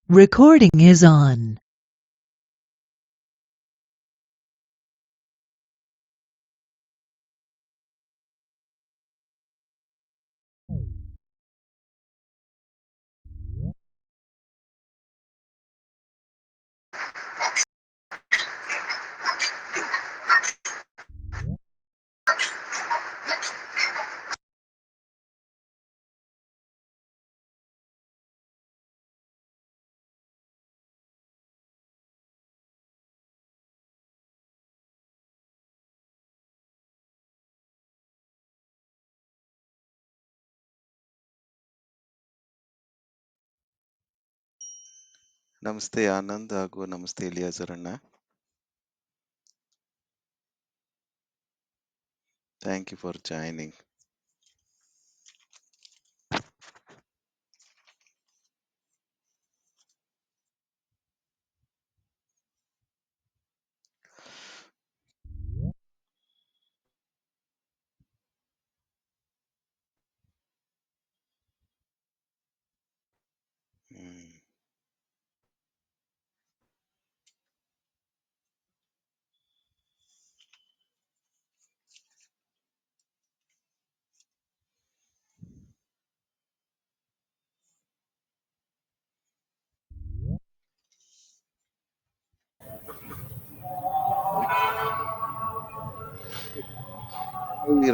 Recording is on. ನಮಸ್ತೆ ಆನಂದ್ ಹಾಗೂ ನಮಸ್ತೆ ಎಲಿಯಾಜರ್ ಅಣ್ಣ. Thank you for joining.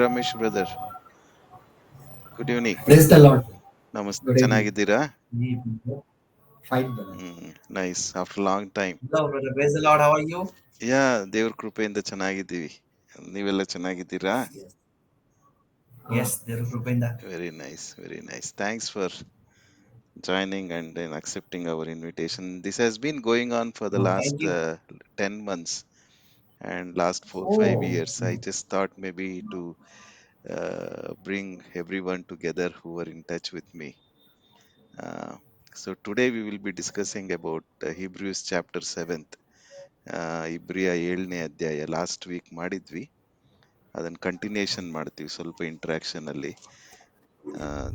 Ramesh brother, good evening. Praise the Lord. ನಮಸ್ತೆ, Good evening. ಚೆನ್ನಾಗಿದ್ದೀರಾ? Fine, brother. Nice, after long time. Hello, brother. Praise the Lord. How are you? Yeah, ದೇವ್ರ ಕೃಪೆಯಿಂದ ಚೆನ್ನಾಗಿದ್ದೀವಿ. ನೀವೆಲ್ಲ ಚೆನ್ನಾಗಿದ್ದೀರಾ? Yes. Yes, ದೇವ್ರ ಕೃಪೆಯಿಂದ. Very nice, very nice. Thanks for joining and accepting our invitation. This has been going on for the Oh, last thank you. 10 months and last 4-5 Oh, years. I just thought maybe to bring everyone together who were in touch with me. Uh, so today we will be discussing about Hebrews chapter 7th. ಇಬ್ರಿಯ 7ನೇ ಅಧ್ಯಾಯ last week ಮಾಡಿದ್ವಿ, ಅದನ್ನ continuation ಮಾಡ್ತೀವಿ. ಸ್ವಲ್ಪ interaction ಅಲ್ಲಿ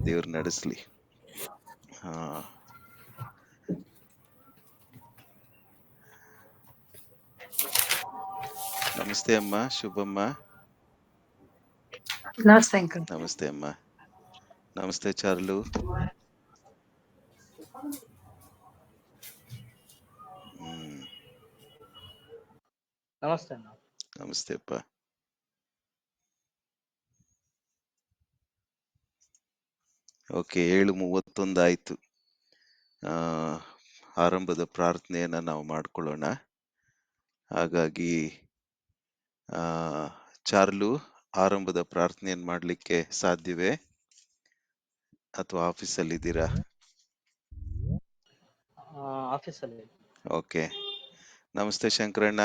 ದೇವ್ರು ನಡೆಸ್ಲಿ. ನಮಸ್ತೆ ಅಮ್ಮ, ಶುಭಮ್ಮ. ನಮಸ್ತೆ ಅಂಕಲ್. ನಮಸ್ತೆ ಅಮ್ಮ. ನಮಸ್ತೆ ಚಾರ್ಲು. ನಮಸ್ತೆ ಅಣ್ಣ. ನಮಸ್ತೆ ಅಪ್ಪ. ಓಕೆ, 7:31 ಆಯ್ತು. ಆರಂಭದ ಪ್ರಾರ್ಥನೆಯನ್ನ ನಾವು ಮಾಡ್ಕೊಳ್ಳೋಣ. ಹಾಗಾಗಿ ಚಾರ್ಲು, ಆರಂಭದ ಪ್ರಾರ್ಥನೆಯನ್ನು ಮಾಡ್ಲಿಕ್ಕೆ ಸಾಧ್ಯವೇ ಅಥವಾ ಆಫೀಸಲ್ಲಿ ಇದ್ದೀರಾ? ಆಫೀಸಲ್ಲಿ. ಓಕೆ. ನಮಸ್ತೆ ಶಂಕರಣ್ಣ.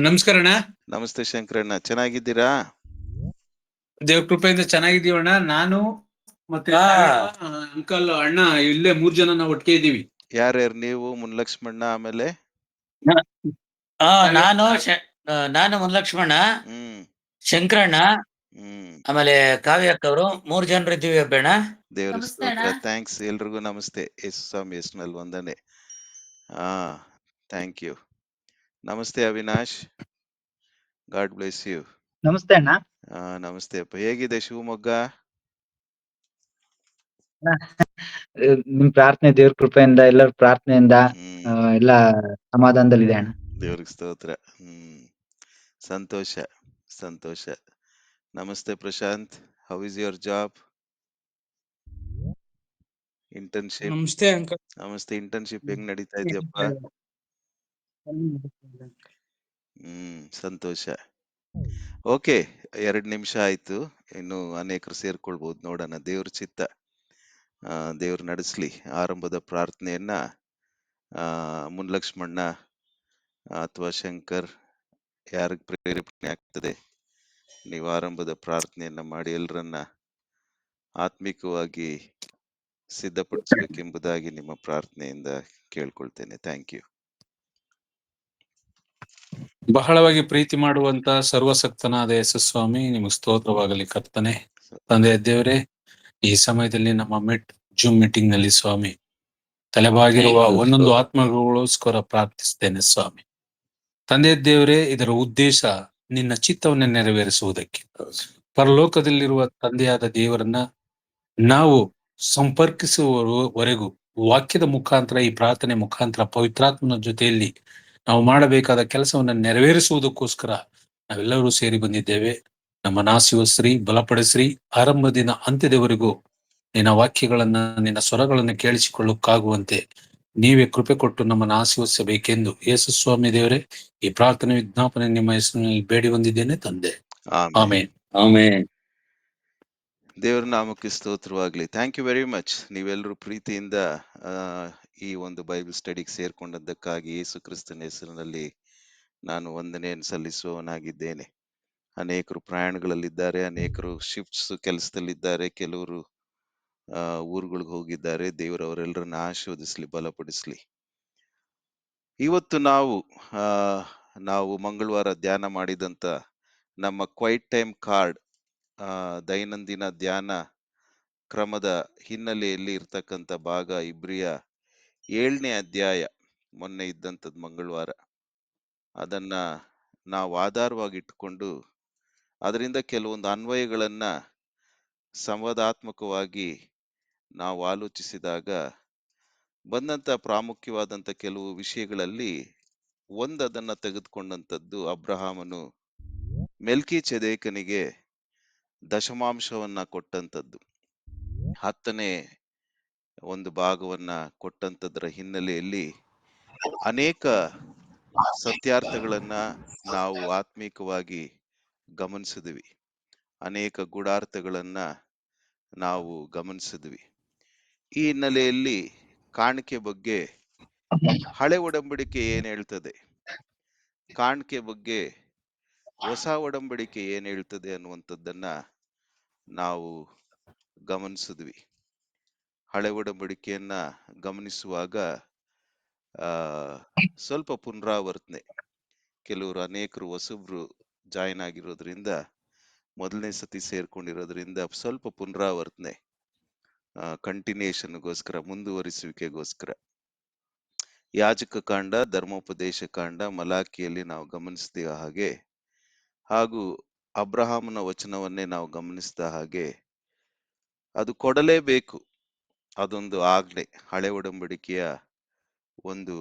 ನಮಸ್ಕಾರ ಅಣ್ಣ. ನಮಸ್ತೆ ಶಂಕರಣ್ಣ, ಚೆನ್ನಾಗಿದ್ದೀರಾ? ದೇವ್ರ ಕೃಪೆಯಿಂದ ಚೆನ್ನಾಗಿದ್ದೀವಣ್ಣ. ನಾನು ಮತ್ತೆ ಅಂಕಲ್ ಅಣ್ಣ ಇಲ್ಲೇ 3 ಜನ ನಾವು ಒಟ್ಟಿಗೆ ಇದ್ದೀವಿ. ಯಾರ್ಯಾರು ನೀವು? ಮುನ್ಲಕ್ಷ್ಮಣ್ಣ, ಆಮೇಲೆ ನಾನು ಮುನ್ಲಕ್ಷ್ಮಣ್ಣ, ಶಂಕರಣ್ಣ, ಆಮೇಲೆ ಕಾವ್ಯಕ್ಕ ಅವರು 3 ಜನರು ಇದ್ದೀವಿ ಅಬ್ಬಣ್ಣ. ದೇವ್ರ ಸ್ತೋತ್ರ. ಥ್ಯಾಂಕ್ಸ್, ಎಲ್ರಿಗೂ ನಮಸ್ತೆ. ಯೇಸು ಸ್ವಾಮಿ ಹೆಸರಿನಲ್ಲಿ ವಂದನೆ. Thank you. ನಮಸ್ತೆ ಅವಿನಾಶ್, ಗಾಡ್ ಬ್ಲೆಸ್ ಯು. ನಮಸ್ತೆ ಅಣ್ಣ. ನಮಸ್ತೆ ಅಪ್ಪ. ಹೇಗಿದೆ ಶಿವಮೊಗ್ಗ? ನಿಮ್ ಪ್ರಾರ್ಥನೆ, ದೇವ್ರ ಕೃಪೆಯಿಂದ, ಎಲ್ಲರ ಪ್ರಾರ್ಥನೆಯಿಂದ ಎಲ್ಲ ಸಮಾಧಾನದಲ್ಲಿದೆ ಅಣ್ಣ. ದೇವ್ರಿಗೆ ಸ್ತೋತ್ರ. ಸಂತೋಷ, ಸಂತೋಷ. ನಮಸ್ತೆ Prashanth, how is your job? Internship. ನಮಸ್ತೆ ಅಂಕಲ್. ನಮಸ್ತೆ. ಇಂಟರ್ನ್ಶಿಪ್ ಹೆಂಗ್ ನಡೀತಾ ಇದೆಯಪ್ಪ? ಸಂತೋಷ. ಓಕೆ, 2 ನಿಮಿಷ ಆಯ್ತು, ಇನ್ನು ಅನೇಕರು ಸೇರ್ಕೊಳ್ಬಹುದು. ನೋಡೋಣ, ದೇವ್ರ ಚಿತ್ತ. ದೇವ್ರು ನಡೆಸ್ಲಿ. ಆರಂಭದ ಪ್ರಾರ್ಥನೆಯನ್ನ ಮುನ್ಲಕ್ಷ್ಮಣ್ಣ ಅಥವಾ ಶಂಕರ್, ಯಾರಿಗ್ ಪ್ರೇರೇಪಣೆ ಆಗ್ತದೆ, ನೀವು ಆರಂಭದ ಪ್ರಾರ್ಥನೆಯನ್ನ ಮಾಡಿ ಎಲ್ಲರನ್ನ ಆತ್ಮಿಕವಾಗಿ ಸಿದ್ಧಪಡಿಸಬೇಕೆಂಬುದಾಗಿ ನಿಮ್ಮ ಪ್ರಾರ್ಥನೆಯಿಂದ ಕೇಳ್ಕೊಳ್ತೇನೆ. Thank you. ಬಹಳವಾಗಿ ಪ್ರೀತಿ ಮಾಡುವಂತ ಸರ್ವಸಕ್ತನಾದ ಯೇಸು ಸ್ವಾಮಿ, ನಿಮಗೆ ಸ್ತೋತ್ರವಾಗಲಿ ಕರ್ತನೆ. ತಂದೆ ದೇವರೇ, ಈ ಸಮಯದಲ್ಲಿ ನಮ್ಮ ಜೂಮ್ ಮೀಟಿಂಗ್ ನಲ್ಲಿ ಸ್ವಾಮಿ ತಲೆಬಾಗಿರುವ ಒಂದೊಂದು ಆತ್ಮಗಳಿಗೋಸ್ಕರ ಪ್ರಾರ್ಥಿಸ್ತೇನೆ ಸ್ವಾಮಿ. ತಂದೆ ದೇವರೇ, ಇದರ ಉದ್ದೇಶ ನಿನ್ನ ಚಿತ್ತವನ್ನು ನೆರವೇರಿಸುವುದಕ್ಕೆ. ಪರಲೋಕದಲ್ಲಿರುವ ತಂದೆಯಾದ ದೇವರನ್ನ ನಾವು ಸಂಪರ್ಕಿಸುವವರೆಗೂ ವಾಕ್ಯದ ಮುಖಾಂತರ, ಈ ಪ್ರಾರ್ಥನೆ ಮುಖಾಂತರ, ಪವಿತ್ರಾತ್ಮನ ಜೊತೆಯಲ್ಲಿ ನಾವು ಮಾಡಬೇಕಾದ ಕೆಲಸವನ್ನು ನೆರವೇರಿಸುವುದಕ್ಕೋಸ್ಕರ ನಾವೆಲ್ಲರೂ ಸೇರಿ ಬಂದಿದ್ದೇವೆ. ನಮ್ಮನ್ನು ಆಶೀರ್ವದಿಸ್ರಿ, ಬಲಪಡಿಸ್ರಿ. ಆರಂಭದಿಂದ ಅಂತ್ಯದವರೆಗೂ ನಿನ್ನ ವಾಕ್ಯಗಳನ್ನ, ನಿನ್ನ ಸ್ವರಗಳನ್ನು ಕೇಳಿಸಿಕೊಳ್ಳಕ್ಕಾಗುವಂತೆ ನೀವೇ ಕೃಪೆ ಕೊಟ್ಟು ನಮ್ಮನ್ನು ಆಶೀರ್ವದಿಸಬೇಕೆಂದು ಯೇಸು ಸ್ವಾಮಿ ದೇವರೇ, ಈ ಪ್ರಾರ್ಥನೆ ವಿಜ್ಞಾಪನೆ ನಿಮ್ಮ ಹೆಸರಿನಲ್ಲಿ ಬೇಡಿ ಬಂದಿದ್ದೇನೆ ತಂದೆ. ಆಮೇನ್. ಆಮೇನ್. ದೇವರ ನಾಮಕ್ಕೆ ಸ್ತೋತ್ರವಾಗ್ಲಿ. Thank you very much. ನೀವೆಲ್ಲರೂ ಪ್ರೀತಿಯಿಂದ ಈ ಒಂದು ಬೈಬಲ್ ಸ್ಟಡಿಗೆ ಸೇರ್ಕೊಂಡದ್ದಕ್ಕಾಗಿ ಯೇಸು ಕ್ರಿಸ್ತನ ಹೆಸರಿನಲ್ಲಿ ನಾನು ವಂದನೆಯನ್ನು ಸಲ್ಲಿಸುವವನಾಗಿದ್ದೇನೆ. ಅನೇಕರು ಪ್ರಯಾಣಗಳಲ್ಲಿದ್ದಾರೆ, ಅನೇಕರು ಶಿಫ್ಟ್ಸ್ ಕೆಲಸದಲ್ಲಿದ್ದಾರೆ, ಕೆಲವರು ಊರುಗಳಿಗೆ ಹೋಗಿದ್ದಾರೆ. ದೇವರವರೆಲ್ಲರನ್ನ ಆಶೀರ್ವದಿಸ್ಲಿ, ಬಲಪಡಿಸ್ಲಿ. ಇವತ್ತು ನಾವು ಮಂಗಳವಾರ ಧ್ಯಾನ ಮಾಡಿದಂತ ನಮ್ಮ ಕ್ವೈಟ್ ಟೈಮ್ ಕಾರ್ಡ್, ದೈನಂದಿನ ಧ್ಯಾನ ಕ್ರಮದ ಹಿನ್ನೆಲೆಯಲ್ಲಿ ಇರ್ತಕ್ಕಂಥ ಭಾಗ ಇಬ್ರಿಯ 7ನೇ ಅಧ್ಯಾಯ, ಮೊನ್ನೆ ಇದ್ದಂಥದ್ದು ಮಂಗಳವಾರ. ಅದನ್ನ ನಾವು ಆಧಾರವಾಗಿ ಇಟ್ಟುಕೊಂಡು ಅದರಿಂದ ಕೆಲವೊಂದು ಅನ್ವಯಗಳನ್ನ ಸಂವಾದಾತ್ಮಕವಾಗಿ ನಾವು ಆಲೋಚಿಸಿದಾಗ ಬಂದಂತ ಪ್ರಾಮುಖ್ಯವಾದಂತ ಕೆಲವು ವಿಷಯಗಳಲ್ಲಿ ಅದನ್ನ ತೆಗೆದುಕೊಂಡಂಥದ್ದು ಅಬ್ರಹಾಮನು ಮೆಲ್ಕಿಚೆದೇಕನಿಗೆ ದಶಮಾಂಶವನ್ನ ಕೊಟ್ಟಂಥದ್ದು. 10ನೇ ಒಂದು ಭಾಗವನ್ನ ಕೊಟ್ಟಂತದ್ರ ಹಿನ್ನೆಲೆಯಲ್ಲಿ ಅನೇಕ ಸತ್ಯಾರ್ಥಗಳನ್ನ ನಾವು ಆತ್ಮೀಕವಾಗಿ ಗಮನಿಸಿದ್ವಿ, ಅನೇಕ ಗೂಢಾರ್ಥಗಳನ್ನ ನಾವು ಗಮನಿಸಿದ್ವಿ. ಈ ಹಿನ್ನೆಲೆಯಲ್ಲಿ ಕಾಣಿಕೆ ಬಗ್ಗೆ ಹಳೆ ಒಡಂಬಡಿಕೆ ಏನ್ ಹೇಳ್ತದೆ, ಕಾಣಿಕೆ ಬಗ್ಗೆ ಹೊಸ ಒಡಂಬಡಿಕೆ ಏನ್ ಹೇಳ್ತದೆ ಅನ್ನುವಂಥದ್ದನ್ನ ನಾವು ಗಮನಿಸಿದ್ವಿ. ಹಳೆ ಒಡಂಬಡಿಕೆಯನ್ನ ಗಮನಿಸುವಾಗ ಸ್ವಲ್ಪ ಪುನರಾವರ್ತನೆ, ಕೆಲವರು ಅನೇಕರು ಹೊಸಬ್ರು ಜಾಯಿನ್ ಆಗಿರೋದ್ರಿಂದ, ಮೊದಲನೇ ಸತಿ ಸೇರ್ಕೊಂಡಿರೋದ್ರಿಂದ ಸ್ವಲ್ಪ ಪುನರಾವರ್ತನೆ, ಕಂಟಿನ್ಯೂಷನ್ಗೋಸ್ಕರ, ಮುಂದುವರಿಸುವಿಕೆಗೋಸ್ಕರ ಯಾಜಕ ಕಾಂಡ, ಧರ್ಮೋಪದೇಶ ಕಾಂಡ, ಮಲಾಕಿಯಲ್ಲಿ ನಾವು ಗಮನಿಸಿದ ಹಾಗೆ, ಹಾಗೂ ಅಬ್ರಹಾಮನ ವಚನವನ್ನೇ ನಾವು ಗಮನಿಸಿದ ಹಾಗೆ, ಅದು ಕೊಡಲೇಬೇಕು. ಅದೊಂದು ಆಜ್ಞೆ, ಹಳೆ ಒಡಂಬಡಿಕೆಯ ಒಂದು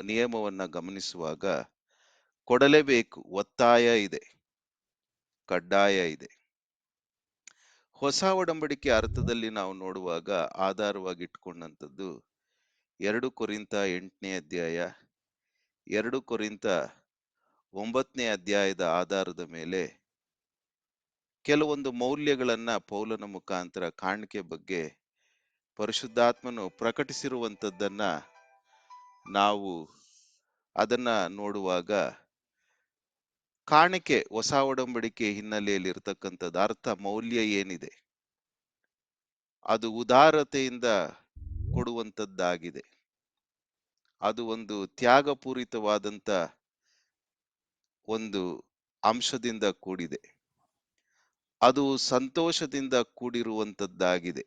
ನಿಯಮವನ್ನ ಗಮನಿಸುವಾಗ ಕೊಡಲೇಬೇಕು, ಒತ್ತಾಯ ಇದೆ, ಕಡ್ಡಾಯ ಇದೆ. ಹೊಸ ಒಡಂಬಡಿಕೆ ಅರ್ಥದಲ್ಲಿ ನಾವು ನೋಡುವಾಗ ಆಧಾರವಾಗಿ ಇಟ್ಕೊಂಡಂಥದ್ದು 2 ಕೊರಿಂಥ 8ನೇ ಅಧ್ಯಾಯ, 2 ಕೊರಿಂಥ 9ನೇ ಅಧ್ಯಾಯದ ಆಧಾರದ ಮೇಲೆ ಕೆಲವೊಂದು ಮೌಲ್ಯಗಳನ್ನ ಪೌಲನ ಮುಖಾಂತರ ಕಾಣಿಕೆ ಬಗ್ಗೆ ಪರಿಶುದ್ಧಾತ್ಮನು ಪ್ರಕಟಿಸಿರುವಂಥದ್ದನ್ನ ನಾವು ಅದನ್ನ ನೋಡುವಾಗ, ಕಾಣಿಕೆ ಹೊಸ ಒಡಂಬಡಿಕೆ ಹಿನ್ನೆಲೆಯಲ್ಲಿ ಇರ್ತಕ್ಕಂಥದ್ದು ಅರ್ಥ, ಮೌಲ್ಯ ಏನಿದೆ, ಅದು ಉದಾರತೆಯಿಂದ ಕೊಡುವಂಥದ್ದಾಗಿದೆ. ಅದು ಒಂದು ತ್ಯಾಗಪೂರಿತವಾದಂತ ಒಂದು ಅಂಶದಿಂದ ಕೂಡಿದೆ. ಅದು ಸಂತೋಷದಿಂದ ಕೂಡಿರುವಂಥದ್ದಾಗಿದೆ.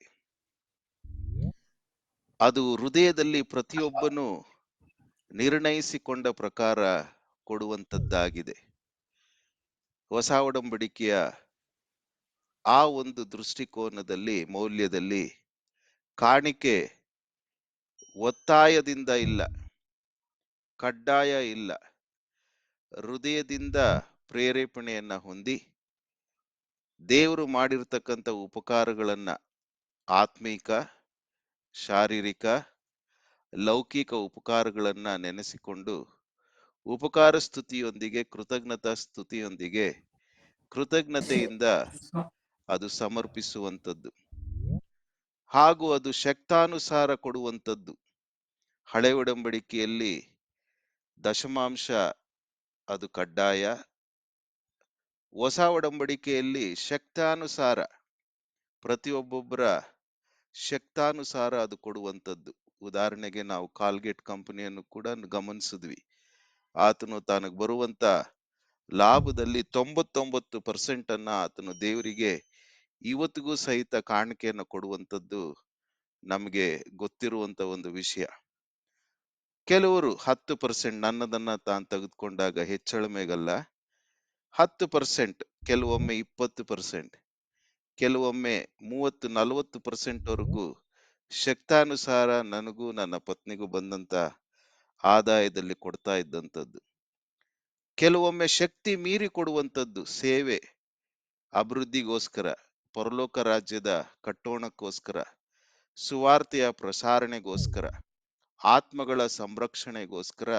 ಅದು ಹೃದಯದಲ್ಲಿ ಪ್ರತಿಯೊಬ್ಬನು ನಿರ್ಣಯಿಸಿಕೊಂಡ ಪ್ರಕಾರ ಕೊಡುವಂಥದ್ದಾಗಿದೆ. ಹೊಸ ಒಡಂಬಡಿಕೆಯ ಆ ಒಂದು ದೃಷ್ಟಿಕೋನದಲ್ಲಿ, ಮೌಲ್ಯದಲ್ಲಿ ಕಾಣಿಕೆ ಒತ್ತಾಯದಿಂದ ಇಲ್ಲ, ಕಡ್ಡಾಯ ಇಲ್ಲ, ಹೃದಯದಿಂದ ಪ್ರೇರೇಪಣೆಯನ್ನ ಹೊಂದಿ ದೇವರು ಮಾಡಿರ್ತಕ್ಕಂಥ ಉಪಕಾರಗಳನ್ನ, ಆತ್ಮೀಕ, ಶಾರೀರಿಕ, ಲೌಕಿಕ ಉಪಕಾರಗಳನ್ನ ನೆನೆಸಿಕೊಂಡು ಉಪಕಾರ ಸ್ತುತಿಯೊಂದಿಗೆ, ಕೃತಜ್ಞತಾ ಸ್ತುತಿಯೊಂದಿಗೆ, ಕೃತಜ್ಞತೆಯಿಂದ ಅದು ಸಮರ್ಪಿಸುವಂಥದ್ದು, ಹಾಗೂ ಅದು ಶಕ್ತಾನುಸಾರ ಕೊಡುವಂಥದ್ದು. ಹಳೆ ಒಡಂಬಡಿಕೆಯಲ್ಲಿ ದಶಮಾಂಶ ಅದು ಕಡ್ಡಾಯ, ಹೊಸ ಒಡಂಬಡಿಕೆಯಲ್ಲಿ ಶಕ್ತಾನುಸಾರ, ಪ್ರತಿಯೊಬ್ಬೊಬ್ಬರ ಶಕ್ತಾನುಸಾರ ಅದು ಕೊಡುವಂಥದ್ದು. ಉದಾಹರಣೆಗೆ ನಾವು ಕಾಲ್ಗೇಟ್ ಕಂಪನಿಯನ್ನು ಕೂಡ ಗಮನಿಸಿದ್ವಿ. ಆತನು ತನಗೆ ಬರುವಂತ ಲಾಭದಲ್ಲಿ 99% ಅನ್ನ ಆತನು ದೇವರಿಗೆ ಇವತ್ತಿಗೂ ಸಹಿತ ಕಾಣಿಕೆಯನ್ನು ಕೊಡುವಂತದ್ದು ನಮಗೆ ಗೊತ್ತಿರುವಂತ ಒಂದು ವಿಷಯ. ಕೆಲವರು 10% ನನ್ನದನ್ನ ತಾನು ತೆಗೆದುಕೊಂಡಾಗ ಹೆಚ್ಚಳಮೆಗಲ್ಲ, 10%, ಕೆಲವೊಮ್ಮೆ 20%, ಕೆಲವೊಮ್ಮೆ 30-40% ವರೆಗೂ ಶಕ್ತಾನುಸಾರ ನನಗೂ ನನ್ನ ಪತ್ನಿಗೂ ಬಂದಂತ ಆದಾಯದಲ್ಲಿ ಕೊಡ್ತಾ ಇದ್ದಂಥದ್ದು. ಕೆಲವೊಮ್ಮೆ ಶಕ್ತಿ ಮೀರಿ ಕೊಡುವಂಥದ್ದು, ಸೇವೆ, ಅಭಿವೃದ್ಧಿಗೋಸ್ಕರ, ಪರಲೋಕ ರಾಜ್ಯದ ಕಟ್ಟೋಣಕ್ಕೋಸ್ಕರ, ಸುವಾರ್ತೆಯ ಪ್ರಸಾರಣೆಗೋಸ್ಕರ, ಆತ್ಮಗಳ ಸಂರಕ್ಷಣೆಗೋಸ್ಕರ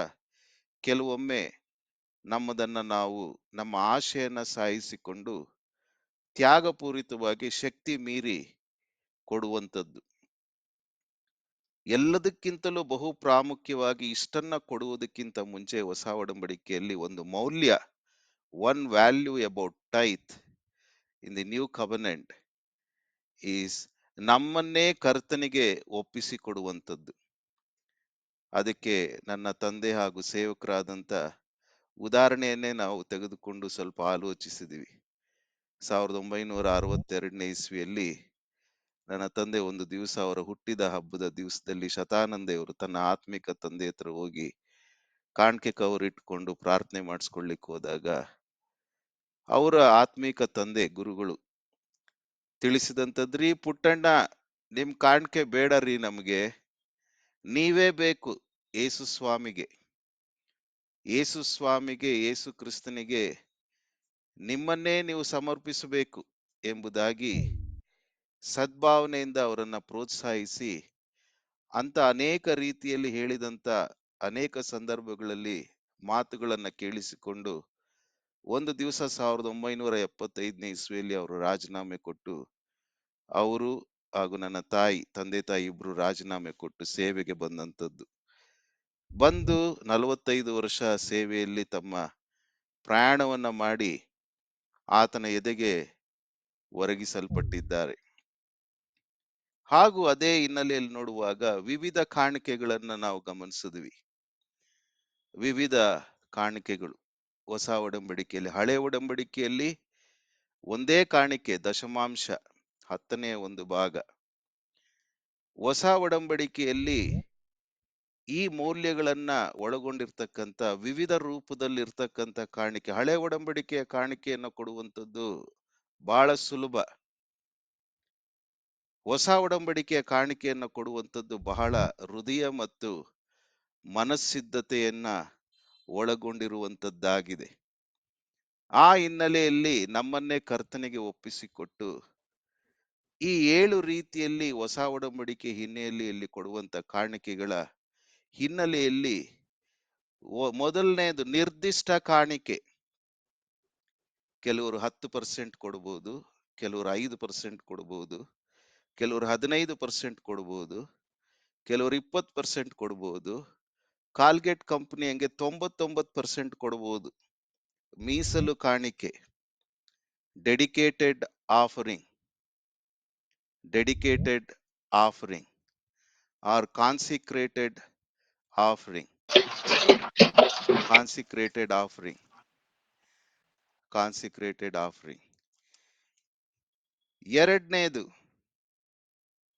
ಕೆಲವೊಮ್ಮೆ ನಮ್ಮದನ್ನ ನಾವು ನಮ್ಮ ಆಶೆಯನ್ನ ಸಾಯಿಸಿಕೊಂಡು ತ್ಯಾಗಪೂರಿತವಾಗಿ ಶಕ್ತಿ ಮೀರಿ ಕೊಡುವಂಥದ್ದು. ಎಲ್ಲದಕ್ಕಿಂತಲೂ ಬಹು ಪ್ರಾಮುಖ್ಯವಾಗಿ ಇಷ್ಟನ್ನ ಕೊಡುವುದಕ್ಕಿಂತ ಮುಂಚೆ ಹೊಸ ಒಡಂಬಡಿಕೆಯಲ್ಲಿ ಒಂದು ಮೌಲ್ಯ, one value about ಟೈತ್ in the new covenant is ನಮ್ಮನ್ನೇ ಕರ್ತನಿಗೆ ಒಪ್ಪಿಸಿಕೊಡುವಂಥದ್ದು. ಅದಕ್ಕೆ ನನ್ನ ತಂದೆ ಹಾಗೂ ಸೇವಕರಾದಂತ ಉದಾಹರಣೆಯನ್ನೇ ನಾವು ತೆಗೆದುಕೊಂಡು ಸ್ವಲ್ಪ ಆಲೋಚಿಸಿದ್ವಿ. 1962 ಇಸ್ವಿಯಲ್ಲಿ ನನ್ನ ತಂದೆ ಒಂದು ದಿವಸ ಅವರ ಹುಟ್ಟಿದ ಹಬ್ಬದ ದಿವಸದಲ್ಲಿ ಶತಾನಂದೇವರು ತನ್ನ ಆತ್ಮಿಕ ತಂದೆ ಹತ್ರ ಹೋಗಿ ಕಾಣಿಕೆ ಕವರ್ ಇಟ್ಕೊಂಡು ಪ್ರಾರ್ಥನೆ ಮಾಡಿಸ್ಕೊಳ್ಲಿಕ್ಕೆ ಹೋದಾಗ ಅವರ ಆತ್ಮಿಕ ತಂದೆ ಗುರುಗಳು ತಿಳಿಸಿದಂತದ್ರಿ, ಪುಟ್ಟಣ್ಣ ನಿಮ್ ಕಾಣಿಕೆ ಬೇಡರಿ, ನಮ್ಗೆ ನೀವೇ ಬೇಕು ಯೇಸು ಸ್ವಾಮಿಗೆ, ಯೇಸು ಸ್ವಾಮಿಗೆ, ಯೇಸು ಕ್ರಿಸ್ತನಿಗೆ ನಿಮ್ಮನ್ನೇ ನೀವು ಸಮರ್ಪಿಸಬೇಕು ಎಂಬುದಾಗಿ ಸದ್ಭಾವನೆಯಿಂದ ಅವರನ್ನ ಪ್ರೋತ್ಸಾಹಿಸಿ ಅಂತ ಅನೇಕ ರೀತಿಯಲ್ಲಿ ಹೇಳಿದಂತ ಅನೇಕ ಸಂದರ್ಭಗಳಲ್ಲಿ ಮಾತುಗಳನ್ನ ಕೇಳಿಸಿಕೊಂಡು ಒಂದು ದಿವಸ 1975 ಇಸ್ವಿಯಲ್ಲಿ ಅವರು ರಾಜೀನಾಮೆ ಕೊಟ್ಟು, ಅವರು ಹಾಗೂ ನನ್ನ ತಾಯಿ, ತಂದೆ ತಾಯಿ ಇಬ್ರು ರಾಜೀನಾಮೆ ಕೊಟ್ಟು ಸೇವೆಗೆ ಬಂದಂತದ್ದು. ಬಂದು 45 ವರ್ಷ ಸೇವೆಯಲ್ಲಿ ತಮ್ಮ ಪ್ರಯಾಣವನ್ನ ಮಾಡಿ ಆತನ ಎದೆಗೆ ಒರಗಿಸಲ್ಪಟ್ಟಿದ್ದಾರೆ. ಹಾಗೂ ಅದೇ ಹಿನ್ನೆಲೆಯಲ್ಲಿ ನೋಡುವಾಗ ವಿವಿಧ ಕಾಣಿಕೆಗಳನ್ನ ನಾವು ಗಮನಿಸಿದ್ವಿ. ವಿವಿಧ ಕಾಣಿಕೆಗಳು ಹೊಸ ಒಡಂಬಡಿಕೆಯಲ್ಲಿ. ಹಳೆ ಒಡಂಬಡಿಕೆಯಲ್ಲಿ ಒಂದೇ ಕಾಣಿಕೆ, ದಶಮಾಂಶ, 10ನೇ ಒಂದು ಭಾಗ. ಹೊಸ ಒಡಂಬಡಿಕೆಯಲ್ಲಿ ಈ ಮೌಲ್ಯಗಳನ್ನ ಒಳಗೊಂಡಿರ್ತಕ್ಕಂಥ ವಿವಿಧ ರೂಪದಲ್ಲಿರ್ತಕ್ಕಂಥ ಕಾಣಿಕೆ. ಹಳೆ ಒಡಂಬಡಿಕೆಯ ಕಾಣಿಕೆಯನ್ನು ಕೊಡುವಂಥದ್ದು ಬಹಳ ಸುಲಭ. ಹೊಸ ಒಡಂಬಡಿಕೆಯ ಕಾಣಿಕೆಯನ್ನು ಕೊಡುವಂಥದ್ದು ಬಹಳ ಹೃದಯ ಮತ್ತು ಮನಸ್ಸಿದ್ಧತೆಯನ್ನ ಒಳಗೊಂಡಿರುವಂತದ್ದಾಗಿದೆ. ಆ ಹಿನ್ನೆಲೆಯಲ್ಲಿ ನಮ್ಮನ್ನೇ ಕರ್ತನಿಗೆ ಒಪ್ಪಿಸಿಕೊಟ್ಟು ಈ 7 ರೀತಿಯಲ್ಲಿ ಹೊಸ ಒಡಂಬಡಿಕೆ ಹಿನ್ನೆಲೆಯಲ್ಲಿ ಕೊಡುವಂತ ಕಾಣಿಕೆಗಳ ಹಿನ್ನೆಲೆಯಲ್ಲಿ ಮೊದಲನೇದು ನಿರ್ದಿಷ್ಟ ಕಾಣಿಕೆ. ಕೆಲವರು 10% ಕೊಡಬಹುದು, ಕೆಲವರು 5% ಕೊಡಬಹುದು, ಕೆಲವರು 15% ಕೊಡಬಹುದು, ಕೆಲವರು 20% ಕೊಡಬಹುದು. ಕಾಲ್ಗೇಟ್ ಕಂಪನಿ ಹಂಗೆ 99% ಕೊಡಬಹುದು. ಮೀಸಲು ಕಾಣಿಕೆ, dedicated offering, dedicated offering or consecrated offering, consecrated offering, consecrated offering. ಎರಡನೇದು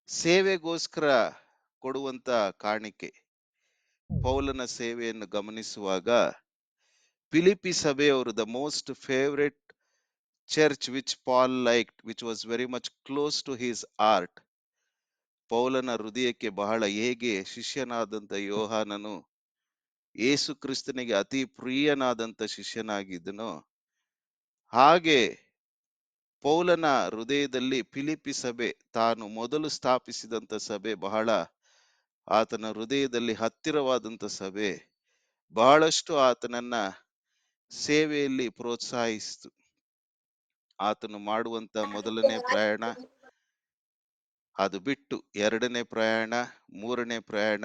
ಸೇವೆಗೋಸ್ಕರ ಕೊಡುವಂತ ಕಾಣಿಕೆ. ಪೌಲನ ಸೇವೆಯನ್ನು ಗಮನಿಸುವಾಗ ಫಿಲಿಪಿ ಸಭೆಯವರು the most favourite church which Paul liked, which was very much close to his heart. ಪೌಲನ ಹೃದಯಕ್ಕೆ ಬಹಳ ಹೇಗೆ ಶಿಷ್ಯನಾದಂತ ಯೋಹಾನನು ಯೇಸು ಕ್ರಿಸ್ತನಿಗೆ ಅತಿ ಪ್ರಿಯನಾದಂತ ಶಿಷ್ಯನಾಗಿದ್ದನೋ ಹಾಗೆ ಪೌಲನ ಹೃದಯದಲ್ಲಿ ಫಿಲಿಪಿ ಸಭೆ, ತಾನು ಮೊದಲು ಸ್ಥಾಪಿಸಿದಂತ ಸಭೆ, ಬಹಳ ಆತನ ಹೃದಯದಲ್ಲಿ ಹತ್ತಿರವಾದಂತ ಸಭೆ. ಬಹಳಷ್ಟು ಆತನನ್ನ ಸೇವೆಯಲ್ಲಿ ಪ್ರೋತ್ಸಾಹಿಸಿತು. ಆತನು ಮಾಡುವಂತ ಮೊದಲನೇ ಪ್ರಯಾಣ, ಅದು ಬಿಟ್ಟು 2ನೇ ಪ್ರಯಾಣ, 3ನೇ ಪ್ರಯಾಣ,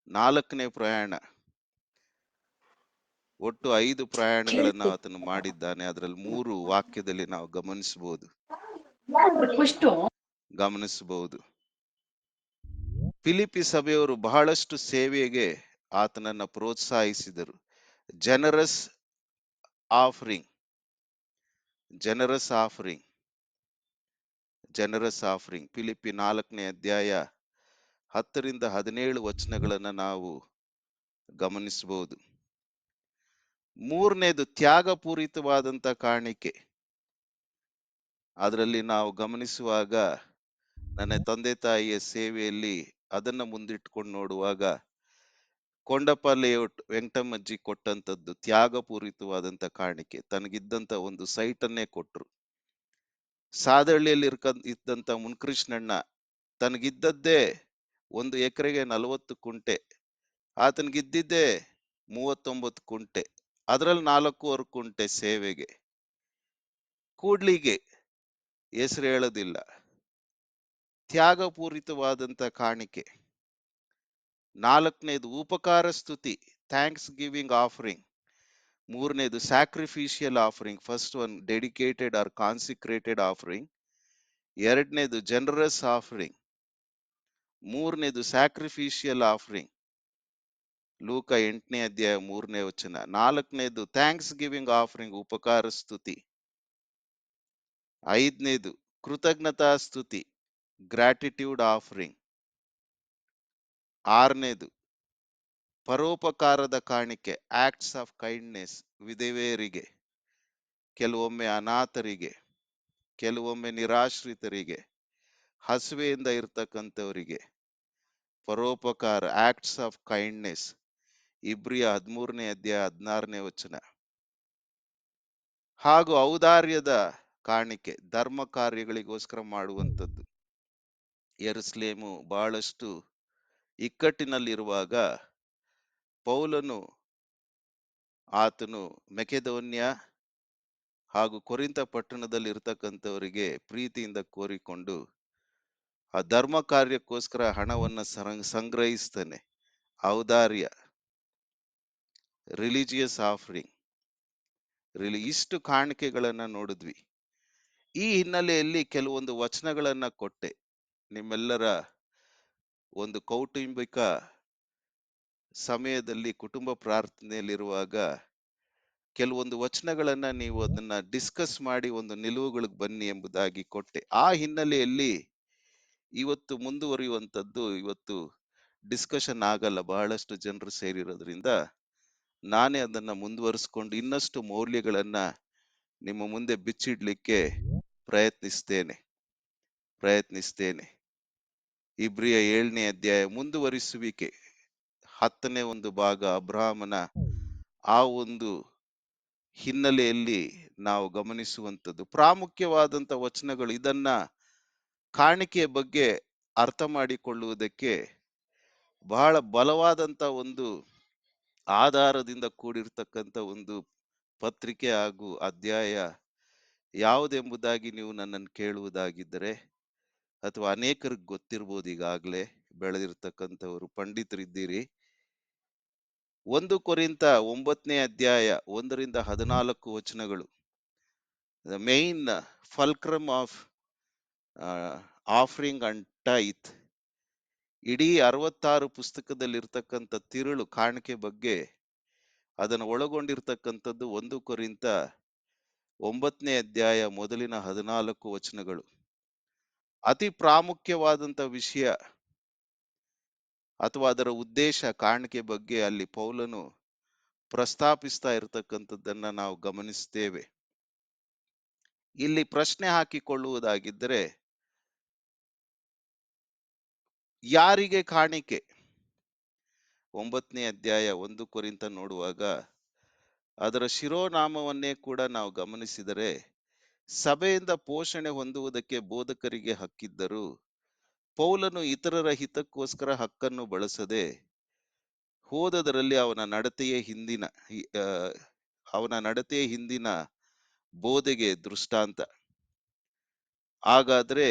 4ನೇ ಪ್ರಯಾಣ, ಒಟ್ಟು 5 ಪ್ರಯಾಣಗಳನ್ನ ಆತನು ಮಾಡಿದ್ದಾನೆ. ಅದರಲ್ಲಿ 3 ವಾಕ್ಯದಲ್ಲಿ ನಾವು ಗಮನಿಸಬಹುದು. ಫಿಲಿಪಿ ಸಭೆಯವರು ಬಹಳಷ್ಟು ಸೇವೆಗೆ ಆತನನ್ನ ಪ್ರೋತ್ಸಾಹಿಸಿದರು. Generous offering, generous offering, generous offering. Philippi 4ನೇ ಅಧ್ಯಾಯ 10ರಿಂದ 17 ವಚನಗಳನ್ನ ನಾವು ಗಮನಿಸಬಹುದು. ಮೂರನೇದು ತ್ಯಾಗಪೂರಿತವಾದಂತ ಕಾಣಿಕೆ. ಅದರಲ್ಲಿ ನಾವು ಗಮನಿಸುವಾಗ ನನ್ನ ತಂದೆ ತಾಯಿಯ ಸೇವೆಯಲ್ಲಿ ಅದನ್ನ ಮುಂದಿಟ್ಕೊಂಡು ನೋಡುವಾಗ ಕೊಂಡಪ್ಪ ಲೇಔಟ್ ವೆಂಕಟಮ್ಮಜ್ಜಿ ಕೊಟ್ಟಂತದ್ದು ತ್ಯಾಗಪೂರಿತವಾದಂತ ಕಾಣಿಕೆ. ತನಗಿದ್ದಂತ ಒಂದು ಸೈಟ್ ಅನ್ನೇ ಕೊಟ್ರು. ಸಾದಹಳ್ಳಿಯಲ್ಲಿ ಇದ್ದಂತ ಮುನ್ಕೃಷ್ಣಣ್ಣ ತನಗಿದ್ದದ್ದೇ 1 ಎಕರೆಗೆ 40 ಕುಂಟೆ, ಆತನಿಗಿದ್ದಿದ್ದೇ 39 ಕುಂಟೆ, ಅದರಲ್ಲಿ 4.25 ಕುಂಟೆ ಸೇವೆಗೆ. ಕೂಡ್ಲಿಗೆ ಹೆಸರು ಹೇಳೋದಿಲ್ಲ. ತ್ಯಾಗಪೂರಿತವಾದಂತ ಕಾಣಿಕೆ. 4ನೇದು ಉಪಕಾರ ಸ್ತುತಿ, ಥ್ಯಾಂಕ್ಸ್ ಗಿವಿಂಗ್ ಆಫರಿಂಗ್. 3ನೇದು sacrificial offering, first one dedicated or consecrated offering. 2ನೇದು ಜನರಸ್ ಆಫರಿಂಗ್. 3ನೇದು ಸ್ಯಾಕ್ರಿಫಿಷಿಯಲ್ ಆಫರಿಂಗ್, ಲೂಕ 8ನೇ ಅಧ್ಯಾಯ 3ನೇ ವಚನ. 4ನೇದು ಥ್ಯಾಂಕ್ಸ್ ಗಿವಿಂಗ್ ಆಫರಿಂಗ್, ಉಪಕಾರ ಸ್ತುತಿ. 5ನೇದು ಕೃತಜ್ಞತಾ ಸ್ತುತಿ, ಗ್ರಾಟಿಟ್ಯೂಡ್ ಆಫರಿಂಗ್. 6ನೇದು ಪರೋಪಕಾರದ ಕಾಣಿಕೆ, ಆಕ್ಟ್ಸ್ ಆಫ್ ಕೈಂಡ್ನೆಸ್, ವಿಧವೆಯರಿಗೆ, ಕೆಲವೊಮ್ಮೆ ಅನಾಥರಿಗೆ, ಕೆಲವೊಮ್ಮೆ ನಿರಾಶ್ರಿತರಿಗೆ, ಹಸುವೆಯಿಂದ ಇರ್ತಕ್ಕಂಥವರಿಗೆ ಪರೋಪಕಾರ, ಆಕ್ಟ್ಸ್ ಆಫ್ ಕೈಂಡ್ನೆಸ್. ಇಬ್ರಿಯ 13ನೇ ಅಧ್ಯಾಯ 16ನೇ ವಚನ. ಹಾಗೂ ಔದಾರ್ಯದ ಕಾಣಿಕೆ, ಧರ್ಮ ಕಾರ್ಯಗಳಿಗೋಸ್ಕರ ಮಾಡುವಂಥದ್ದು. ಯೆರೂಸಲೇಮು ಬಹಳಷ್ಟು ಇಕ್ಕಟ್ಟಿನಲ್ಲಿರುವಾಗ ಪೌಲನು ಆತನು ಮೆಕೆದೋನ್ಯ ಹಾಗೂ ಕೊರಿಂಥ ಪಟ್ಟಣದಲ್ಲಿ ಇರ್ತಕ್ಕಂಥವರಿಗೆ ಪ್ರೀತಿಯಿಂದ ಕೋರಿಕೊಂಡು ಆ ಧರ್ಮ ಕಾರ್ಯಕ್ಕೋಸ್ಕರ ಹಣವನ್ನ ಸಂಗ್ರಹಿಸ್ತಾನೆ. ಔದಾರ್ಯ, ರಿಲಿಜಿಯಸ್ ಆಫರಿಂಗ್, ಇಷ್ಟು ಕಾಣಿಕೆಗಳನ್ನ ನೋಡಿದ್ವಿ. ಈ ಹಿನ್ನೆಲೆಯಲ್ಲಿ ಕೆಲವೊಂದು ವಚನಗಳನ್ನ ಕೊಟ್ಟೆ. ನಿಮ್ಮೆಲ್ಲರ ಒಂದು ಕೌಟುಂಬಿಕ ಸಮಯದಲ್ಲಿ ಕುಟುಂಬ ಪ್ರಾರ್ಥನೆಯಲ್ಲಿರುವಾಗ ಕೆಲವೊಂದು ವಚನಗಳನ್ನ ನೀವು ಅದನ್ನ ಡಿಸ್ಕಸ್ ಮಾಡಿ ಒಂದು ನಿಲುವುಗಳಿಗೆ ಬನ್ನಿ ಎಂಬುದಾಗಿ ಕೊಟ್ಟೆ. ಆ ಹಿನ್ನೆಲೆಯಲ್ಲಿ ಇವತ್ತು ಮುಂದುವರಿಯುವಂಥದ್ದು, ಇವತ್ತು ಡಿಸ್ಕಷನ್ ಆಗಲ್ಲ, ಬಹಳಷ್ಟು ಜನರು ಸೇರಿರೋದ್ರಿಂದ ನಾನೇ ಅದನ್ನ ಮುಂದುವರಿಸ್ಕೊಂಡು ಇನ್ನಷ್ಟು ಮೌಲ್ಯಗಳನ್ನ ನಿಮ್ಮ ಮುಂದೆ ಬಿಚ್ಚಿಡ್ಲಿಕ್ಕೆ ಪ್ರಯತ್ನಿಸ್ತೇನೆ. ಇಬ್ರಿಯ 7ನೇ ಅಧ್ಯಾಯ ಮುಂದುವರಿಸುವಿಕೆ, 10ನೇ ಒಂದು ಭಾಗ ಅಬ್ರಹಾಮನ ಆ ಒಂದು ಹಿನ್ನೆಲೆಯಲ್ಲಿ ನಾವು ಗಮನಿಸುವಂಥದ್ದು ಪ್ರಾಮುಖ್ಯವಾದಂತ ವಚನಗಳು. ಇದನ್ನ ಕಾಣಿಕೆಯ ಬಗ್ಗೆ ಅರ್ಥ ಮಾಡಿಕೊಳ್ಳುವುದಕ್ಕೆ ಬಹಳ ಬಲವಾದಂತ ಒಂದು ಆಧಾರದಿಂದ ಕೂಡಿರ್ತಕ್ಕಂಥ ಒಂದು ಪತ್ರಿಕೆ ಹಾಗೂ ಅಧ್ಯಾಯ ಯಾವುದೆಂಬುದಾಗಿ ನೀವು ನನ್ನನ್ನು ಕೇಳುವುದಾಗಿದ್ದರೆ, ಅಥವಾ ಅನೇಕರಿಗೆ ಗೊತ್ತಿರ್ಬೋದು, ಈಗಾಗಲೇ ಬೆಳೆದಿರ್ತಕ್ಕಂಥವರು ಪಂಡಿತರಿದ್ದೀರಿ. 1 ಕೊರಿಂಥ 9ನೇ ಅಧ್ಯಾಯ 1ರಿಂದ 14 ವಚನಗಳು, the main fulcrum of offering and ಟೈತ್. ಇಡೀ 66 ಪುಸ್ತಕದಲ್ಲಿರ್ತಕ್ಕಂಥ ತಿರುಳು ಕಾಣಿಕೆ ಬಗ್ಗೆ ಅದನ್ನು ಒಳಗೊಂಡಿರ್ತಕ್ಕಂಥದ್ದು 1 ಕೊರಿಂಥ 9ನೇ ಅಧ್ಯಾಯ ಮೊದಲಿನ 14 ವಚನಗಳು. ಅತಿ ಪ್ರಾಮುಖ್ಯವಾದಂತ ವಿಷಯ ಅಥವಾ ಅದರ ಉದ್ದೇಶ ಕಾಣಿಕೆ ಬಗ್ಗೆ ಅಲ್ಲಿ ಪೌಲನು ಪ್ರಸ್ತಾಪಿಸ್ತಾ ಇರತಕ್ಕಂಥದ್ದನ್ನ ನಾವು ಗಮನಿಸ್ತೇವೆ. ಇಲ್ಲಿ ಪ್ರಶ್ನೆ ಹಾಕಿಕೊಳ್ಳುವುದಾಗಿದ್ದರೆ, ಯಾರಿಗೆ ಕಾಣಿಕೆ? 9ನೇ ಅಧ್ಯಾಯ 1 ಕೊರಿಂಥ ನೋಡುವಾಗ ಅದರ ಶಿರೋನಾಮವನ್ನೇ ಕೂಡ ನಾವು ಗಮನಿಸಿದರೆ, ಸಭೆಯಿಂದ ಪೋಷಣೆ ಹೊಂದುವುದಕ್ಕೆ ಬೋಧಕರಿಗೆ ಹಕ್ಕಿದ್ದರು, ಪೌಲನು ಇತರರ ಹಿತಕ್ಕೋಸ್ಕರ ಹಕ್ಕನ್ನು ಬಳಸದೆ ಹೋದದರಲ್ಲಿ ಅವನ ನಡತೆಯ ಹಿಂದಿನ ಬೋಧೆಗೆ ದೃಷ್ಟಾಂತ. ಹಾಗಾದ್ರೆ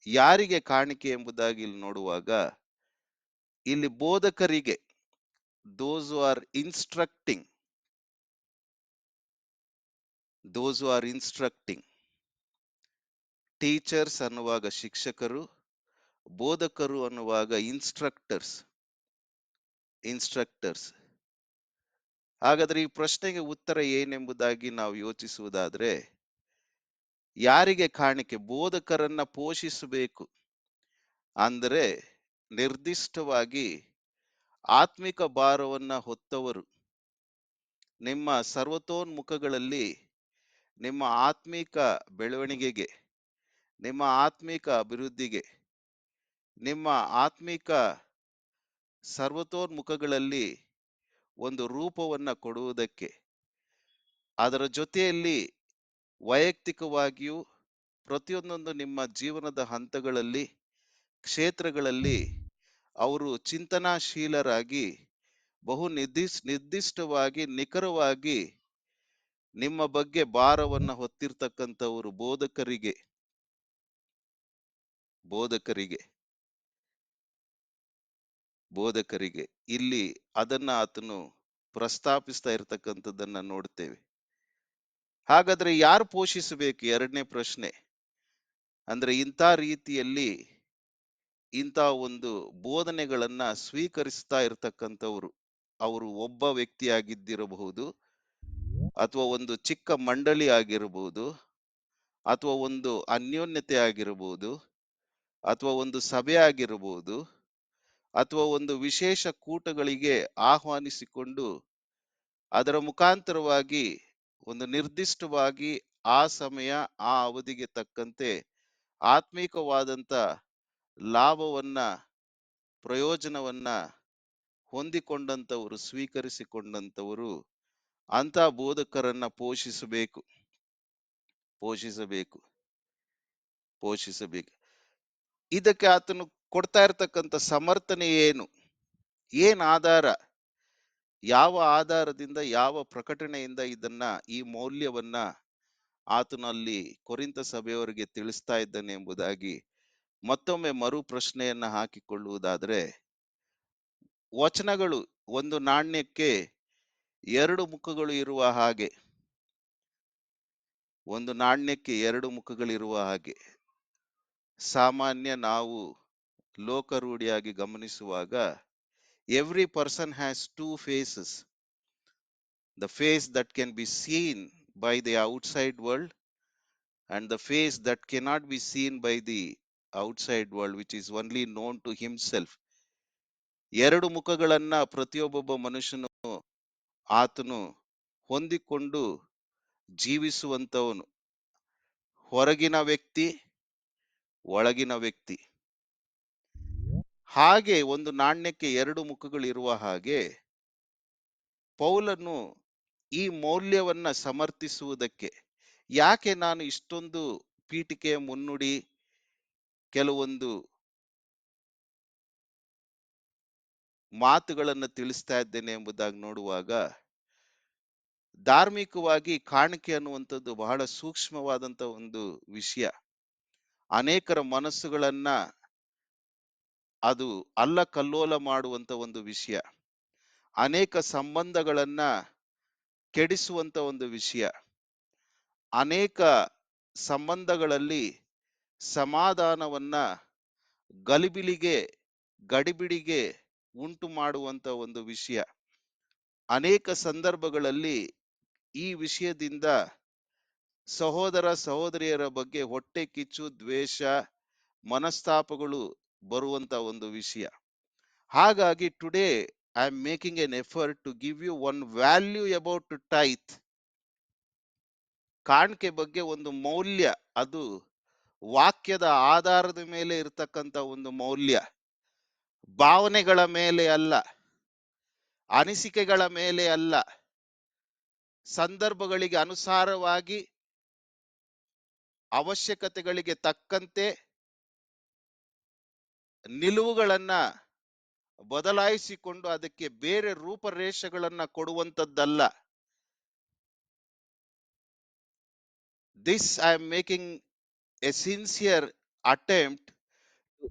ಯಾರಿಗೆ ಕಾಣಿಕೆ ಎಂಬುದಾಗಿ ಇಲ್ಲಿ ನೋಡುವಾಗ, ಇಲ್ಲಿ ಬೋಧಕರಿಗೆ, those who are instructing, teachers ಅನ್ನುವಾಗ ಶಿಕ್ಷಕರು, ಬೋಧಕರು ಅನ್ನುವಾಗ ಇನ್ಸ್ಟ್ರಕ್ಟರ್ಸ್. ಹಾಗಾದ್ರೆ ಈ ಪ್ರಶ್ನೆಗೆ ಉತ್ತರ ಏನೆಂಬುದಾಗಿ ನಾವು ಯೋಚಿಸುವುದಾದ್ರೆ, ಯಾರಿಗೆ ಕಾಣಿಕೆ? ಬೋಧಕರನ್ನ ಪೋಷಿಸಬೇಕು. ಅಂದರೆ ನಿರ್ದಿಷ್ಟವಾಗಿ ಆತ್ಮಿಕ ಭಾರವನ್ನ ಹೊತ್ತವರು, ನಿಮ್ಮ ಸರ್ವತೋನ್ಮುಖಗಳಲ್ಲಿ ನಿಮ್ಮ ಆತ್ಮಿಕ ಬೆಳವಣಿಗೆಗೆ, ನಿಮ್ಮ ಆತ್ಮಿಕ ಅಭಿವೃದ್ಧಿಗೆ, ನಿಮ್ಮ ಆತ್ಮಿಕ ಸರ್ವತೋನ್ಮುಖಗಳಲ್ಲಿ ಒಂದು ರೂಪವನ್ನ ಕೊಡುವುದಕ್ಕೆ, ಅದರ ಜೊತೆಯಲ್ಲಿ ವೈಯಕ್ತಿಕವಾಗಿಯೂ ಪ್ರತಿಯೊಂದೊಂದು ನಿಮ್ಮ ಜೀವನದ ಹಂತಗಳಲ್ಲಿ, ಕ್ಷೇತ್ರಗಳಲ್ಲಿ ಅವರು ಚಿಂತನಾಶೀಲರಾಗಿ ಬಹು ನಿರ್ದಿಷ್ಟವಾಗಿ ನಿಖರವಾಗಿ ನಿಮ್ಮ ಬಗ್ಗೆ ಭಾರವನ್ನ ಹೊತ್ತಿರ್ತಕ್ಕಂಥವರು ಬೋಧಕರಿಗೆ ಇಲ್ಲಿ ಅದನ್ನ ಆತನು ಪ್ರಸ್ತಾಪಿಸ್ತಾ ಇರ್ತಕ್ಕಂಥದ್ದನ್ನ ನೋಡ್ತೇವೆ. ಹಾಗಾದ್ರೆ ಯಾರು ಪೋಷಿಸಬೇಕು? ಎರಡನೇ ಪ್ರಶ್ನೆ. ಅಂದ್ರೆ ಇಂಥ ರೀತಿಯಲ್ಲಿ ಇಂಥ ಒಂದು ಬೋಧನೆಗಳನ್ನ ಸ್ವೀಕರಿಸ್ತಾ ಇರ್ತಕ್ಕಂಥವ್ರು, ಅವರು ಒಬ್ಬ ವ್ಯಕ್ತಿಯಾಗಿದ್ದಿರಬಹುದು, ಅಥವಾ ಒಂದು ಚಿಕ್ಕ ಮಂಡಳಿ ಆಗಿರಬಹುದು, ಅಥವಾ ಒಂದು ಅನ್ಯೋನ್ಯತೆ ಆಗಿರಬಹುದು, ಅಥವಾ ಒಂದು ಸಭೆ ಆಗಿರಬಹುದು, ಅಥವಾ ಒಂದು ವಿಶೇಷ ಕೂಟಗಳಿಗೆ ಆಹ್ವಾನಿಸಿಕೊಂಡು ಅದರ ಮುಖಾಂತರವಾಗಿ ಒಂದು ನಿರ್ದಿಷ್ಟವಾಗಿ ಆ ಸಮಯ ಆ ಅವಧಿಗೆ ತಕ್ಕಂತೆ ಆತ್ಮೀಕವಾದಂತ ಲಾಭವನ್ನ, ಪ್ರಯೋಜನವನ್ನ ಹೊಂದಿಕೊಂಡಂತವರು, ಸ್ವೀಕರಿಸಿಕೊಂಡಂತವರು ಅಂತ ಬೋಧಕರನ್ನ ಪೋಷಿಸಬೇಕು. ಇದಕ್ಕೆ ಆತನು ಕೊಡ್ತಾ ಇರ್ತಕ್ಕಂಥ ಸಮರ್ಥನೆ ಏನು? ಏನ್ ಆಧಾರ? ಯಾವ ಆಧಾರದಿಂದ, ಯಾವ ಪ್ರಕಟಣೆಯಿಂದ ಈ ಮೌಲ್ಯವನ್ನ ಆತನು ಅಲ್ಲಿ ಕೊರಿಂಥ ಸಭೆಯವರಿಗೆ ತಿಳಿಸ್ತಾ ಇದ್ದಾನೆ ಎಂಬುದಾಗಿ ಮತ್ತೊಮ್ಮೆ ಮರು ಪ್ರಶ್ನೆಯನ್ನ ಹಾಕಿಕೊಳ್ಳುವುದಾದ್ರೆ, ವಚನಗಳು ಒಂದು ನಾಣ್ಯಕ್ಕೆ ಎರಡು ಮುಖಗಳು ಇರುವ ಹಾಗೆ, ಒಂದು ನಾಣ್ಯಕ್ಕೆ ಎರಡು ಮುಖಗಳಿರುವ ಹಾಗೆ ಸಾಮಾನ್ಯ ನಾವು ಲೋಕರೂಢಿಯಾಗಿ ಗಮನಿಸುವಾಗ, every person has two faces. The face that can be seen by the outside world and the face that cannot be seen by the outside world, which is only known to himself. ಎರಡು ಮುಖಗಳನ್ನ ಪ್ರತಿಯೊಬ್ಬೊಬ್ಬ ಮನುಷ್ಯನು ಆತನು ಹೊಂದಿಕೊಂಡು ಜೀವಿಸುವಂತವನು. ಹೊರಗಿನ ವ್ಯಕ್ತಿ, ಒಳಗಿನ ವ್ಯಕ್ತಿ. ಹಾಗೆ ಒಂದು ನಾಣ್ಯಕ್ಕೆ ಎರಡು ಮುಖಗಳಿರುವ ಹಾಗೆ ಪೌಲನು ಈ ಮೌಲ್ಯವನ್ನ ಸಮರ್ಥಿಸುವುದಕ್ಕೆ, ಯಾಕೆ ನಾನು ಇಷ್ಟೊಂದು ಪೀಠಿಕೆಯ ಮುನ್ನುಡಿ, ಕೆಲವೊಂದು ಮಾತುಗಳನ್ನು ತಿಳಿಸ್ತಾ ಇದ್ದೇನೆ ಎಂಬುದಾಗಿ ನೋಡುವಾಗ, ಧಾರ್ಮಿಕವಾಗಿ ಕಾಣಿಕೆ ಅನ್ನುವಂಥದ್ದು ಬಹಳ ಸೂಕ್ಷ್ಮವಾದಂತ ಒಂದು ವಿಷಯ. ಅನೇಕರ ಮನಸ್ಸುಗಳನ್ನ ಅದು ಅಲ್ಲಕಲ್ಲೋಲ ಮಾಡುವಂತ ಒಂದು ವಿಷಯ, ಅನೇಕ ಸಂಬಂಧಗಳನ್ನ ಕೆಡಿಸುವಂತ ಒಂದು ವಿಷಯ, ಅನೇಕ ಸಂಬಂಧಗಳಲ್ಲಿ ಸಮಾಧಾನವನ್ನ ಗಡಿಬಿಡಿಗೆ ಉಂಟು ಮಾಡುವಂತ ಒಂದು ವಿಷಯ. ಅನೇಕ ಸಂದರ್ಭಗಳಲ್ಲಿ ಈ ವಿಷಯದಿಂದ ಸಹೋದರ ಸಹೋದರಿಯರ ಬಗ್ಗೆ ಹೊಟ್ಟೆ ಕಿಚ್ಚು, ದ್ವೇಷ, ಮನಸ್ತಾಪಗಳು ಬರುವಂತ ಒಂದು ವಿಷಯ. ಹಾಗಾಗಿ today I am making an effort to give you one value about tithe. ಕಾಣಿಕೆ ಬಗ್ಗೆ ಒಂದು ಮೌಲ್ಯ, ಅದು ವಾಕ್ಯದ ಆಧಾರದ ಮೇಲೆ ಇರತಕ್ಕಂತ ಒಂದು ಮೌಲ್ಯ, ಭಾವನೆಗಳ ಮೇಲೆ ಅಲ್ಲ, ಅನಿಸಿಕೆಗಳ ಮೇಲೆ ಅಲ್ಲ, ಸಂದರ್ಭಗಳಿಗೆ ಅನುಸಾರವಾಗಿ ಅವಶ್ಯಕತೆಗಳಿಗೆ ತಕ್ಕಂತೆ ನಿಲುವುಗಳನ್ನ ಬದಲಾಯಿಸಿಕೊಂಡು ಅದಕ್ಕೆ ಬೇರೆ ರೂಪರೇಷೆಗಳನ್ನ ಕೊಡುವಂತದ್ದಲ್ಲ. This I am making a sincere attempt to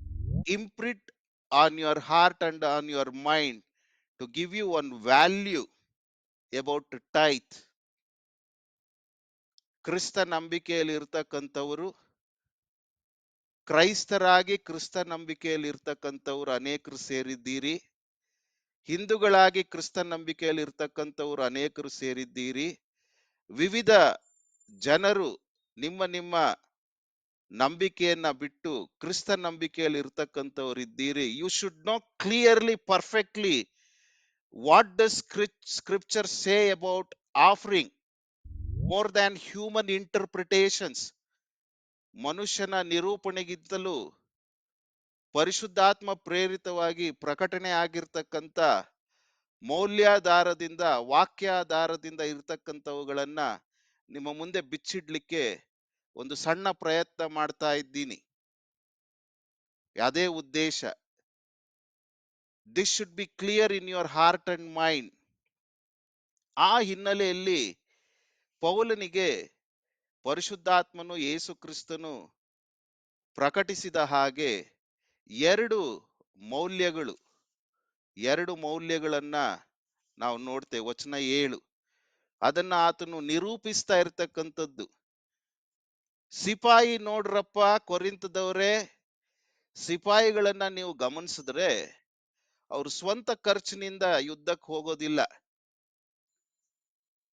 imprint on your heart and on your mind to give you one value about tithe. ಕ್ರಿಸ್ತ ನಂಬಿಕೆಯಲ್ಲಿ ಇರ್ತಕ್ಕಂಥವರು, ಕ್ರೈಸ್ತರಾಗಿ ಕ್ರಿಸ್ತ ನಂಬಿಕೆಯಲ್ಲಿ ಇರ್ತಕ್ಕಂಥವ್ರು ಅನೇಕರು ಸೇರಿದ್ದೀರಿ. ಹಿಂದೂಗಳಾಗಿ ಕ್ರಿಸ್ತ ನಂಬಿಕೆಯಲ್ಲಿ ಇರ್ತಕ್ಕಂಥವ್ರು ಅನೇಕರು ಸೇರಿದ್ದೀರಿ. ವಿವಿಧ ಜನರು ನಿಮ್ಮ ನಿಮ್ಮ ನಂಬಿಕೆಯನ್ನ ಬಿಟ್ಟು ಕ್ರಿಸ್ತ ನಂಬಿಕೆಯಲ್ಲಿ ಇರ್ತಕ್ಕಂಥವ್ರು ಇದ್ದೀರಿ. You should know clearly perfectly what does scripture say about offering more than human interpretations. ಮನುಷ್ಯನ ನಿರೂಪಣೆಗಿಂತಲೂ ಪರಿಶುದ್ಧಾತ್ಮ ಪ್ರೇರಿತವಾಗಿ ಪ್ರಕಟಣೆ ಆಗಿರ್ತಕ್ಕಂಥ ಮೌಲ್ಯಾಧಾರದಿಂದ, ವಾಕ್ಯಾಧಾರದಿಂದ ಇರ್ತಕ್ಕಂಥವುಗಳನ್ನ ನಿಮ್ಮ ಮುಂದೆ ಬಿಚ್ಚಿಡ್ಲಿಕ್ಕೆ ಒಂದು ಸಣ್ಣ ಪ್ರಯತ್ನ ಮಾಡ್ತಾ ಇದ್ದೀನಿ. ಅದೇ ಉದ್ದೇಶ. This should be clear in your heart and mind. ಆ ಹಿನ್ನೆಲೆಯಲ್ಲಿ ಪೌಲನಿಗೆ ಪರಿಶುದ್ಧಾತ್ಮನು ಯೇಸು ಕ್ರಿಸ್ತನು ಪ್ರಕಟಿಸಿದ ಹಾಗೆ ಎರಡು ಮೌಲ್ಯಗಳನ್ನ ನಾವು ನೋಡ್ತೇವೆ. ವಚನ 7 ಅದನ್ನ ಆತನು ನಿರೂಪಿಸ್ತಾ ಇರ್ತಕ್ಕಂಥದ್ದು. ಸಿಪಾಯಿ ನೋಡ್ರಪ್ಪ, ಕೊರಿಂತದವರೇ, ಸಿಪಾಯಿಗಳನ್ನ ನೀವು ಗಮನಿಸಿದ್ರೆ ಅವ್ರು ಸ್ವಂತ ಖರ್ಚಿನಿಂದ ಯುದ್ಧಕ್ಕೆ ಹೋಗೋದಿಲ್ಲ.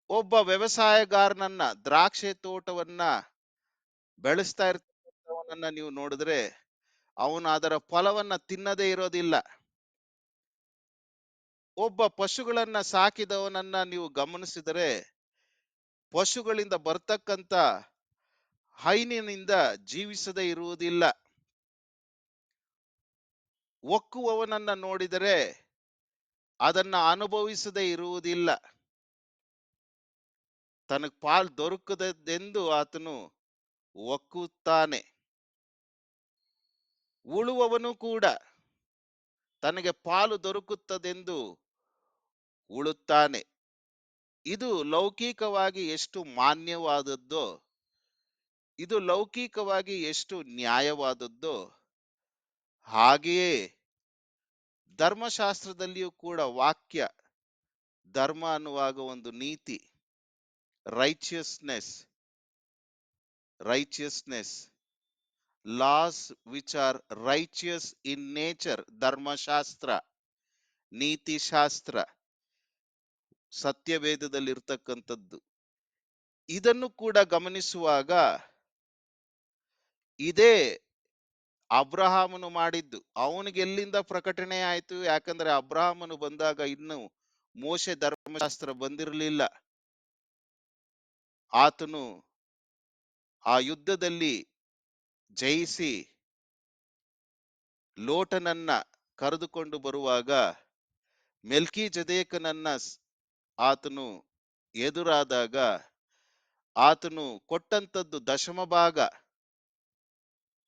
ಒಬ್ಬ ವ್ಯವಸಾಯಗಾರನನ್ನ, ದ್ರಾಕ್ಷೆ ತೋಟವನ್ನ ಬೆಳೆಸ್ತಾ ಇರ್ತಕ್ಕಂಥವನನ್ನ ನೀವು ನೋಡಿದ್ರೆ ಅವನು ಅದರ ಫಲವನ್ನ ತಿನ್ನದೇ ಇರೋದಿಲ್ಲ. ಒಬ್ಬ ಪಶುಗಳನ್ನ ಸಾಕಿದವನನ್ನ ನೀವು ಗಮನಿಸಿದರೆ ಪಶುಗಳಿಂದ ಬರ್ತಕ್ಕಂಥ ಹೈನಿನಿಂದ ಜೀವಿಸದೇ ಇರುವುದಿಲ್ಲ. ಒಕ್ಕುವವನನ್ನ ನೋಡಿದರೆ ಅದನ್ನ ಅನುಭವಿಸದೇ ಇರುವುದಿಲ್ಲ. ತನಗೆ ಪಾಲ್ ದೊರಕದೆಂದು ಆತನು ಒಕ್ಕುತ್ತಾನೆ. ಉಳುವವನು ಕೂಡ ತನಗೆ ಪಾಲು ದೊರಕುತ್ತದೆಂದು ಉಳುತ್ತಾನೆ. ಇದು ಲೌಕಿಕವಾಗಿ ಎಷ್ಟು ಮಾನ್ಯವಾದದ್ದೋ, ಇದು ಲೌಕಿಕವಾಗಿ ಎಷ್ಟು ನ್ಯಾಯವಾದದ್ದೋ, ಹಾಗೆಯೇ ಧರ್ಮಶಾಸ್ತ್ರದಲ್ಲಿಯೂ ಕೂಡ ವಾಕ್ಯ, ಧರ್ಮ ಅನ್ನುವಾಗ ಒಂದು ನೀತಿ, righteousness, laws which are righteous in nature, ಧರ್ಮಶಾಸ್ತ್ರ, ನೀತಿ ಶಾಸ್ತ್ರ, ಸತ್ಯವೇದದಲ್ಲಿರ್ತಕ್ಕಂಥದ್ದು. ಇದನ್ನು ಕೂಡ ಗಮನಿಸುವಾಗ ಇದೇ ಅಬ್ರಹಾಮನು ಮಾಡಿದ್ದು. ಅವನಿಗೆ ಎಲ್ಲಿಂದ ಪ್ರಕಟಣೆ ಆಯಿತು? ಯಾಕಂದ್ರೆ ಅಬ್ರಹಾಮನು ಬಂದಾಗ ಇನ್ನು ಮೋಶೆ ಧರ್ಮಶಾಸ್ತ್ರ ಬಂದಿರಲಿಲ್ಲ. ಆತನು ಆ ಯುದ್ಧದಲ್ಲಿ ಜಯಿಸಿ ಲೋಟನನ್ನ ಕರೆದುಕೊಂಡು ಬರುವಾಗ ಮೆಲ್ಕಿಜೆದೇಕನನ್ನ ಆತನು ಎದುರಾದಾಗ ಆತನು ಕೊಟ್ಟಂತದ್ದು ದಶಮ ಭಾಗ.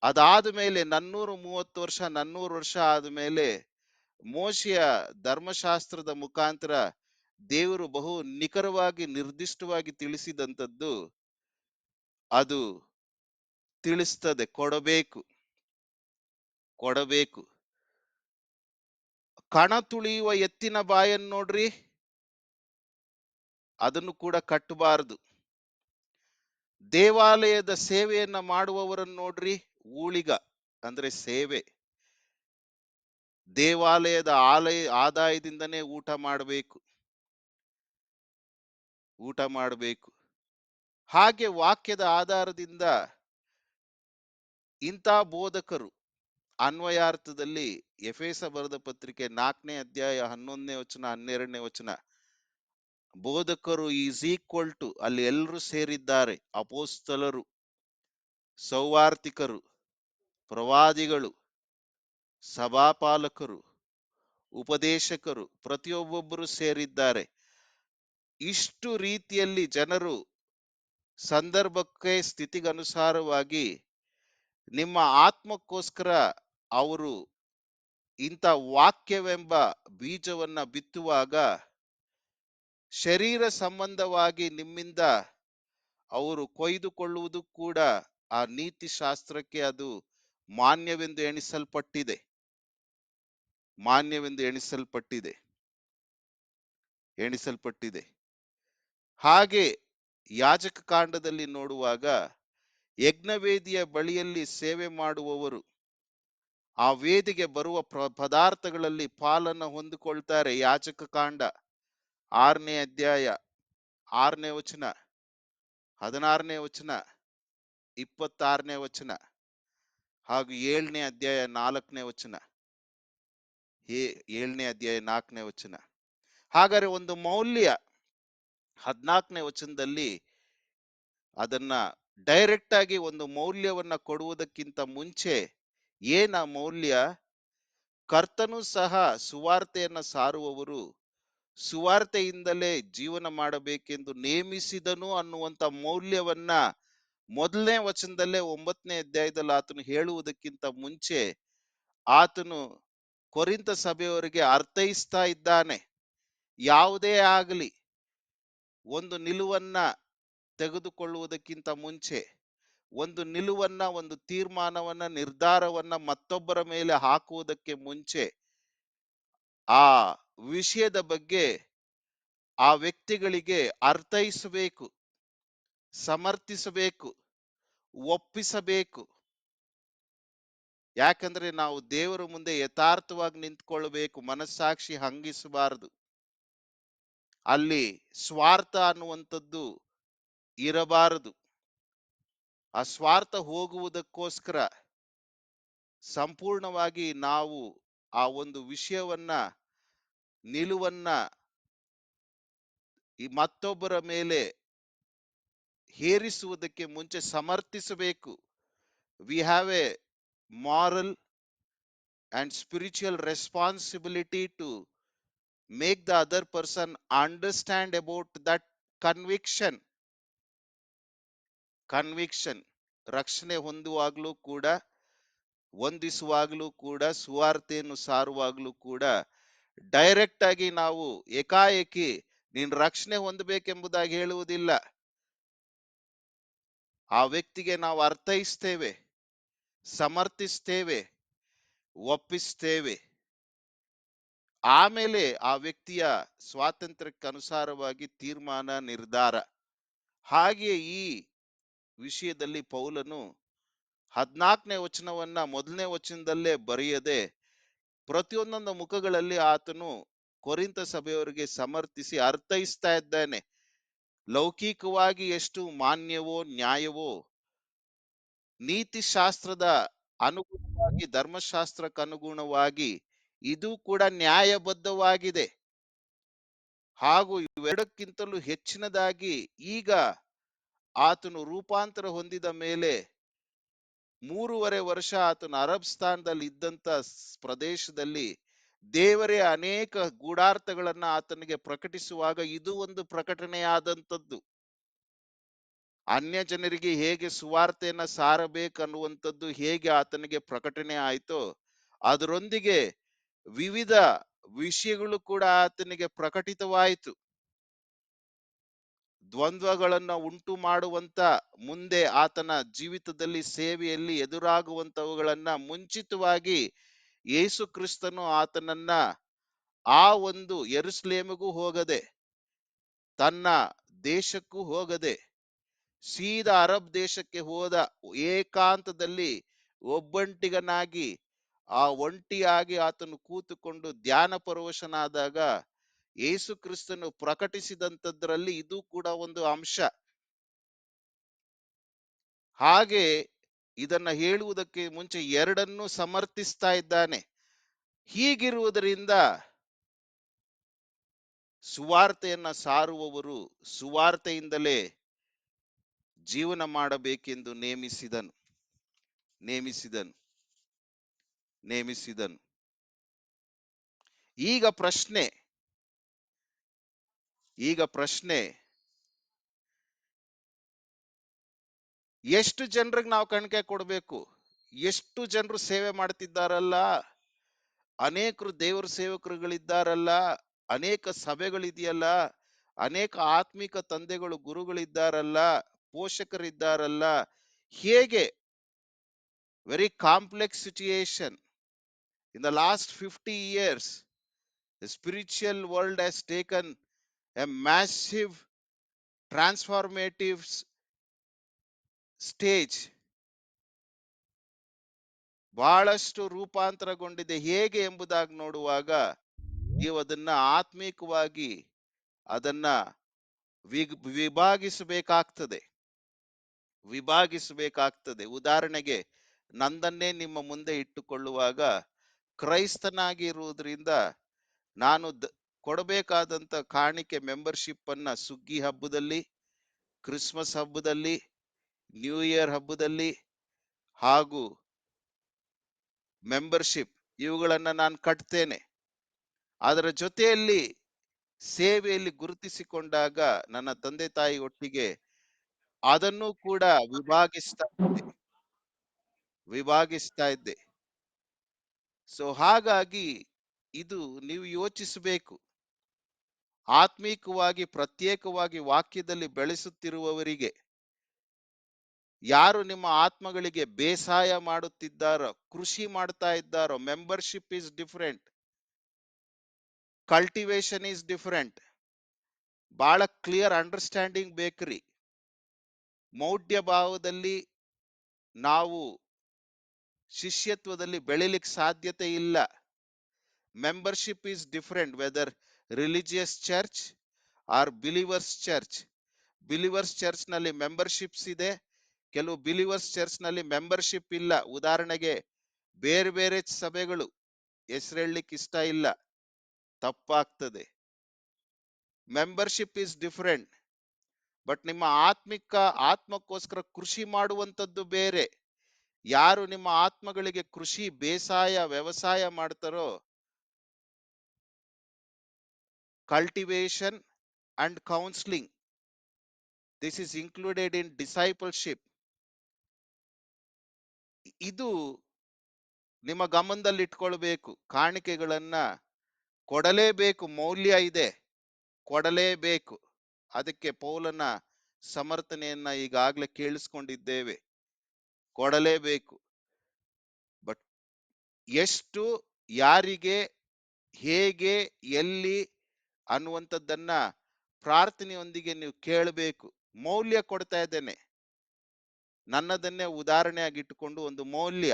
ಅದಾದ ಮೇಲೆ 430 ವರ್ಷ ಆದ್ಮೇಲೆ ಮೋಶೆಯ ಧರ್ಮಶಾಸ್ತ್ರದ ಮುಖಾಂತರ ದೇವರು ಬಹು ನಿಖರವಾಗಿ ನಿರ್ದಿಷ್ಟವಾಗಿ ತಿಳಿಸಿದಂಥದ್ದು ಅದು ತಿಳಿಸ್ತದೆ. ಕೊಡಬೇಕು. ಕಣ ತುಳಿಯುವ ಎತ್ತಿನ ಬಾಯನ್ನು ನೋಡ್ರಿ, ಅದನ್ನು ಕೂಡ ಕಟ್ಟಬಾರದು. ದೇವಾಲಯದ ಸೇವೆಯನ್ನ ಮಾಡುವವರನ್ನು ನೋಡ್ರಿ, ಊಳಿಗ ಅಂದ್ರೆ ಸೇವೆ. ದೇವಾಲಯದ ಆದಾಯದಿಂದನೇ ಊಟ ಮಾಡಬೇಕು. ಹಾಗೆ ವಾಕ್ಯದ ಆಧಾರದಿಂದ ಇಂಥ ಬೋಧಕರು ಅನ್ವಯಾರ್ಥದಲ್ಲಿ ಎಫೆಸ ಬರೆದ ಪತ್ರಿಕೆ 4ನೇ ಅಧ್ಯಾಯ 11ನೇ ವಚನ 12ನೇ ವಚನ, ಬೋಧಕರು ಈಸ್ ಈಕ್ವಲ್ ಟು, ಅಲ್ಲಿ ಎಲ್ಲರೂ ಸೇರಿದ್ದಾರೆ. ಅಪೋಸ್ತಲರು, ಸೌವಾರ್ತಿಕರು, ಪ್ರವಾದಿಗಳು, ಸಭಾಪಾಲಕರು, ಉಪದೇಶಕರು, ಪ್ರತಿಯೊಬ್ಬೊಬ್ಬರು ಸೇರಿದ್ದಾರೆ. ಇಷ್ಟು ರೀತಿಯಲ್ಲಿ ಜನರು ಸಂದರ್ಭಕ್ಕೆ ಸ್ಥಿತಿಗನುಸಾರವಾಗಿ ನಿಮ್ಮ ಆತ್ಮಕ್ಕೋಸ್ಕರ ಅವರು ಇಂಥ ವಾಕ್ಯವೆಂಬ ಬೀಜವನ್ನ ಬಿತ್ತುವಾಗ ಶರೀರ ಸಂಬಂಧವಾಗಿ ನಿಮ್ಮಿಂದ ಅವರು ಕೊಯ್ದುಕೊಳ್ಳುವುದು ಕೂಡ ಆ ನೀತಿ ಶಾಸ್ತ್ರಕ್ಕೆ ಅದು ಮಾನ್ಯವೆಂದು ಎಣಿಸಲ್ಪಟ್ಟಿದೆ. ಹಾಗೆ ಯಾಜಕ ಕಾಂಡದಲ್ಲಿ ನೋಡುವಾಗ ಯಜ್ಞವೇದಿಯ ಬಳಿಯಲ್ಲಿ ಸೇವೆ ಮಾಡುವವರು ಆ ವೇದಿಗೆ ಬರುವ ಪದಾರ್ಥಗಳಲ್ಲಿ ಪಾಲನ್ನು ಹೊಂದಿಕೊಳ್ತಾರೆ. ಯಾಚಕ ಕಾಂಡ 6ನೇ ಅಧ್ಯಾಯ 6ನೇ ವಚನ, 16ನೇ ವಚನ, 26ನೇ ವಚನ ಹಾಗೂ 7ನೇ ಅಧ್ಯಾಯ 4ನೇ ವಚನ, 7ನೇ ಅಧ್ಯಾಯ 4ನೇ ವಚನ. ಹಾಗಾದ್ರೆ ಒಂದು ಮೌಲ್ಯ 14ನೇ ವಚನದಲ್ಲಿ ಅದನ್ನ ಡೈರೆಕ್ಟ್ ಆಗಿ ಒಂದು ಮೌಲ್ಯವನ್ನ ಕೊಡುವುದಕ್ಕಿಂತ ಮುಂಚೆ ಏನ ಮೌಲ್ಯ, ಕರ್ತನು ಸಹ ಸುವಾರ್ತೆಯನ್ನ ಸಾರುವವರು ಸುವಾರ್ತೆಯಿಂದಲೇ ಜೀವನ ಮಾಡಬೇಕೆಂದು ನೇಮಿಸಿದನು ಅನ್ನುವಂತ ಮೌಲ್ಯವನ್ನ ಮೊದಲನೇ ವಚನದಲ್ಲೇ 9ನೇ ಅಧ್ಯಾಯದಲ್ಲಿ ಆತನು ಹೇಳುವುದಕ್ಕಿಂತ ಮುಂಚೆ ಆತನು ಕೊರಿಂಥ ಸಭೆಯವರಿಗೆ ಅರ್ಥೈಸ್ತಾ ಇದ್ದಾನೆ. ಯಾವುದೇ ಆಗಲಿ ಒಂದು ನಿಲುವನ್ನ ತೆಗೆದುಕೊಳ್ಳುವುದಕ್ಕಿಂತ ಮುಂಚೆ, ಒಂದು ನಿಲುವನ್ನ, ಒಂದು ತೀರ್ಮಾನವನ್ನ, ನಿರ್ಧಾರವನ್ನ ಮತ್ತೊಬ್ಬರ ಮೇಲೆ ಹಾಕುವುದಕ್ಕೆ ಮುಂಚೆ ಆ ವಿಷಯದ ಬಗ್ಗೆ ಆ ವ್ಯಕ್ತಿಗಳಿಗೆ ಅರ್ಥೈಸಬೇಕು, ಸಮರ್ಥಿಸಬೇಕು, ಒಪ್ಪಿಸಬೇಕು. ಯಾಕಂದ್ರೆ ನಾವು ದೇವರ ಮುಂದೆ ಯಥಾರ್ಥವಾಗಿ ನಿಂತ್ಕೊಳ್ಬೇಕು, ಮನಸ್ಸಾಕ್ಷಿ ಹಂಗಿಸಬಾರದು. ಅಲ್ಲಿ ಸ್ವಾರ್ಥ ಅನ್ನುವಂಥದ್ದು ಇರಬಾರದು. ಆ ಸ್ವಾರ್ಥ ಹೋಗುವುದಕ್ಕೋಸ್ಕರ ಸಂಪೂರ್ಣವಾಗಿ ನಾವು ಆ ಒಂದು ವಿಷಯವನ್ನ, ನಿಲುವನ್ನ ಈ ಮತ್ತೊಬ್ಬರ ಮೇಲೆ ಹೇರಿಸುವುದಕ್ಕೆ ಮುಂಚೆ ಸಮರ್ಥಿಸಬೇಕು. We have a moral and spiritual responsibility to make the other person understand about that conviction. ರಕ್ಷಣೆ ಹೊಂದುವಾಗಲೂ ಕೂಡ, ಹೊಂದಿಸುವಾಗಲೂ ಕೂಡ, ಸುವಾರ್ತೆಯನ್ನು ಸಾರುವಾಗಲೂ ಕೂಡ ಡೈರೆಕ್ಟ್ ಆಗಿ ನಾವು ಏಕಾಏಕಿ ನೀನ್ ರಕ್ಷಣೆ ಹೊಂದಬೇಕೆಂಬುದಾಗಿ ಹೇಳುವುದಿಲ್ಲ. ಆ ವ್ಯಕ್ತಿಗೆ ನಾವು ಅರ್ಥೈಸ್ತೇವೆ, ಸಮರ್ಥಿಸ್ತೇವೆ, ಒಪ್ಪಿಸ್ತೇವೆ. ಆಮೇಲೆ ಆ ವ್ಯಕ್ತಿಯ ಸ್ವಾತಂತ್ರ್ಯಕ್ಕೆ ಅನುಸಾರವಾಗಿ ತೀರ್ಮಾನ, ನಿರ್ಧಾರ. ಹಾಗೆ ಈ ವಿಷಯದಲ್ಲಿ ಪೌಲನು 14ನೇ ವಚನವನ್ನ ಮೊದಲನೇ ವಚನದಲ್ಲೇ ಬರೆಯದೆ ಪ್ರತಿಯೊಂದೊಂದು ಮುಖಗಳಲ್ಲಿ ಆತನು ಕೊರಿಂಥ ಸಭೆಯವರಿಗೆ ಸಮರ್ಥಿಸಿ ಅರ್ಥೈಸ್ತಾ ಇದ್ದಾನೆ. ಲೌಕಿಕವಾಗಿ ಎಷ್ಟು ಮಾನ್ಯವೋ, ನ್ಯಾಯವೋ, ನೀತಿಶಾಸ್ತ್ರದ ಅನುಗುಣವಾಗಿ, ಧರ್ಮಶಾಸ್ತ್ರಕ್ಕೆ ಅನುಗುಣವಾಗಿ ಇದು ಕೂಡ ನ್ಯಾಯಬದ್ಧವಾಗಿದೆ. ಹಾಗೂ ಇವೆರಡಕ್ಕಿಂತಲೂ ಹೆಚ್ಚಿನದಾಗಿ ಈಗ ಆತನು ರೂಪಾಂತರ ಹೊಂದಿದ ಮೇಲೆ 3.5 ವರ್ಷ ಆತನು ಅರಬ್ ಸ್ಥಾನದಲ್ಲಿ ಇದ್ದಂತ ಪ್ರದೇಶದಲ್ಲಿ ದೇವರೇ ಅನೇಕ ಗೂಢಾರ್ಥಗಳನ್ನ ಆತನಿಗೆ ಪ್ರಕಟಿಸುವಾಗ ಇದು ಒಂದು ಪ್ರಕಟಣೆಯಾದಂಥದ್ದು. ಅನ್ಯ ಜನರಿಗೆ ಹೇಗೆ ಸುವಾರ್ತೆಯನ್ನ ಸಾರಬೇಕನ್ನುವಂಥದ್ದು ಹೇಗೆ ಆತನಿಗೆ ಪ್ರಕಟಣೆ ಆಯಿತೋ, ಅದರೊಂದಿಗೆ ವಿವಿಧ ವಿಷಯಗಳು ಕೂಡ ಆತನಿಗೆ ಪ್ರಕಟಿತವಾಯಿತು. ದ್ವಂದ್ವಗಳನ್ನ ಉಂಟು ಮಾಡುವಂತ, ಮುಂದೆ ಆತನ ಜೀವಿತದಲ್ಲಿ, ಸೇವೆಯಲ್ಲಿ ಎದುರಾಗುವಂತವುಗಳನ್ನ ಮುಂಚಿತವಾಗಿ ಯೇಸು ಕ್ರಿಸ್ತನು ಆತನನ್ನ ಆ ಒಂದು ಯೆರೂಸಲೇಮಿಗೂ ಹೋಗದೆ, ತನ್ನ ದೇಶಕ್ಕೂ ಹೋಗದೆ ಸೀದಾ ಅರಬ್ ದೇಶಕ್ಕೆ ಹೋದ. ಏಕಾಂತದಲ್ಲಿ ಒಬ್ಬಂಟಿಗನಾಗಿ, ಆ ಒಂಟಿಯಾಗಿ ಆತನು ಕೂತುಕೊಂಡು ಧ್ಯಾನ ಪರವಶನಾದಾಗ ಯೇಸು ಕ್ರಿಸ್ತನು ಪ್ರಕಟಿಸಿದಂಥದ್ರಲ್ಲಿ ಇದು ಕೂಡ ಒಂದು ಅಂಶ. ಹಾಗೆ ಇದನ್ನ ಹೇಳುವುದಕ್ಕೆ ಮುಂಚೆ ಎರಡನ್ನೂ ಸಮರ್ಥಿಸ್ತಾ ಇದ್ದಾನೆ. ಹೀಗಿರುವುದರಿಂದ ಸುವಾರ್ತೆಯನ್ನ ಸಾರುವವರು ಸುವಾರ್ತೆಯಿಂದಲೇ ಜೀವನ ಮಾಡಬೇಕೆಂದು ನೇಮಿಸಿದನು. ಈಗ ಪ್ರಶ್ನೆ, ಎಷ್ಟು ಜನರಿಗೆ ನಾವು ಕಾಣಿಕೆ ಕೊಡಬೇಕು? ಎಷ್ಟು ಜನರು ಸೇವೆ ಮಾಡ್ತಿದ್ದಾರಲ್ಲ, ಅನೇಕರು ದೇವರ ಸೇವಕರುಗಳಿದ್ದಾರಲ್ಲ, ಅನೇಕ ಸಭೆಗಳಿದೆಯಲ್ಲ, ಅನೇಕ ಆತ್ಮಿಕ ತಂದೆಗಳು, ಗುರುಗಳಿದ್ದಾರಲ್ಲ, ಪೋಷಕರಿದ್ದಾರಲ್ಲ. ಹೇಗೆ very complex situation. In the last 50 years the spiritual world has taken a massive transformative stage. ಬಹಳಷ್ಟು ರೂಪಾಂತರಗೊಂಡಿದೆ. ಹೇಗೆ ಎಂಬುದಾಗಿ ನೋಡುವಾಗ ನೀವು ಅದನ್ನ ಆತ್ಮಿಕವಾಗಿ ಅದನ್ನ ವಿಭಾಗಿಸಬೇಕಾಗ್ತದೆ. ಉದಾಹರಣೆಗೆ ನಂದನ್ನೇ ನಿಮ್ಮ ಮುಂದೆ ಇಟ್ಟುಕೊಳ್ಳುವಾಗ ಕ್ರೈಸ್ತನಾಗಿ ಇರುವುದರಿಂದ ನಾನು ಕೊಡಬೇಕಾದಂತ ಕಾಣಿಕೆ ಮೆಂಬರ್ಶಿಪ್ ಅನ್ನ ಸುಗ್ಗಿ ಹಬ್ಬದಲ್ಲಿ, ಕ್ರಿಸ್ಮಸ್ ಹಬ್ಬದಲ್ಲಿ, ನ್ಯೂ ಇಯರ್ ಹಬ್ಬದಲ್ಲಿ ಹಾಗೂ ಮೆಂಬರ್ಶಿಪ್ ಇವುಗಳನ್ನ ನಾನು ಕಟ್ತೇನೆ. ಅದರ ಜೊತೆಯಲ್ಲಿ ಸೇವೆಯಲ್ಲಿ ಗುರುತಿಸಿಕೊಂಡಾಗ ನನ್ನ ತಂದೆ ತಾಯಿ ಒಟ್ಟಿಗೆ ಅದನ್ನು ಕೂಡ ವಿಭಾಗಿಸ್ತಾ ಇದ್ದೆ. ಸೊ ಹಾಗಾಗಿ ಇದು ನೀವು ಯೋಚಿಸಬೇಕು. ಆತ್ಮೀಕವಾಗಿ ಪ್ರತ್ಯೇಕವಾಗಿ ವಾಕ್ಯದಲ್ಲಿ ಬೆಳೆಸುತ್ತಿರುವವರಿಗೆ, ಯಾರು ನಿಮ್ಮ ಆತ್ಮಗಳಿಗೆ ಬೇಸಾಯ ಮಾಡುತ್ತಿದ್ದಾರೋ, ಕೃಷಿ ಮಾಡ್ತಾ ಇದ್ದಾರೋ, membership is different, cultivation is different. ಬಹಳ ಕ್ಲಿಯರ್ ಅಂಡರ್ಸ್ಟ್ಯಾಂಡಿಂಗ್ ಬೇಕ್ರಿ. ಮೌಢ್ಯ ಭಾವದಲ್ಲಿ ನಾವು ಶಿಷ್ಯತ್ವದಲ್ಲಿ ಬೆಳಿಲಿಕ್ಕೆ ಸಾಧ್ಯತೆ ಇಲ್ಲ. Membership is different whether religious church or believers church. Believers church ನಲ್ಲಿ ಮೆಂಬರ್ಶಿಪ್ಸ್ ಇದೆ, ಕೆಲವು ಬಿಲಿವರ್ಸ್ ಚರ್ಚ್ ನಲ್ಲಿ ಮೆಂಬರ್ಶಿಪ್ ಇಲ್ಲ. ಉದಾಹರಣೆಗೆ ಬೇರೆ ಬೇರೆ ಸಭೆಗಳು ಹೆಸರೇಳಲಿಕ್ಕೆ ಇಷ್ಟ ಇಲ್ಲ, ತಪ್ಪಾಗ್ತದೆ. Membership is different. ಬಟ್ ನಿಮ್ಮ ಆತ್ಮಕ್ಕೋಸ್ಕರ ಕೃಷಿ ಮಾಡುವಂತದ್ದು ಬೇರೆ. ಯಾರು ನಿಮ್ಮ ಆತ್ಮಗಳಿಗೆ ಕೃಷಿ ಬೇಸಾಯ ವ್ಯವಸಾಯ ಮಾಡ್ತಾರೋ, cultivation and counselling, this is included in discipleship. ಇದು ನಿಮ್ಮ ಗಮನದಲ್ಲಿ ಇಟ್ಕೊಳ್ಬೇಕು. ಕಾಣಿಕೆಗಳನ್ನ ಕೊಡಲೇಬೇಕು, ಮೌಲ್ಯ ಇದೆ, ಕೊಡಲೇಬೇಕು. ಅದಕ್ಕೆ ಪೌಲನ ಸಮರ್ಥನೆಯನ್ನ ಈಗಾಗಲೇ ಕೇಳಿಸ್ಕೊಂಡಿದ್ದೇವೆ, ಕೊಡಲೇಬೇಕು. ಬಟ್ ಎಷ್ಟು, ಯಾರಿಗೆ, ಹೇಗೆ, ಎಲ್ಲಿ ಅನ್ನುವಂಥದ್ದನ್ನ ಪ್ರಾರ್ಥನೆಯೊಂದಿಗೆ ನೀವು ಕೇಳಬೇಕು. ಮೌಲ್ಯ ಕೊಡ್ತಾ ಇದ್ದೇನೆ, ನನ್ನದನ್ನೇ ಉದಾಹರಣೆಯಾಗಿಟ್ಟುಕೊಂಡು ಒಂದು ಮೌಲ್ಯ.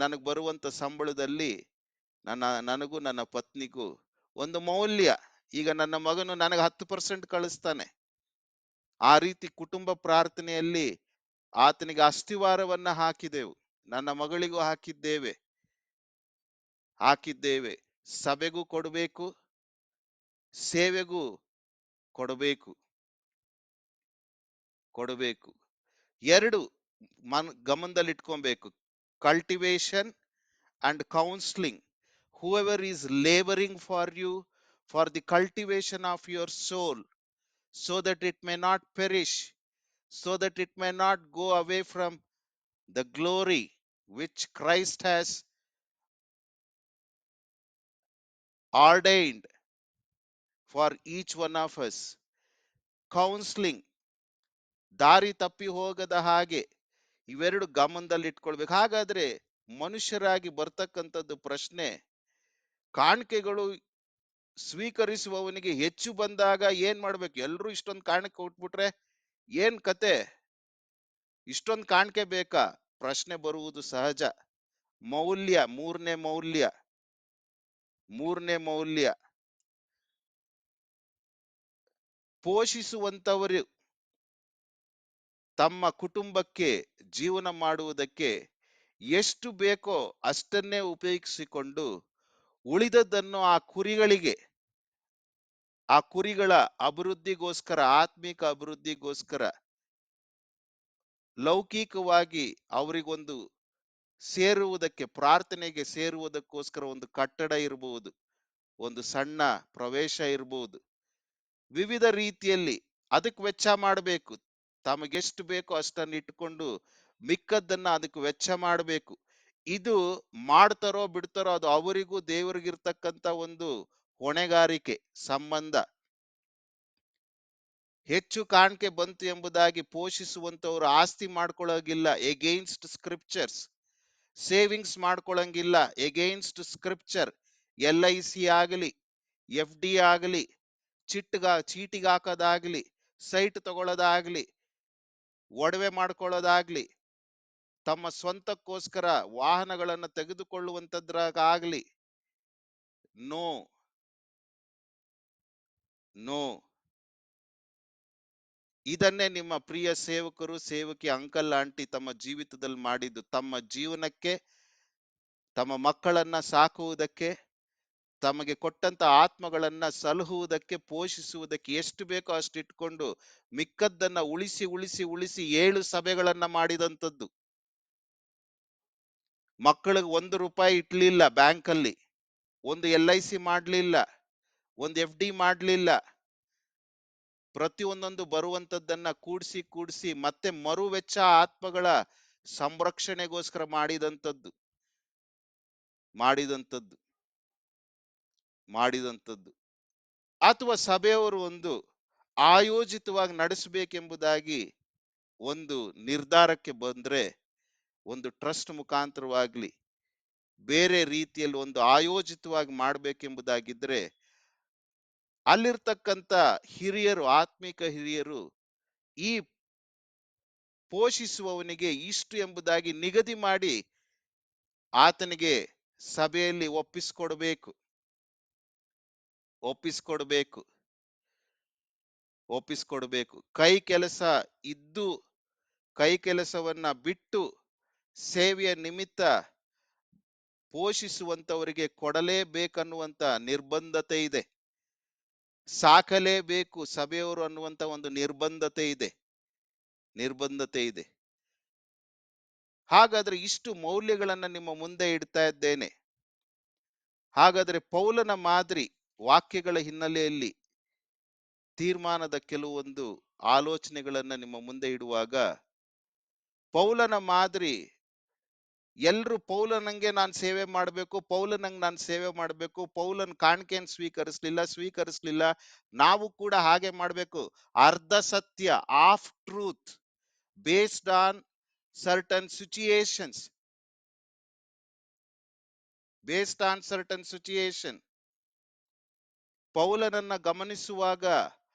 ನನಗೆ ಬರುವಂತ ಸಂಬಳದಲ್ಲಿ ನನಗೂ ನನ್ನ ಪತ್ನಿಗೂ ಒಂದು ಮೌಲ್ಯ. ಈಗ ನನ್ನ ಮಗನು ನನಗೆ 10% ಕಳಿಸ್ತಾನೆ. ಆ ರೀತಿ ಕುಟುಂಬ ಪ್ರಾರ್ಥನೆಯಲ್ಲಿ ಆತನಿಗೆ ಅಸ್ಥಿವಾರವನ್ನ ಹಾಕಿದೆವು, ನನ್ನ ಮಗಳಿಗೂ ಹಾಕಿದ್ದೇವೆ. ಸಭೆಗೂ ಕೊಡಬೇಕು, ಸೇವೆಗೂ ಕೊಡಬೇಕು. ಎರಡು ಗಮನದಲ್ಲಿ ಇಟ್ಕೊಬೇಕು, cultivation and counselling. whoever is laboring for you for the cultivation of your soul, so that it may not perish, so that it may not go away from the glory which Christ has ordained for each one of us. Counselling, ದಾರಿ ತಪ್ಪಿ ಹೋಗದ ಹಾಗೆ ಇವೆರಡು ಗಮನದಲ್ಲಿ ಇಟ್ಕೊಳ್ಬೇಕು. ಹಾಗಾದ್ರೆ ಮನುಷ್ಯರಾಗಿ ಬರ್ತಕ್ಕಂಥದ್ದು ಪ್ರಶ್ನೆ, ಕಾಣಿಕೆಗಳು ಸ್ವೀಕರಿಸುವವನಿಗೆ ಹೆಚ್ಚು ಬಂದಾಗ ಏನ್ ಮಾಡ್ಬೇಕು? ಎಲ್ರು ಇಷ್ಟೊಂದು ಕಾಣಿಕೆ ಕೊಟ್ಬಿಟ್ರೆ ಏನ್ ಕತೆ? ಇಷ್ಟೊಂದು ಕಾಣಿಕೆ ಬೇಕಾ? ಪ್ರಶ್ನೆ ಬರುವುದು ಸಹಜ. ಮೌಲ್ಯ, ಮೂರನೇ ಮೌಲ್ಯ, ಪೋಷಿಸುವಂತವರು ತಮ್ಮ ಕುಟುಂಬಕ್ಕೆ ಜೀವನ ಮಾಡುವುದಕ್ಕೆ ಎಷ್ಟು ಬೇಕೋ ಅಷ್ಟನ್ನೇ ಉಪಯೋಗಿಸಿಕೊಂಡು ಉಳಿದದ್ದನ್ನು ಆ ಕುರಿಗಳ ಅಭಿವೃದ್ಧಿಗೋಸ್ಕರ, ಆತ್ಮಿಕ ಅಭಿವೃದ್ಧಿಗೋಸ್ಕರ, ಲೌಕಿಕವಾಗಿ ಅವರಿಗೊಂದು ಸೇರುವುದಕ್ಕೆ, ಪ್ರಾರ್ಥನೆಗೆ ಸೇರುವುದಕ್ಕೋಸ್ಕರ ಒಂದು ಕಟ್ಟಡ ಇರಬಹುದು, ಒಂದು ಸಣ್ಣ ಪ್ರವೇಶ ಇರಬಹುದು, ವಿವಿಧ ರೀತಿಯಲ್ಲಿ ಅದಕ್ಕೆ ವೆಚ್ಚ ಮಾಡಬೇಕು. ತಮಗೆಷ್ಟು ಬೇಕೋ ಅಷ್ಟನ್ನು ಇಟ್ಟುಕೊಂಡು ಮಿಕ್ಕದ್ದನ್ನ ಅದಕ್ಕೆ ವೆಚ್ಚ ಮಾಡಬೇಕು. ಇದು ಮಾಡ್ತಾರೋ ಬಿಡ್ತಾರೋ ಅದು ಅವರಿಗೂ ದೇವರಿಗಿರ್ತಕ್ಕಂಥ ಒಂದು ಹೊಣೆಗಾರಿಕೆ, ಸಂಬಂಧ. ಹೆಚ್ಚು ಕಾಣಿಕೆ ಬಂತು ಎಂಬುದಾಗಿ ಪೋಷಿಸುವಂತವ್ರು ಆಸ್ತಿ ಮಾಡ್ಕೊಳ್ಳೋಗಿಲ್ಲ, ಎಗೇನ್ಸ್ಟ್ ಸ್ಕ್ರಿಪ್ಚರ್ಸ್. ಸೇವಿಂಗ್ಸ್ ಮಾಡ್ಕೊಳ್ಳಂಗಿಲ್ಲ, ಎಗೇನ್ಸ್ಟ್ ಸ್ಕ್ರಿಪ್ಚರ್. LIC ಆಗಲಿ, FD ಆಗಲಿ, ಚೀಟಿಗೆ ಹಾಕೋದಾಗ್ಲಿ, ಸೈಟ್ ತಗೊಳ್ಳೋದಾಗ್ಲಿ, ಒಡವೆ ಮಾಡ್ಕೊಳ್ಳೋದಾಗ್ಲಿ, ತಮ್ಮ ಸ್ವಂತಕ್ಕೋಸ್ಕರ ವಾಹನಗಳನ್ನು ತೆಗೆದುಕೊಳ್ಳುವಂತದ್ರಾಗಲಿ, ನೋ ನೋ. ಇದನ್ನೇ ನಿಮ್ಮ ಪ್ರಿಯ ಸೇವಕರು, ಸೇವಕಿ, ಅಂಕಲ್, ಆಂಟಿ ತಮ್ಮ ಜೀವಿತದಲ್ಲಿ ಮಾಡಿದ್ದು. ತಮ್ಮ ಜೀವನಕ್ಕೆ, ತಮ್ಮ ಮಕ್ಕಳನ್ನ ಸಾಕುವುದಕ್ಕೆ, ತಮಗೆ ಕೊಟ್ಟಂತ ಆತ್ಮಗಳನ್ನ ಸಲಹುವುದಕ್ಕೆ, ಪೋಷಿಸುವುದಕ್ಕೆ ಎಷ್ಟು ಬೇಕೋ ಅಷ್ಟು ಇಟ್ಕೊಂಡು ಮಿಕ್ಕದ್ದನ್ನ ಉಳಿಸಿ ಉಳಿಸಿ ಉಳಿಸಿ 7 ಸಭೆಗಳನ್ನ ಮಾಡಿದಂಥದ್ದು. ಮಕ್ಕಳಿಗೆ 1 ರೂಪಾಯಿ ಇಟ್ಲಿಲ್ಲ ಬ್ಯಾಂಕಲ್ಲಿ, ಒಂದು LIC ಮಾಡ್ಲಿಲ್ಲ, ಒಂದು FD ಮಾಡ್ಲಿಲ್ಲ. ಪ್ರತಿಯೊಂದೊಂದು ಬರುವಂತದ್ದನ್ನ ಕೂಡಿಸಿ ಕೂಡಿಸಿ ಮತ್ತೆ ಮರು ವೆಚ್ಚ ಆತ್ಮಗಳ ಸಂರಕ್ಷಣೆಗೋಸ್ಕರ ಮಾಡಿದಂಥದ್ದು ಮಾಡಿದಂಥದ್ದು ಮಾಡಿದಂಥದ್ದು ಅಥವಾ ಸಭೆಯವರು ಒಂದು ಆಯೋಜಿತವಾಗಿ ನಡೆಸಬೇಕೆಂಬುದಾಗಿ ಒಂದು ನಿರ್ಧಾರಕ್ಕೆ ಬಂದ್ರೆ, ಒಂದು ಟ್ರಸ್ಟ್ ಮುಖಾಂತರವಾಗ್ಲಿ ಬೇರೆ ರೀತಿಯಲ್ಲಿ ಒಂದು ಆಯೋಜಿತವಾಗಿ ಮಾಡಬೇಕೆಂಬುದಾಗಿದ್ರೆ, ಅಲ್ಲಿರ್ತಕ್ಕಂಥ ಹಿರಿಯರು, ಆತ್ಮಿಕ ಹಿರಿಯರು ಈ ಪೋಷಿಸುವವನಿಗೆ ಇಷ್ಟು ಎಂಬುದಾಗಿ ನಿಗದಿ ಮಾಡಿ ಆತನಿಗೆ ಸಭೆಯಲ್ಲಿ ಒಪ್ಪಿಸಿಕೊಡ್ಬೇಕು ಒಪ್ಪಿಸಿಕೊಡ್ಬೇಕು. ಕೈ ಕೆಲಸ ಇದ್ದು ಕೈ ಕೆಲಸವನ್ನ ಬಿಟ್ಟು ಸೇವೆಯ ನಿಮಿತ್ತ ಪೋಷಿಸುವಂತವರಿಗೆ ಕೊಡಲೇಬೇಕನ್ನುವಂತ ನಿರ್ಬಂಧತೆ ಇದೆ. ಸಾಕಲೇಬೇಕು ಸಭೆಯವರು ಅನ್ನುವಂತ ಒಂದು ನಿರ್ಬಂಧತೆ ಇದೆ. ಹಾಗಾದ್ರೆ ಇಷ್ಟು ಮೌಲ್ಯಗಳನ್ನ ನಿಮ್ಮ ಮುಂದೆ ಇಡ್ತಾ ಇದ್ದೇನೆ. ಹಾಗಾದ್ರೆ ಪೌಲನ ಮಾದರಿ ವಾಕ್ಯಗಳ ಹಿನ್ನೆಲೆಯಲ್ಲಿ ತೀರ್ಮಾನದ ಕೆಲವೊಂದು ಆಲೋಚನೆಗಳನ್ನ ನಿಮ್ಮ ಮುಂದೆ ಇಡುವಾಗ, ಪೌಲನ ಮಾದರಿ ಎಲ್ರು ಪೌಲನಂಗೆ ನಾನು ಸೇವೆ ಮಾಡಬೇಕು, ಪೌಲನಂಗೆ ನಾನು ಸೇವೆ ಮಾಡಬೇಕು, ಪೌಲನ್ ಕಾಣಿಕೆಯನ್ನು ಸ್ವೀಕರಿಸ್ಲಿಲ್ಲ, ನಾವು ಕೂಡ ಹಾಗೆ ಮಾಡಬೇಕು. ಅರ್ಧ ಸತ್ಯ, half truth based on certain situation. ಪೌಲನನ್ನ ಗಮನಿಸುವಾಗ,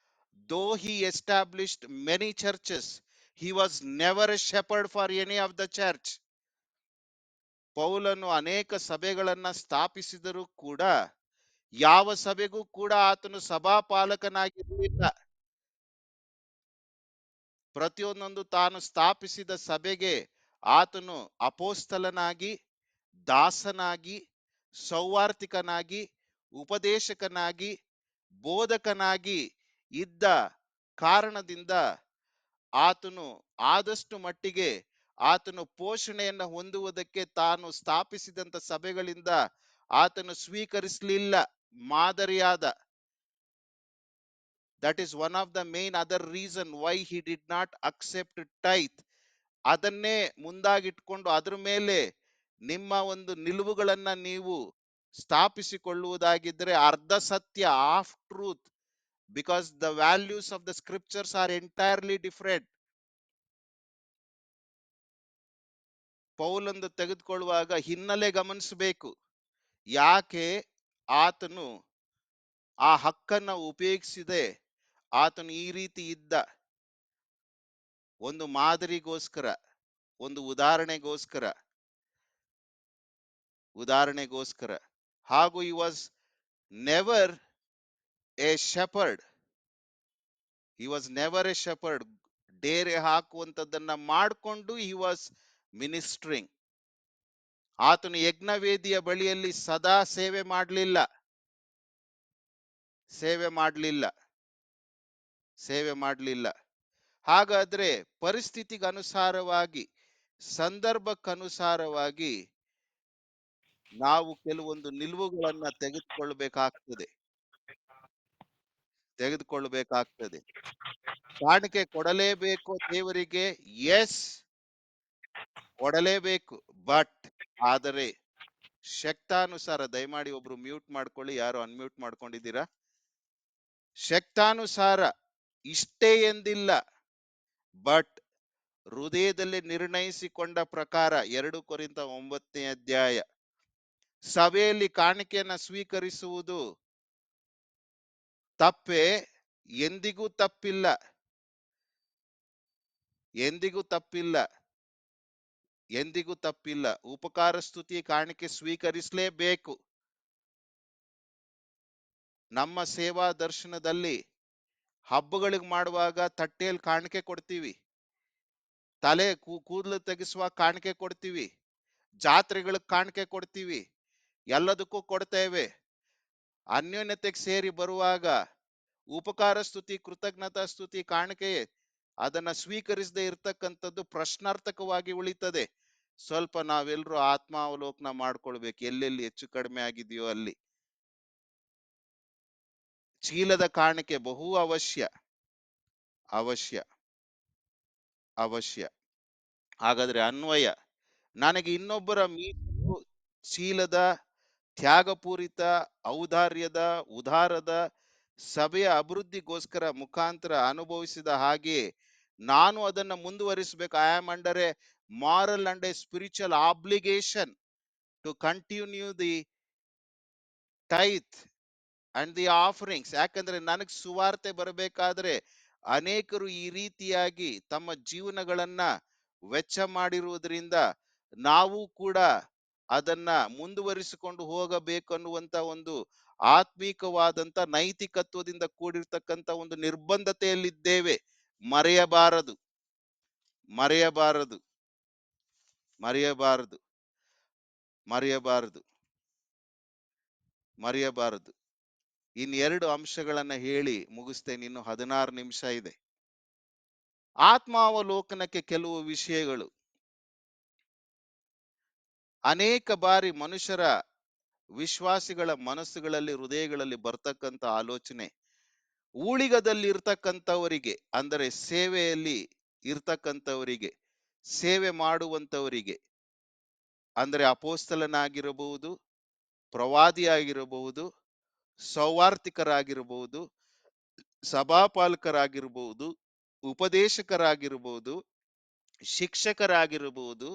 though he established many churches, he was never a shepherd for any of the church. ಪೌಲನು ಅನೇಕ ಸಭೆಗಳನ್ನ ಸ್ಥಾಪಿಸಿದರೂ ಕೂಡ ಯಾವ ಸಭೆಗೂ ಕೂಡ ಆತನು ಸಭಾಪಾಲಕನಾಗಿರಲಿಲ್ಲ. ಪ್ರತಿಯೊಂದೊಂದು ತಾನು ಸ್ಥಾಪಿಸಿದ ಸಭೆಗೆ ಆತನು ಅಪೋಸ್ತಲನಾಗಿ, ದಾಸನಾಗಿ, ಸೌವಾರ್ತಿಕನಾಗಿ, ಉಪದೇಶಕನಾಗಿ, ಬೋಧಕನಾಗಿ ಇದ್ದ ಕಾರಣದಿಂದ ಆತನು ಆದಷ್ಟು ಮಟ್ಟಿಗೆ ಆತನು ಪೋಷಣೆಯನ್ನು ಹೊಂದುವುದಕ್ಕೆ ತಾನು ಸ್ಥಾಪಿಸಿದಂತ ಸಭೆಗಳಿಂದ ಆತನು ಸ್ವೀಕರಿಸಲಿಲ್ಲ ಮಾದರಿಯಾದ. That is one of the main other reason why he did not accept tithe. ಅದನ್ನೇ ಮುಂದಾಗಿಟ್ಕೊಂಡು ಅದ್ರ ಮೇಲೆ ನಿಮ್ಮ ಒಂದು ನಿಲುವುಗಳನ್ನ ನೀವು ಸ್ಥಾಪಿಸಿಕೊಳ್ಳುವುದಾಗಿದ್ರೆ, ಅರ್ಧ ಸತ್ಯ, half truth, because the values of the scriptures are entirely different. ಪೌಲಂದು ತೆಗೆದುಕೊಳ್ಳುವಾಗ ಹಿನ್ನೆಲೆ ಗಮನಿಸಬೇಕು. ಯಾಕೆ ಆತನು ಆ ಹಕ್ಕನ್ನ ಉಪಯೋಗಿಸಿದೆ, ಆತನು ಈ ರೀತಿ ಇದ್ದ, ಒಂದು ಮಾದರಿಗೋಸ್ಕರ, ಒಂದು ಉದಾಹರಣೆಗೋಸ್ಕರ. ಹಾಗೂ he was never a shepherd. ಡೇರೆ ಹಾಕುವಂತದ್ದನ್ನ ಮಾಡಿಕೊಂಡು he was ministering. ಆತನು ಯಜ್ಞವೇದಿಯ ಬಳಿಯಲ್ಲಿ ಸದಾ ಸೇವೆ ಮಾಡಲಿಲ್ಲ. ಹಾಗಾದ್ರೆ ಪರಿಸ್ಥಿತಿಗನುಸಾರವಾಗಿ, ಸಂದರ್ಭಕ್ಕನುಸಾರವಾಗಿ ನಾವು ಕೆಲವೊಂದು ನಿಲುವುಗಳನ್ನ ತೆಗೆದುಕೊಳ್ಳಬೇಕಾಗ್ತದೆ. ಕಾಣಿಕೆ ಕೊಡಲೇಬೇಕು ದೇವರಿಗೆ, ಎಸ್ ಕೊಡಲೇಬೇಕು. ಆದರೆ ಶಕ್ತಾನುಸಾರ, ದಯಮಾಡಿ ಒಬ್ರು ಮ್ಯೂಟ್ ಮಾಡ್ಕೊಳ್ಳಿ, ಯಾರು ಅನ್ಮ್ಯೂಟ್ ಮಾಡ್ಕೊಂಡಿದ್ದೀರಾ. ಶಕ್ತಾನುಸಾರ ಇಷ್ಟೇ ಎಂದಿಲ್ಲ, ಬಟ್ ಹೃದಯದಲ್ಲಿ ನಿರ್ಣಯಿಸಿಕೊಂಡ ಪ್ರಕಾರ 2 ಕೊರಿಂಥ 9ನೇ ಅಧ್ಯಾಯ, ಸಭೆಯಲ್ಲಿ ಕಾಣಿಕೆಯನ್ನ ಸ್ವೀಕರಿಸುವುದು ತಪ್ಪೇ? ಎಂದಿಗೂ ತಪ್ಪಿಲ್ಲ. ಎಂದಿಗೂ ತಪ್ಪಿಲ್ಲ. ಉಪಕಾರ ಸ್ತುತಿ ಕಾಣಿಕೆ ಸ್ವೀಕರಿಸಲೇಬೇಕು. ನಮ್ಮ ಸೇವಾ ದರ್ಶನದಲ್ಲಿ ಹಬ್ಬಗಳಿಗೆ ಮಾಡುವಾಗ ತಟ್ಟೆಯಲ್ಲಿ ಕಾಣಿಕೆ ಕೊಡ್ತೀವಿ, ತಲೆ ಕೂದಲು ತೆಗೆಸುವಾಗ ಕಾಣಿಕೆ ಕೊಡ್ತೀವಿ, ಜಾತ್ರೆಗಳಿಗೆ ಕಾಣಿಕೆ ಕೊಡ್ತೀವಿ, ಎಲ್ಲದಕ್ಕೂ ಕೊಡ್ತೇವೆ. ಅನ್ಯೋನ್ಯತೆಗೆ ಸೇರಿ ಬರುವಾಗ ಉಪಕಾರ ಸ್ತುತಿ ಕೃತಜ್ಞತಾ ಸ್ತುತಿ ಕಾಣಿಕೆ ಅದನ್ನ ಸ್ವೀಕರಿಸದೆ ಇರ್ತಕ್ಕಂಥದ್ದು ಪ್ರಶ್ನಾರ್ಥಕವಾಗಿ ಉಳಿತದೆ. ಸ್ವಲ್ಪ ನಾವೆಲ್ಲರೂ ಆತ್ಮಾವಲೋಕನ ಮಾಡ್ಕೊಳ್ಬೇಕು, ಎಲ್ಲೆಲ್ಲಿ ಹೆಚ್ಚು ಕಡಿಮೆ ಆಗಿದೆಯೋ ಅಲ್ಲಿ. ಚೀಲದ ಕಾಣಿಕೆ ಬಹು ಅವಶ್ಯ ಅವಶ್ಯ ಅವಶ್ಯ. ಹಾಗಾದ್ರೆ ಅನ್ವಯ, ನನಗೆ ಇನ್ನೊಬ್ಬರ ಮೀಸಲು ಚೀಲದ ತ್ಯಾಗಪೂರಿತ ಔದಾರ್ಯದ ಉದಾರದ ಸಭೆಯ ಅಭಿವೃದ್ಧಿಗೋಸ್ಕರ ಮುಖಾಂತರ ಅನುಭವಿಸಿದ ಹಾಗೆ ನಾನು ಅದನ್ನು ಮುಂದುವರಿಸಬೇಕು. I am under a moral and a spiritual obligation to continue the tithe and the offerings. ಯಾಕಂದ್ರೆ ನನಗೆ ಸುವಾರ್ತೆ ಬರಬೇಕಾದ್ರೆ ಅನೇಕರು ಈ ರೀತಿಯಾಗಿ ತಮ್ಮ ಜೀವನಗಳನ್ನ ವೆಚ್ಚ ಮಾಡಿರುವುದರಿಂದ ನಾವು ಕೂಡ ಅದನ್ನ ಮುಂದುವರಿಸಿಕೊಂಡು ಹೋಗಬೇಕು ಅನ್ನುವಂತ ಒಂದು ಆತ್ಮೀಕವಾದಂತ ನೈತಿಕತ್ವದಿಂದ ಕೂಡಿರ್ತಕ್ಕಂಥ ಒಂದು ನಿರ್ಬಂಧತೆಯಲ್ಲಿದ್ದೇವೆ. ಮರೆಯಬಾರದು ಮರೆಯಬಾರದು ಮರೆಯಬಾರದು ಮರೆಯಬಾರದು ಮರೆಯಬಾರದು. ಇನ್ನೆರಡು ಅಂಶಗಳನ್ನ ಹೇಳಿ ಮುಗಿಸ್ತೇನೆ, ಇನ್ನು 16 ನಿಮಿಷ ಇದೆ. ಆತ್ಮಾವಲೋಕನಕ್ಕೆ ಕೆಲವು ವಿಷಯಗಳು. ಅನೇಕ ಬಾರಿ ಮನುಷ್ಯರ ವಿಶ್ವಾಸಿಗಳ ಮನಸ್ಸುಗಳಲ್ಲಿ ಹೃದಯಗಳಲ್ಲಿ ಬರ್ತಕ್ಕಂಥ ಆಲೋಚನೆ, ಊಳಿಗದಲ್ಲಿ ಇರ್ತಕ್ಕಂಥವರಿಗೆ, ಅಂದರೆ ಸೇವೆಯಲ್ಲಿ ಇರ್ತಕ್ಕಂಥವರಿಗೆ, ಸೇವೆ ಮಾಡುವಂಥವರಿಗೆ, ಅಂದರೆ ಅಪೋಸ್ತಲನಾಗಿರಬಹುದು, ಪ್ರವಾದಿಯಾಗಿರಬಹುದು, ಸೌವಾರ್ತಿಕರಾಗಿರಬಹುದು, ಸಭಾಪಾಲಕರಾಗಿರಬಹುದು, ಉಪದೇಶಕರಾಗಿರಬಹುದು, ಶಿಕ್ಷಕರಾಗಿರಬಹುದು,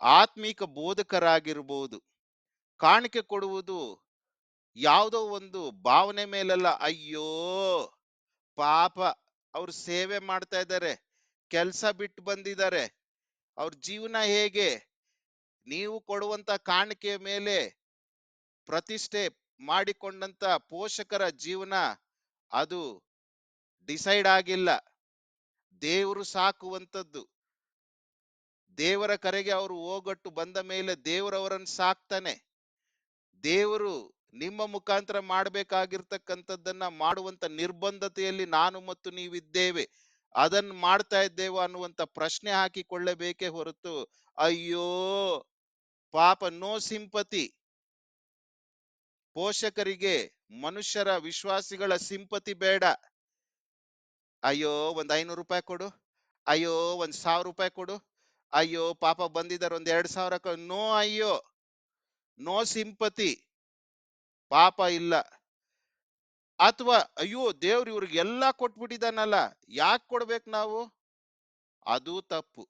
ಆತ್ಮೀಕ ಬೋಧಕರಾಗಿರಬಹುದು, ಕಾಣಿಕೆ ಕೊಡುವುದು ಯಾವುದೋ ಒಂದು ಭಾವನೆ ಮೇಲಲ್ಲ. ಅಯ್ಯೋ ಪಾಪ, ಅವ್ರು ಸೇವೆ ಮಾಡ್ತಾ ಇದ್ದಾರೆ, ಕೆಲಸ ಬಿಟ್ಟು ಬಂದಿದ್ದಾರೆ, ಅವ್ರ ಜೀವನ ಹೇಗೆ, ನೀವು ಕೊಡುವಂತ ಕಾಣಿಕೆಯ ಮೇಲೆ ಪ್ರತಿಷ್ಠೆ ಮಾಡಿಕೊಂಡಂತ ಪೋಷಕರ ಜೀವನ ಅದು ಡಿಸೈಡ್ ಆಗಿಲ್ಲ. ದೇವರು ಸಾಕುವಂಥದ್ದು, ದೇವರ ಕರೆಗೆ ಅವರು ಹೋಗಟ್ಟು ಬಂದ ಮೇಲೆ ದೇವರವರನ್ನು ಸಾಕ್ತಾನೆ. ದೇವರು ನಿಮ್ಮ ಮುಖಾಂತರ ಮಾಡಬೇಕಾಗಿರ್ತಕ್ಕಂಥದ್ದನ್ನ ಮಾಡುವಂತ ನಿರ್ಬಂಧತೆಯಲ್ಲಿ ನಾನು ಮತ್ತು ನೀವಿದ್ದೇವೆ. ಅದನ್ನು ಮಾಡ್ತಾ ಇದ್ದೇವೆ ಅನ್ನುವಂತ ಪ್ರಶ್ನೆ ಹಾಕಿಕೊಳ್ಳಬೇಕೇ ಹೊರತು ಅಯ್ಯೋ ಪಾಪ, ನೋ ಸಿಂಪತಿ. ಪೋಷಕರಿಗೆ ಮನುಷ್ಯರ ವಿಶ್ವಾಸಿಗಳ ಸಿಂಪತಿ ಬೇಡ. ಅಯ್ಯೋ ಒಂದ್ 500 ರೂಪಾಯಿ ಕೊಡು, ಅಯ್ಯೋ ಒಂದ್ 1000 ರೂಪಾಯಿ ಕೊಡು, ಅಯ್ಯೋ ಪಾಪ ಬಂದಿದ್ದಾರೆ ಒಂದ್ 2000 ಕೊಡು. ನೋ, ಅಯ್ಯೋ, ನೋ ಸಿಂಪತಿ, ಪಾಪ ಇಲ್ಲ. ಅಥವಾ ಅಯ್ಯೋ ದೇವ್ರು ಇವ್ರಿಗೆ ಎಲ್ಲಾ ಕೊಟ್ಬಿಟ್ಟಿದಾನಲ್ಲ, ಯಾಕೆ ಕೊಡ್ಬೇಕು ನಾವು, ಅದು ತಪ್ಪು.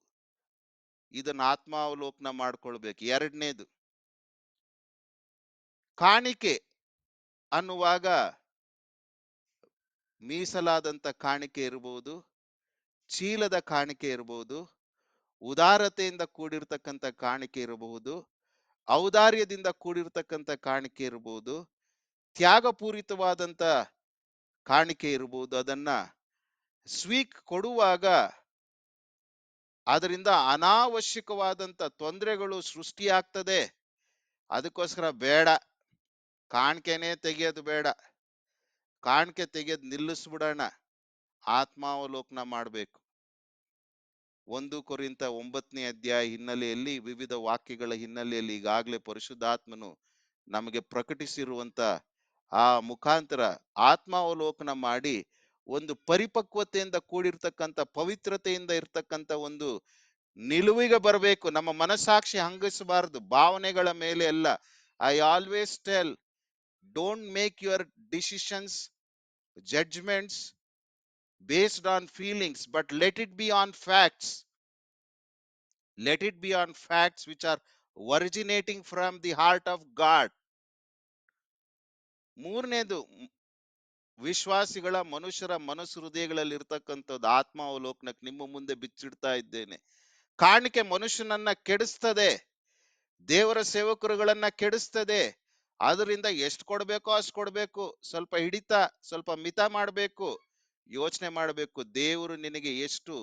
ಇದನ್ನ ಆತ್ಮಾವಲೋಕನ ಮಾಡ್ಕೊಳ್ಬೇಕು. ಎರಡನೇದು, ಕಾಣಿಕೆ ಅನ್ನುವಾಗ ಮೀಸಲಾದಂತ ಕಾಣಿಕೆ ಇರಬಹುದು, ಚೀಲದ ಕಾಣಿಕೆ ಇರಬಹುದು, ಉದಾರತೆಯಿಂದ ಕೂಡಿರ್ತಕ್ಕಂಥ ಕಾಣಿಕೆ ಇರಬಹುದು, ಔದಾರ್ಯದಿಂದ ಕೂಡಿರ್ತಕ್ಕಂಥ ಕಾಣಿಕೆ ಇರಬಹುದು, ತ್ಯಾಗಪೂರಿತವಾದಂತ ಕಾಣಿಕೆ ಇರಬಹುದು. ಅದನ್ನ ಕೊಡುವಾಗ ಅದರಿಂದ ಅನಾವಶ್ಯಕವಾದಂತ ತೊಂದರೆಗಳು ಸೃಷ್ಟಿಯಾಗ್ತದೆ. ಅದಕ್ಕೋಸ್ಕರ ಬೇಡ, ಕಾಣಿಕೆನೇ ತೆಗೆಯೋದು ಬೇಡ, ಕಾಣಿಕೆ ತೆಗೆಯೋದು ನಿಲ್ಲಿಸ್ಬಿಡೋಣ, ಆತ್ಮಾವಲೋಕನ ಮಾಡಬೇಕು. 1 ಕೊರಿಂಥ 9ನೇ ಅಧ್ಯಾಯ ಹಿನ್ನೆಲೆಯಲ್ಲಿ, ವಿವಿಧ ವಾಕ್ಯಗಳ ಹಿನ್ನೆಲೆಯಲ್ಲಿ ಈಗಾಗಲೇ ಪರಿಶುದ್ಧಾತ್ಮನು ನಮಗೆ ಪ್ರಕಟಿಸಿರುವಂತ ಆ ಮುಖಾಂತರ ಆತ್ಮಾವಲೋಕನ ಮಾಡಿ ಒಂದು ಪರಿಪಕ್ವತೆಯಿಂದ ಕೂಡಿರ್ತಕ್ಕಂಥ, ಪವಿತ್ರತೆಯಿಂದ ಇರ್ತಕ್ಕಂಥ ಒಂದು ನಿಲುವಿಗೆ ಬರಬೇಕು. ನಮ್ಮ ಮನಸ್ಸಾಕ್ಷಿ ಹಂಗಿಸಬಾರದು, ಭಾವನೆಗಳ ಮೇಲೆ ಎಲ್ಲ. I always tell, don't make your decisions, judgements based on feelings, but let it be on facts. Let it be on facts which are originating from the heart of God. ಮೂರನೇದು, ವಿಶ್ವಾಸಿಗಳ ಮನುಷ್ಯರ ಮನಸ್ಸು ಹೃದಯಗಳಲ್ಲಿ ಇರ್ತಕ್ಕಂಥದ್ದು ಆತ್ಮಾವಲೋಕನಕ್ಕೆ ನಿಮ್ಮ ಮುಂದೆ ಬಿಚ್ಚಿಡ್ತಾ ಇದ್ದೇನೆ. ಕಾಣಿಕೆ ಮನುಷ್ಯನನ್ನ ಕೆಡಿಸ್ತದೆ, ದೇವರ ಸೇವಕರುಗಳನ್ನ ಕೆಡಿಸ್ತದೆ. ಅದರಿಂದ ಎಷ್ಟು ಕೊಡ್ಬೇಕೋ ಅಷ್ಟು ಕೊಡ್ಬೇಕು, ಸ್ವಲ್ಪ ಹಿಡಿತ, ಸ್ವಲ್ಪ ಮಿತ ಮಾಡಬೇಕು, ಯೋಚನೆ ಮಾಡಬೇಕು. ದೇವರು ನಿನಗೆ ಎಷ್ಟು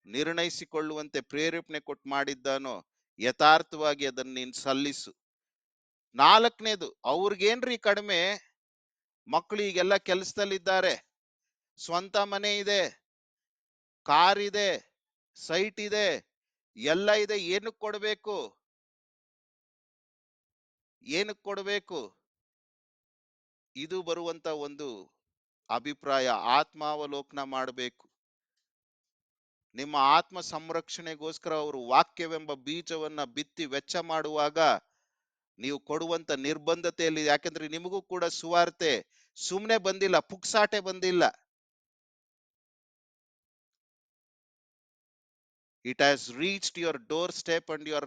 ನಿರ್ಣಯಿಸಿಕೊಳ್ಳುವಂತೆ ಪ್ರೇರೇಪಣೆ ಕೊಟ್ಟು ಮಾಡಿದ್ದಾನೋ ಯಥಾರ್ಥವಾಗಿ ಅದನ್ನ ನೀನು ಸಲ್ಲಿಸು. 4ನೇದು, ಅವ್ರಿಗೇನ್ರಿ ಕಡಿಮೆ, ಮಕ್ಕಳು ಈಗೆಲ್ಲ ಕೆಲಸದಲ್ಲಿದ್ದಾರೆ, ಸ್ವಂತ ಮನೆ ಇದೆ, ಕಾರ್ ಇದೆ, ಸೈಟ್ ಇದೆ, ಎಲ್ಲ ಇದೆ. ಏನಕ್ಕೆ ಕೊಡ್ಬೇಕು? ಏನಕ್ಕೆ ಕೊಡ್ಬೇಕು? ಇದು ಬರುವಂತ ಒಂದು ಅಭಿಪ್ರಾಯ. ಆತ್ಮಾವಲೋಕನ ಮಾಡಬೇಕು. ನಿಮ್ಮ ಆತ್ಮ ಸಂರಕ್ಷಣೆಗೋಸ್ಕರ ಅವರು ವಾಕ್ಯವೆಂಬ ಬೀಜವನ್ನ ಬಿತ್ತಿ ವೆಚ್ಚ ಮಾಡುವಾಗ ನೀವು ಕೊಡುವಂತ ನಿರ್ಬಂಧತೆಯಲ್ಲಿ, ಯಾಕಂದ್ರೆ ನಿಮಗೂ ಕೂಡ ಸುವಾರ್ತೆ ಸುಮ್ನೆ ಬಂದಿಲ್ಲ, ಪುಕ್ಸಾಟೆ ಬಂದಿಲ್ಲ. It has reached your doorstep and your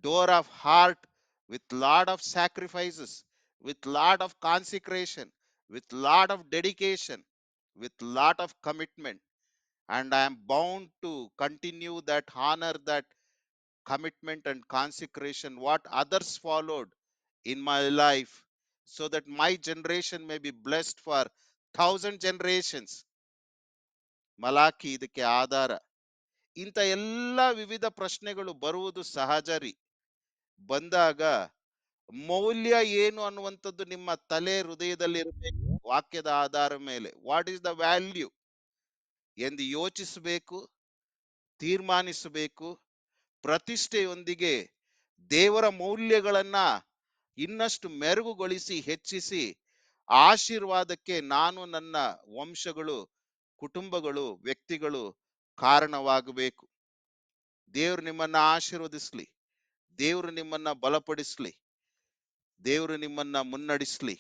door of heart with lot of sacrifices, with lot of consecration, with lot of dedication, with lot of commitment. And I am bound to continue that, honor that commitment and consecration, what others followed in my life, so that my generation may be blessed for 1,000 generations. Malachi ಇದಕ್ಕೆ ಆಧಾರ. ಇಂಥ ಎಲ್ಲ ವಿವಿಧ ಪ್ರಶ್ನೆಗಳು ಬರುವುದು ಸಹಜ ರೀ. ಬಂದಾಗ ಮೌಲ್ಯ ಏನು ಅನ್ನುವಂಥದ್ದು ನಿಮ್ಮ ತಲೆ ಹೃದಯದಲ್ಲಿ ಇರಬೇಕು. ವಾಕ್ಯದ ಆಧಾರ ಮೇಲೆ ವಾಟ್ ಈಸ್ ದ ವ್ಯಾಲ್ಯೂ ಎಂದು ಯೋಚಿಸಬೇಕು, ತೀರ್ಮಾನಿಸಬೇಕು. ಪ್ರತಿಷ್ಠೆಯೊಂದಿಗೆ ದೇವರ ಮೌಲ್ಯಗಳನ್ನ ಇನ್ನಷ್ಟು ಮೆರುಗುಗೊಳಿಸಿ ಹೆಚ್ಚಿಸಿ ಆಶೀರ್ವಾದಕ್ಕೆ ನಾನು, ನನ್ನ ವಂಶಗಳು, ಕುಟುಂಬಗಳು, ವ್ಯಕ್ತಿಗಳು ಕಾರಣವಾಗಬೇಕು. ದೇವರು ನಿಮ್ಮನ್ನ ಆಶೀರ್ವದಿಸ್ಲಿ, ದೇವರು ನಿಮ್ಮನ್ನ ಬಲಪಡಿಸ್ಲಿ, ದೇವರು ನಿಮ್ಮನ್ನ ಮುನ್ನಡೆಸ್ಲಿ.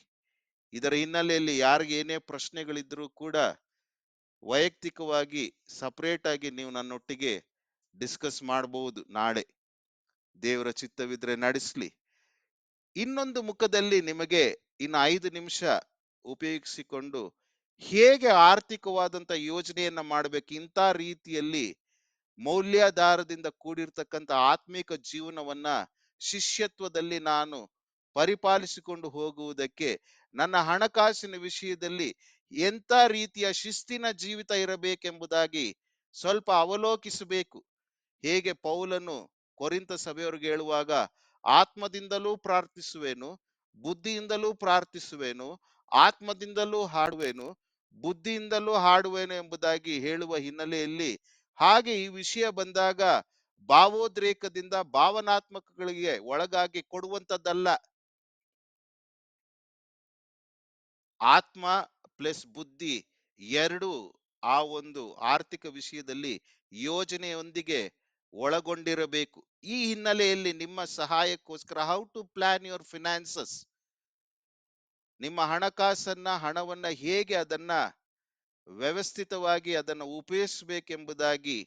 ಇದರ ಹಿನ್ನೆಲೆಯಲ್ಲಿ ಯಾರಿಗೆ ಏನೇ ಪ್ರಶ್ನೆಗಳಿದ್ರೂ ಕೂಡ ವೈಯಕ್ತಿಕವಾಗಿ ಸಪರೇಟ್ ಆಗಿ ನೀವು ನನ್ನೊಟ್ಟಿಗೆ ಡಿಸ್ಕಸ್ ಮಾಡಬಹುದು. ನಾಳೆ ದೇವರ ಚಿತ್ತವಿದ್ರೆ ನಡೆಸ್ಲಿ. ಇನ್ನೊಂದು ಮುಖದಲ್ಲಿ ನಿಮಗೆ ಇನ್ನು 5 ನಿಮಿಷ ಉಪಯೋಗಿಸಿಕೊಂಡು ಹೇಗೆ ಆರ್ಥಿಕವಾದಂತ ಯೋಜನೆಯನ್ನ ಮಾಡಬೇಕು, ಇಂಥ ರೀತಿಯಲ್ಲಿ ಮೌಲ್ಯಾಧಾರದಿಂದ ಕೂಡಿರ್ತಕ್ಕಂಥ ಆತ್ಮಿಕ ಜೀವನವನ್ನ ಶಿಷ್ಯತ್ವದಲ್ಲಿ ನಾನು ಪರಿಪಾಲಿಸಿಕೊಂಡು ಹೋಗುವುದಕ್ಕೆ ನನ್ನ ಹಣಕಾಸಿನ ವಿಷಯದಲ್ಲಿ ಎಂಥ ರೀತಿಯ ಶಿಸ್ತಿನ ಜೀವಿತ ಇರಬೇಕೆಂಬುದಾಗಿ ಸ್ವಲ್ಪ ಅವಲೋಕಿಸಬೇಕು. ಹೇಗೆ ಪೌಲನು ಕೊರಿಂಥ ಸಭೆಯವರಿಗೆ ಹೇಳುವಾಗ, ಆತ್ಮದಿಂದಲೂ ಪ್ರಾರ್ಥಿಸುವೆನು, ಬುದ್ಧಿಯಿಂದಲೂ ಪ್ರಾರ್ಥಿಸುವೆನು, ಆತ್ಮದಿಂದಲೂ ಹಾಡುವೆನು, ಬುದ್ಧಿಯಿಂದಲೂ ಹಾಡುವೆನು ಎಂಬುದಾಗಿ ಹೇಳುವ ಹಿನ್ನೆಲೆಯಲ್ಲಿ, ಹಾಗೆ ಈ ವಿಷಯ ಬಂದಾಗ ಭಾವೋದ್ರೇಕದಿಂದ ಭಾವನಾತ್ಮಕಗಳಿಗೆ ಒಳಗಾಗಿ ಕೊಡುವಂಥದ್ದಲ್ಲ. ಆತ್ಮ ಪ್ಲಸ್ ಬುದ್ಧಿ ಎರಡು ಆ ಒಂದು ಆರ್ಥಿಕ ವಿಷಯದಲ್ಲಿ ಯೋಜನೆಯೊಂದಿಗೆ ಒಳಗೊಂಡಿರಬೇಕು. ಈ ಹಿನ್ನೆಲೆಯಲ್ಲಿ ನಿಮ್ಮ ಸಹಾಯಕ್ಕೋಸ್ಕರ how to plan your finances, ನಿಮ್ಮ ಹಣವನ್ನ ಹೇಗೆ ಅದನ್ನ ವ್ಯವಸ್ಥಿತವಾಗಿ ಅದನ್ನು ಉಪಯೋಗಿಸಬೇಕೆಂಬುದಾಗಿ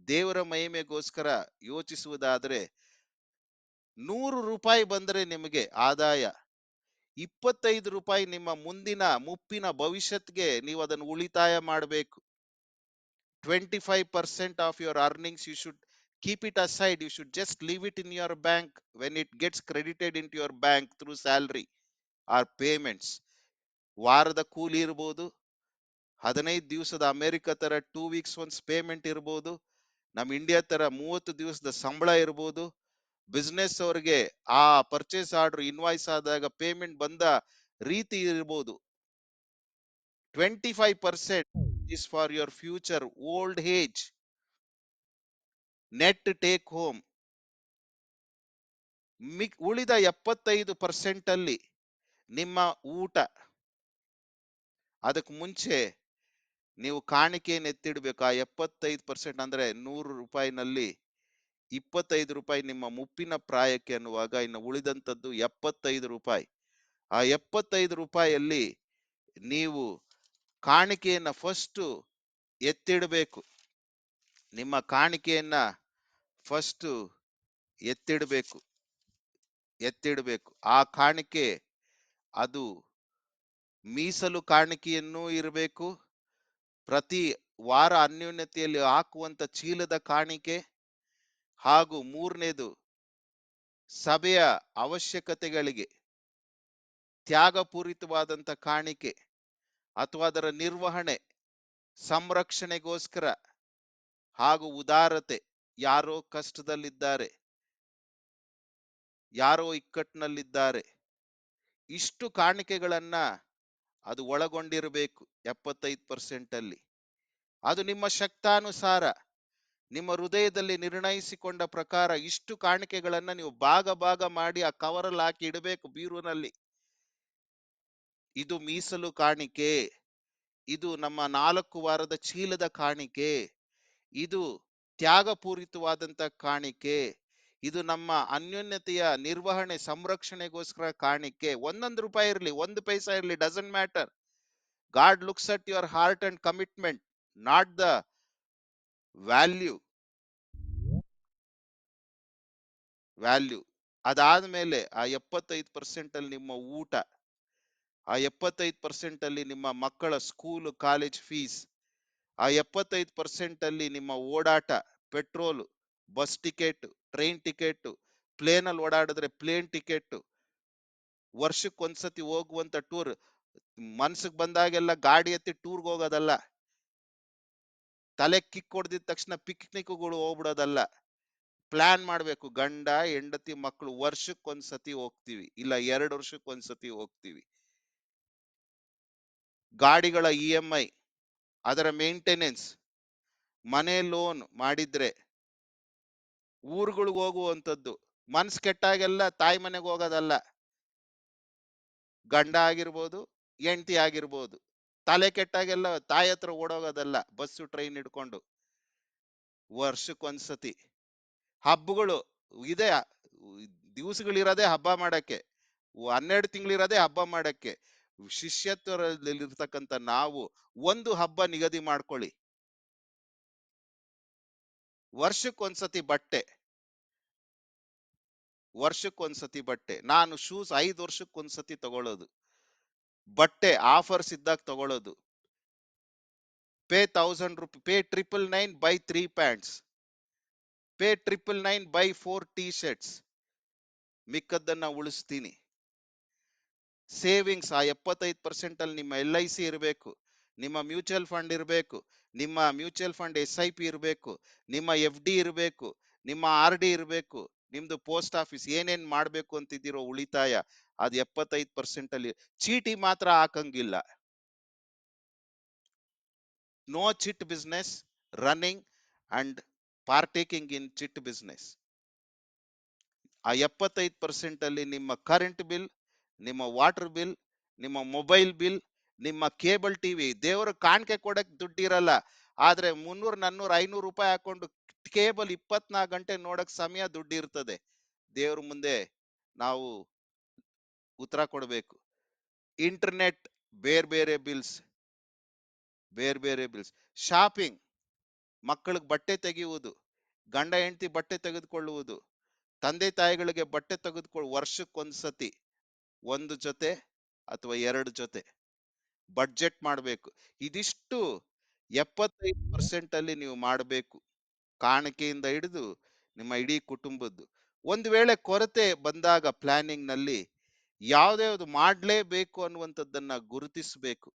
ದೇವರ ಮಹಿಮೆಗೋಸ್ಕರ ಯೋಚಿಸುವುದಾದರೆ, 100 ರೂಪಾಯಿ ಬಂದರೆ ನಿಮಗೆ ಆದಾಯ, 25 ರೂಪಾಯಿ ನಿಮ್ಮ ಮುಂದಿನ ಮುಪ್ಪಿನ ಭವಿಷ್ಯತ್ಗೆ ನೀವು ಅದನ್ನು ಉಳಿತಾಯ ಮಾಡಬೇಕು. 25% of your earnings you should keep it aside. You should just leave it in your bank when it gets credited into your bank through salary or payments. ವಾರದ ಕೂಲಿ ಇರ್ಬೋದು, 15 ದಿವಸದ ಅಮೆರಿಕ ತರ 2 weeks ಒನ್ಸ್ ಪೇಮೆಂಟ್ ಇರ್ಬೋದು, ನಮ್ಮ India ತರ 30 ದಿವಸದ ಸಂಬಳ ಇರ್ಬೋದು. ಬಿಸ್ನೆಸ್ ಅವರಿಗೆ ಆ ಪರ್ಚೇಸ್ ಆರ್ಡರ್ ಇನ್ವಾಯ್ಸ್ ಆದಾಗ ಪೇಮೆಂಟ್ ಬಂದ ರೀತಿ ಇರ್ಬೋದು. 25% is for your future old age. Net take home. ಉಳಿದ 75% ಅಲ್ಲಿ ನಿಮ್ಮ ಊಟ. ಅದಕ್ಕೆ ಮುಂಚೆ ನೀವು ಕಾಣಿಕೆಯನ್ನು ಎತ್ತಿಡ್ಬೇಕು. ಆ 75% ಅಂದ್ರೆ 100 ರೂಪಾಯಿನಲ್ಲಿ 25 ರೂಪಾಯಿ ನಿಮ್ಮ ಮುಪ್ಪಿನ ಪ್ರಾಯಕ್ಕೆ ಅನ್ನುವಾಗ ಇನ್ನು ಉಳಿದಂಥದ್ದು 75 ರೂಪಾಯಿ. ಆ 75 ರೂಪಾಯಿಯಲ್ಲಿ ನೀವು ಕಾಣಿಕೆಯನ್ನ ಫಸ್ಟ್ ಎತ್ತಿಡಬೇಕು. ನಿಮ್ಮ ಕಾಣಿಕೆಯನ್ನ ಫಸ್ಟ್ ಎತ್ತಿಡಬೇಕು. ಆ ಕಾಣಿಕೆ ಅದು ಮೀಸಲು ಕಾಣಿಕೆಯನ್ನೂ ಇರಬೇಕು, ಪ್ರತಿ ವಾರ ಅನ್ಯೋನ್ಯತೆಯಲ್ಲಿ ಹಾಕುವಂತ ಚೀಲದ ಕಾಣಿಕೆ, ಹಾಗೂ ಮೂರನೇದು ಸಭೆಯ ಅವಶ್ಯಕತೆಗಳಿಗೆ ತ್ಯಾಗಪೂರಿತವಾದಂಥ ಕಾಣಿಕೆ ಅಥವಾ ಅದರ ನಿರ್ವಹಣೆ, ಸಂರಕ್ಷಣೆಗೋಸ್ಕರ ಹಾಗೂ ಉದಾರತೆ. ಯಾರೋ ಕಷ್ಟದಲ್ಲಿದ್ದಾರೆ, ಯಾರೋ ಇಕ್ಕಟ್ಟಿನಲ್ಲಿದ್ದಾರೆ, ಇಷ್ಟು ಕಾಣಿಕೆಗಳನ್ನ ಅದು ಒಳಗೊಂಡಿರಬೇಕು 75% ಅಲ್ಲಿ. ಅದು ನಿಮ್ಮ ಶಕ್ತಾನುಸಾರ ನಿಮ್ಮ ಹೃದಯದಲ್ಲಿ ನಿರ್ಣಯಿಸಿಕೊಂಡ ಪ್ರಕಾರ ಇಷ್ಟು ಕಾಣಿಕೆಗಳನ್ನ ನೀವು ಭಾಗ ಮಾಡಿ ಆ ಕವರಲ್ಲಿ ಹಾಕಿ ಇಡಬೇಕು ಬೀರುನಲ್ಲಿ. ಇದು ಮೀಸಲು ಕಾಣಿಕೆ, ಇದು ನಮ್ಮ 4 ವಾರದ ಚೀಲದ ಕಾಣಿಕೆ, ಇದು ತ್ಯಾಗಪೂರಿತವಾದಂತ ಕಾಣಿಕೆ, ಇದು ನಮ್ಮ ಅನ್ಯೋನ್ಯತೆಯ ನಿರ್ವಹಣೆ ಸಂರಕ್ಷಣೆಗೋಸ್ಕರ ಕಾಣಿಕೆ. 1 ರೂಪಾಯಿ ಇರಲಿ, 1 ಪೈಸಾ ಇರಲಿ, doesn't matter. God looks at your heart and commitment, not the value. ಅದಾದ್ಮೇಲೆ ಆ 75% ಅಲ್ಲಿ ನಿಮ್ಮ ಊಟ, ಆ 75% ಅಲ್ಲಿ ನಿಮ್ಮ ಮಕ್ಕಳ ಸ್ಕೂಲ್ ಕಾಲೇಜ್ ಫೀಸ್, ಆ 75% ಅಲ್ಲಿ ನಿಮ್ಮ ಓಡಾಟ, petrol, bus ticket, train ticket, plane ಅಲ್ಲಿ ಓಡಾಡಿದ್ರೆ ಪ್ಲೇನ್ ಟಿಕೆಟ್, ವರ್ಷಕ್ಕೊಂದ್ಸತಿ ಹೋಗುವಂತ ಟೂರ್, ಮನ್ಸಿಗೆ ಬಂದಾಗೆಲ್ಲ ಗಾಡಿ ಎತ್ತಿ ಟೂರ್ಗೆ ಹೋಗೋದಲ್ಲ, ತಲೆ ಕಿಕ್ ಹೊಡೆದಿದ ತಕ್ಷಣ ಪಿಕ್ನಿಕ್ಗಳು ಹೋಗ್ಬಿಡೋದಲ್ಲ. ಪ್ಲಾನ್ ಮಾಡ್ಬೇಕು. ಗಂಡ ಹೆಂಡತಿ ಮಕ್ಕಳು ವರ್ಷಕ್ಕೊಂದ್ಸತಿ ಹೋಗ್ತೀವಿ, ಇಲ್ಲ 2 ವರ್ಷಕ್ಕೊಂದ್ಸತಿ ಹೋಗ್ತೀವಿ. ಗಾಡಿಗಳ EMI, ಅದರ ಮೇಂಟೆನೆನ್ಸ್, ಮನೆ ಲೋನ್ ಮಾಡಿದ್ರೆ, ಊರುಗಳಿಗೆ ಹೋಗುವಂಥದ್ದು, ಮನ್ಸ್ ಕೆಟ್ಟಾಗೆಲ್ಲ ತಾಯಿ ಮನೆಗೆ ಹೋಗೋದಲ್ಲ. ಗಂಡ ಆಗಿರ್ಬೋದು, ಹೆಂಡತಿ ಆಗಿರ್ಬೋದು, ತಲೆ ಕೆಟ್ಟಾಗೆಲ್ಲ ತಾಯಿ ಹತ್ರ ಓಡೋಗೋದಲ್ಲ, ಬಸ್ಸು ಟ್ರೈನ್ ಹಿಡ್ಕೊಂಡು. ವರ್ಷಕ್ಕೊಂದ್ಸತಿ ಹಬ್ಬಗಳು ಇದೆ, ದಿವಸಗಳಿರೋದೇ ಹಬ್ಬ ಮಾಡಕ್ಕೆ, 12 ತಿಂಗಳಿರೋದೇ ಹಬ್ಬ ಮಾಡಕ್ಕೆ. ಶಿಷ್ಯತ್ವದಲ್ಲಿರ್ತಕ್ಕಂಥ ನಾವು ಒಂದು ಹಬ್ಬ ನಿಗದಿ ಮಾಡ್ಕೊಳ್ಳಿ. ವರ್ಷಕ್ಕೊಂದ್ಸತಿ ಬಟ್ಟೆ. ನಾನು ಶೂಸ್ 5 ವರ್ಷಕ್ಕೊಂದ್ಸತಿ ತಗೊಳ್ಳೋದು. ಬಟ್ಟೆ ಆಫರ್ಸ್ ಇದ್ದಾಗ ತಗೊಳ್ಳೋದು. ಪೇ 1000 ರೂಪಾಯಿ, pay 999 buy 3 pants, pay 999 buy 4 T-shirts. ಮಿಕ್ಕದ್ದನ್ನ ಉಳಿಸ್ತೀನಿ. ಸೇವಿಂಗ್ಸ್, ಆ 75% ಅಲ್ಲಿ ನಿಮ್ಮ LIC ಇರಬೇಕು, ನಿಮ್ಮ ಮ್ಯೂಚುವಲ್ ಫಂಡ್ ಇರಬೇಕು, ನಿಮ್ಮ ಮ್ಯೂಚುವಲ್ ಫಂಡ್ SIP ಇರಬೇಕು, ನಿಮ್ಮ FD ಇರಬೇಕು, ನಿಮ್ಮ RD ಇರಬೇಕು, ನಿಮ್ದು ಪೋಸ್ಟ್ ಆಫೀಸ್, ಏನೇನ್ ಮಾಡ್ಬೇಕು ಅಂತಿದ್ದೀರೋ ಉಳಿತಾಯ, ಅದು 75% ಅಲ್ಲಿ. ಚೀಟಿ ಮಾತ್ರ ಹಾಕಂಗಿಲ್ಲ. No chit business, running and partaking in chit business. ಆ 75% ಅಲ್ಲಿ ನಿಮ್ಮ ಕರೆಂಟ್ ಬಿಲ್, ನಿಮ್ಮ ವಾಟರ್ ಬಿಲ್, ನಿಮ್ಮ ಮೊಬೈಲ್ ಬಿಲ್, ನಿಮ್ಮ ಕೇಬಲ್ ಟಿವಿ. ದೇವರು ಕಾಣಿಕೆ ಕೊಡಕ್ ದುಡ್ಡಿರಲ್ಲ, ಆದ್ರೆ 300, 400, 500 ರೂಪಾಯಿ ಹಾಕೊಂಡು ಕೇಬಲ್ 24 ಗಂಟೆ ನೋಡಕ್ ಸಮಯ ದುಡ್ಡು ಇರ್ತದೆ. ದೇವ್ರ ಮುಂದೆ ನಾವು ಉತ್ತರ ಕೊಡಬೇಕು. ಇಂಟರ್ನೆಟ್, ಬೇರೆ ಬಿಲ್ಸ್. ಶಾಪಿಂಗ್, ಮಕ್ಕಳಿಗೆ ಬಟ್ಟೆ ತೆಗೆಯುವುದು, ಗಂಡ ಹೆಂಡತಿ ಬಟ್ಟೆ ತೆಗೆದುಕೊಳ್ಳುವುದು, ತಂದೆ ತಾಯಿಗಳಿಗೆ ಬಟ್ಟೆ ವರ್ಷಕ್ಕೊಂದ್ಸತಿ 1 ಜೊತೆ ಅಥವಾ 2 ಜೊತೆ ಬಡ್ಜೆಟ್ ಮಾಡಬೇಕು. ಇದಿಷ್ಟು 75% ಅಲ್ಲಿ ನೀವು ಮಾಡಬೇಕು, ಕಾಣಿಕೆಯಿಂದ ಹಿಡಿದು ನಿಮ್ಮ ಇಡೀ ಕುಟುಂಬದ್ದು. ಒಂದು ವೇಳೆ ಕೊರತೆ ಬಂದಾಗ ಪ್ಲಾನಿಂಗ್ ನಲ್ಲಿ ಯಾವ್ದ್ಯಾವ್ದು ಮಾಡ್ಲೇಬೇಕು ಅನ್ನುವಂಥದ್ದನ್ನ ಗುರುತಿಸಬೇಕು.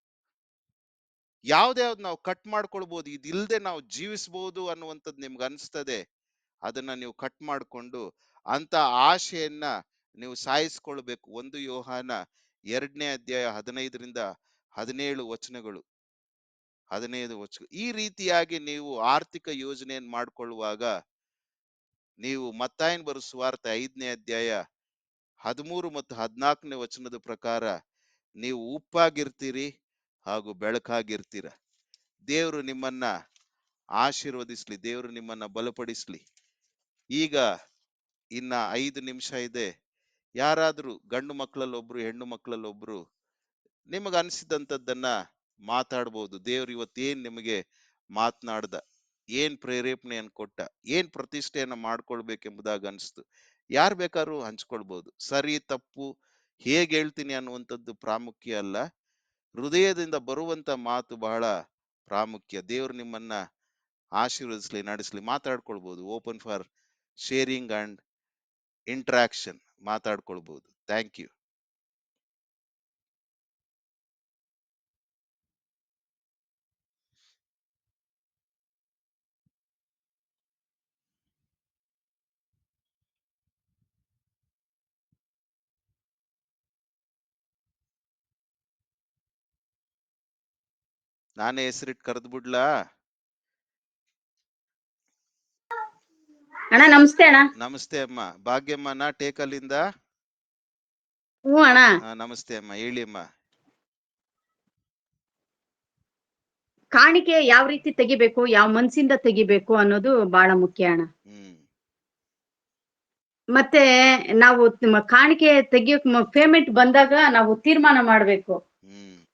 ಯಾವ್ದ್ಯಾವ್ದು ನಾವು ಕಟ್ ಮಾಡ್ಕೊಳ್ಬಹುದು, ಇದಿಲ್ಲದೆ ನಾವು ಜೀವಿಸಬಹುದು ಅನ್ನುವಂಥದ್ದು ನಿಮ್ಗೆ ಅನಿಸ್ತದೆ, ಅದನ್ನ ನೀವು ಕಟ್ ಮಾಡಿಕೊಂಡು ಅಂತ ಆಶೆಯನ್ನ ನೀವು ಸಾಯಿಸ್ಕೊಳ್ಬೇಕು. 1 ಯೋಹಾನ 2ನೇ ಅಧ್ಯಾಯ 15ರಿಂದ 17 ವಚನಗಳು. ಈ ರೀತಿಯಾಗಿ ನೀವು ಆರ್ಥಿಕ ಯೋಜನೆಯನ್ನು ಮಾಡ್ಕೊಳ್ಳುವಾಗ ನೀವು ಮತ್ತಾಯನ ಬರೆದ ಸುವಾರ್ತೆ 5ನೇ ಅಧ್ಯಾಯ 13 ಮತ್ತು 14ನೇ ವಚನದ ಪ್ರಕಾರ ನೀವು ಉಪ್ಪಾಗಿರ್ತೀರಿ ಹಾಗೂ ಬೆಳಕಾಗಿರ್ತೀರ. ದೇವರು ನಿಮ್ಮನ್ನ ಆಶೀರ್ವದಿಸ್ಲಿ, ದೇವರು ನಿಮ್ಮನ್ನ ಬಲಪಡಿಸ್ಲಿ. ಈಗ ಇನ್ನ 5 ನಿಮಿಷ ಇದೆ. ಯಾರಾದ್ರೂ ಗಂಡು ಮಕ್ಕಳಲ್ಲೊಬ್ರು, ಹೆಣ್ಣು ಮಕ್ಕಳಲ್ಲೊಬ್ರು ನಿಮಗೆ ಅನಿಸಿದಂಥದ್ದನ್ನ ಮಾತಾಡ್ಬೋದು. ದೇವ್ರು ಇವತ್ತೇನ್ ನಿಮಗೆ ಮಾತನಾಡ್ದ, ಏನ್ ಪ್ರೇರೇಪಣೆಯನ್ನು ಕೊಟ್ಟ, ಏನ್ ಪ್ರತಿಷ್ಠೆಯನ್ನ ಮಾಡ್ಕೊಳ್ಬೇಕೆಂಬುದಾಗಿ ಅನಿಸ್ತು, ಯಾರು ಬೇಕಾದ್ರೂ ಹಂಚ್ಕೊಳ್ಬಹುದು. ಸರಿ ತಪ್ಪು ಹೇಗೆ ಹೇಳ್ತೀನಿ ಅನ್ನುವಂಥದ್ದು ಪ್ರಾಮುಖ್ಯ ಅಲ್ಲ, ಹೃದಯದಿಂದ ಬರುವಂತ ಮಾತು ಬಹಳ ಪ್ರಾಮುಖ್ಯ. ದೇವ್ರು ನಿಮ್ಮನ್ನ ಆಶೀರ್ವದಿಸ್ಲಿ, ನಡೆಸ್ಲಿ. ಮಾತಾಡ್ಕೊಳ್ಬಹುದು. Open for sharing and interaction ಮಾತಾಡ್ಕೊಳ್ಬಹುದು. Thank you. ನಾನೇ ಹೆಸರಿಟ್ಟು ಕರೆದು ಬಿಡ್ಲಾ? ಅಣ್ಣ ನಮಸ್ತೆ ಅಣ್ಣ. ನಮಸ್ತೆ ಅಮ್ಮ. ಭಾಗ್ಯಮ್ಮನ ಟೇಕಲ್ಲಿಂದ. ಹ್ಞೂ ಅಣ್ಣ. ನಮಸ್ತೆ ಅಮ್ಮ, ಹೇಳಿ ಅಮ್ಮ. ಕಾಣಿಕೆ ಯಾವ ರೀತಿ ತೆಗಿಬೇಕು, ಯಾವ ಮನ್ಸಿಂದ ತೆಗಿಬೇಕು ಅನ್ನೋದು ಬಹಳ ಮುಖ್ಯ ಅಣ್ಣ. ಮತ್ತೆ ನಾವು ಕಾಣಿಕೆ ತೆಗಿಯೋಕ್ ಪೇಮೆಂಟ್ ಬಂದಾಗ ನಾವು ತೀರ್ಮಾನ ಮಾಡ್ಬೇಕು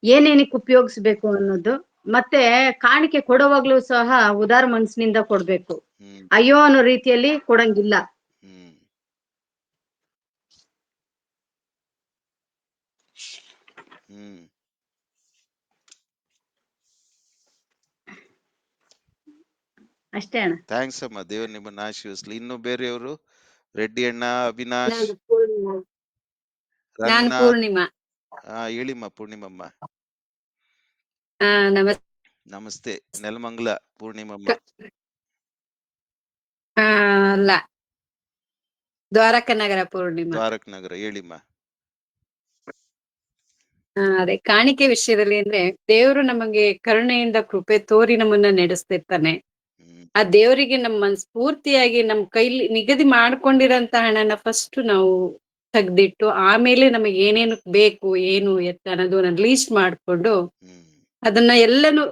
ಏನೇನಕ್ಕೆ ಉಪಯೋಗಿಸ್ಬೇಕು ಅನ್ನೋದು. ಮತ್ತೆ ಕಾಣಿಕೆ ಕೊಡುವಾಗ್ಲೂ ಸಹ ಉದಾರ ಮನಸ್ಸಿನಿಂದ ಕೊಡ್ಬೇಕು, ಅಯ್ಯೋ ಅನ್ನೋ ರೀತಿಯಲ್ಲಿ ಕೊಡಂಗಿಲ್ಲ. ಅಷ್ಟೇ ಅಣ್ಣ. ಥ್ಯಾಂಕ್ಸ್ ಅಮ್ಮ, ದೇವ್ರು ನಿಮ್ಮನ್ನ ಆಶೀರ್ವದಿಸ್ಲಿ. ಇನ್ನು ಬೇರೆಯವರು? ರೆಡ್ಡಿ ಅಣ್ಣ, ಅವಿನಾಶ್, ಪೂರ್ಣಿಮಾ. ಹೇಳಿಮ್ಮ ಪೂರ್ಣಿಮಮ್ಮ. ನಮಸ್ತೆ. ನೆಲಮಂಗಲ ಪೂರ್ಣಿಮಮ್ಮ. ಅಲ್ಲ, ದ್ವಾರಕ ನಗರ ಪೂರ್ಣಿಮಾ. ದ್ವಾರಕ ನಗರ, ಹೇಳಿಮ್ಮ. ಅದೇ ಕಾಣಿಕೆ ವಿಷಯದಲ್ಲಿ ಅಂದ್ರೆ, ದೇವರು ನಮಗೆ ಕರುಣೆಯಿಂದ ಕೃಪೆ ತೋರಿ ನಮ್ಮನ್ನ ನಡೆಸ್ತಿರ್ತಾನೆ. ಆ ದೇವರಿಗೆ ನಮ್ಮ ಮನಸ್ಫೂರ್ತಿಯಾಗಿ ನಮ್ ಕೈಲಿ ನಿಗದಿ ಮಾಡ್ಕೊಂಡಿರೋಂತ ಹಣನ ಫಸ್ಟ್ ನಾವು ತೆಗ್ದಿಟ್ಟು, ಆಮೇಲೆ ನಮಗೆ ಏನೇನು ಬೇಕು ಏನು ಎತ್ತ ಅನ್ನೋದು ಲೀಸ್ಟ್ ಮಾಡ್ಕೊಂಡು ಅದನ್ನ ಎಲ್ಲಾನು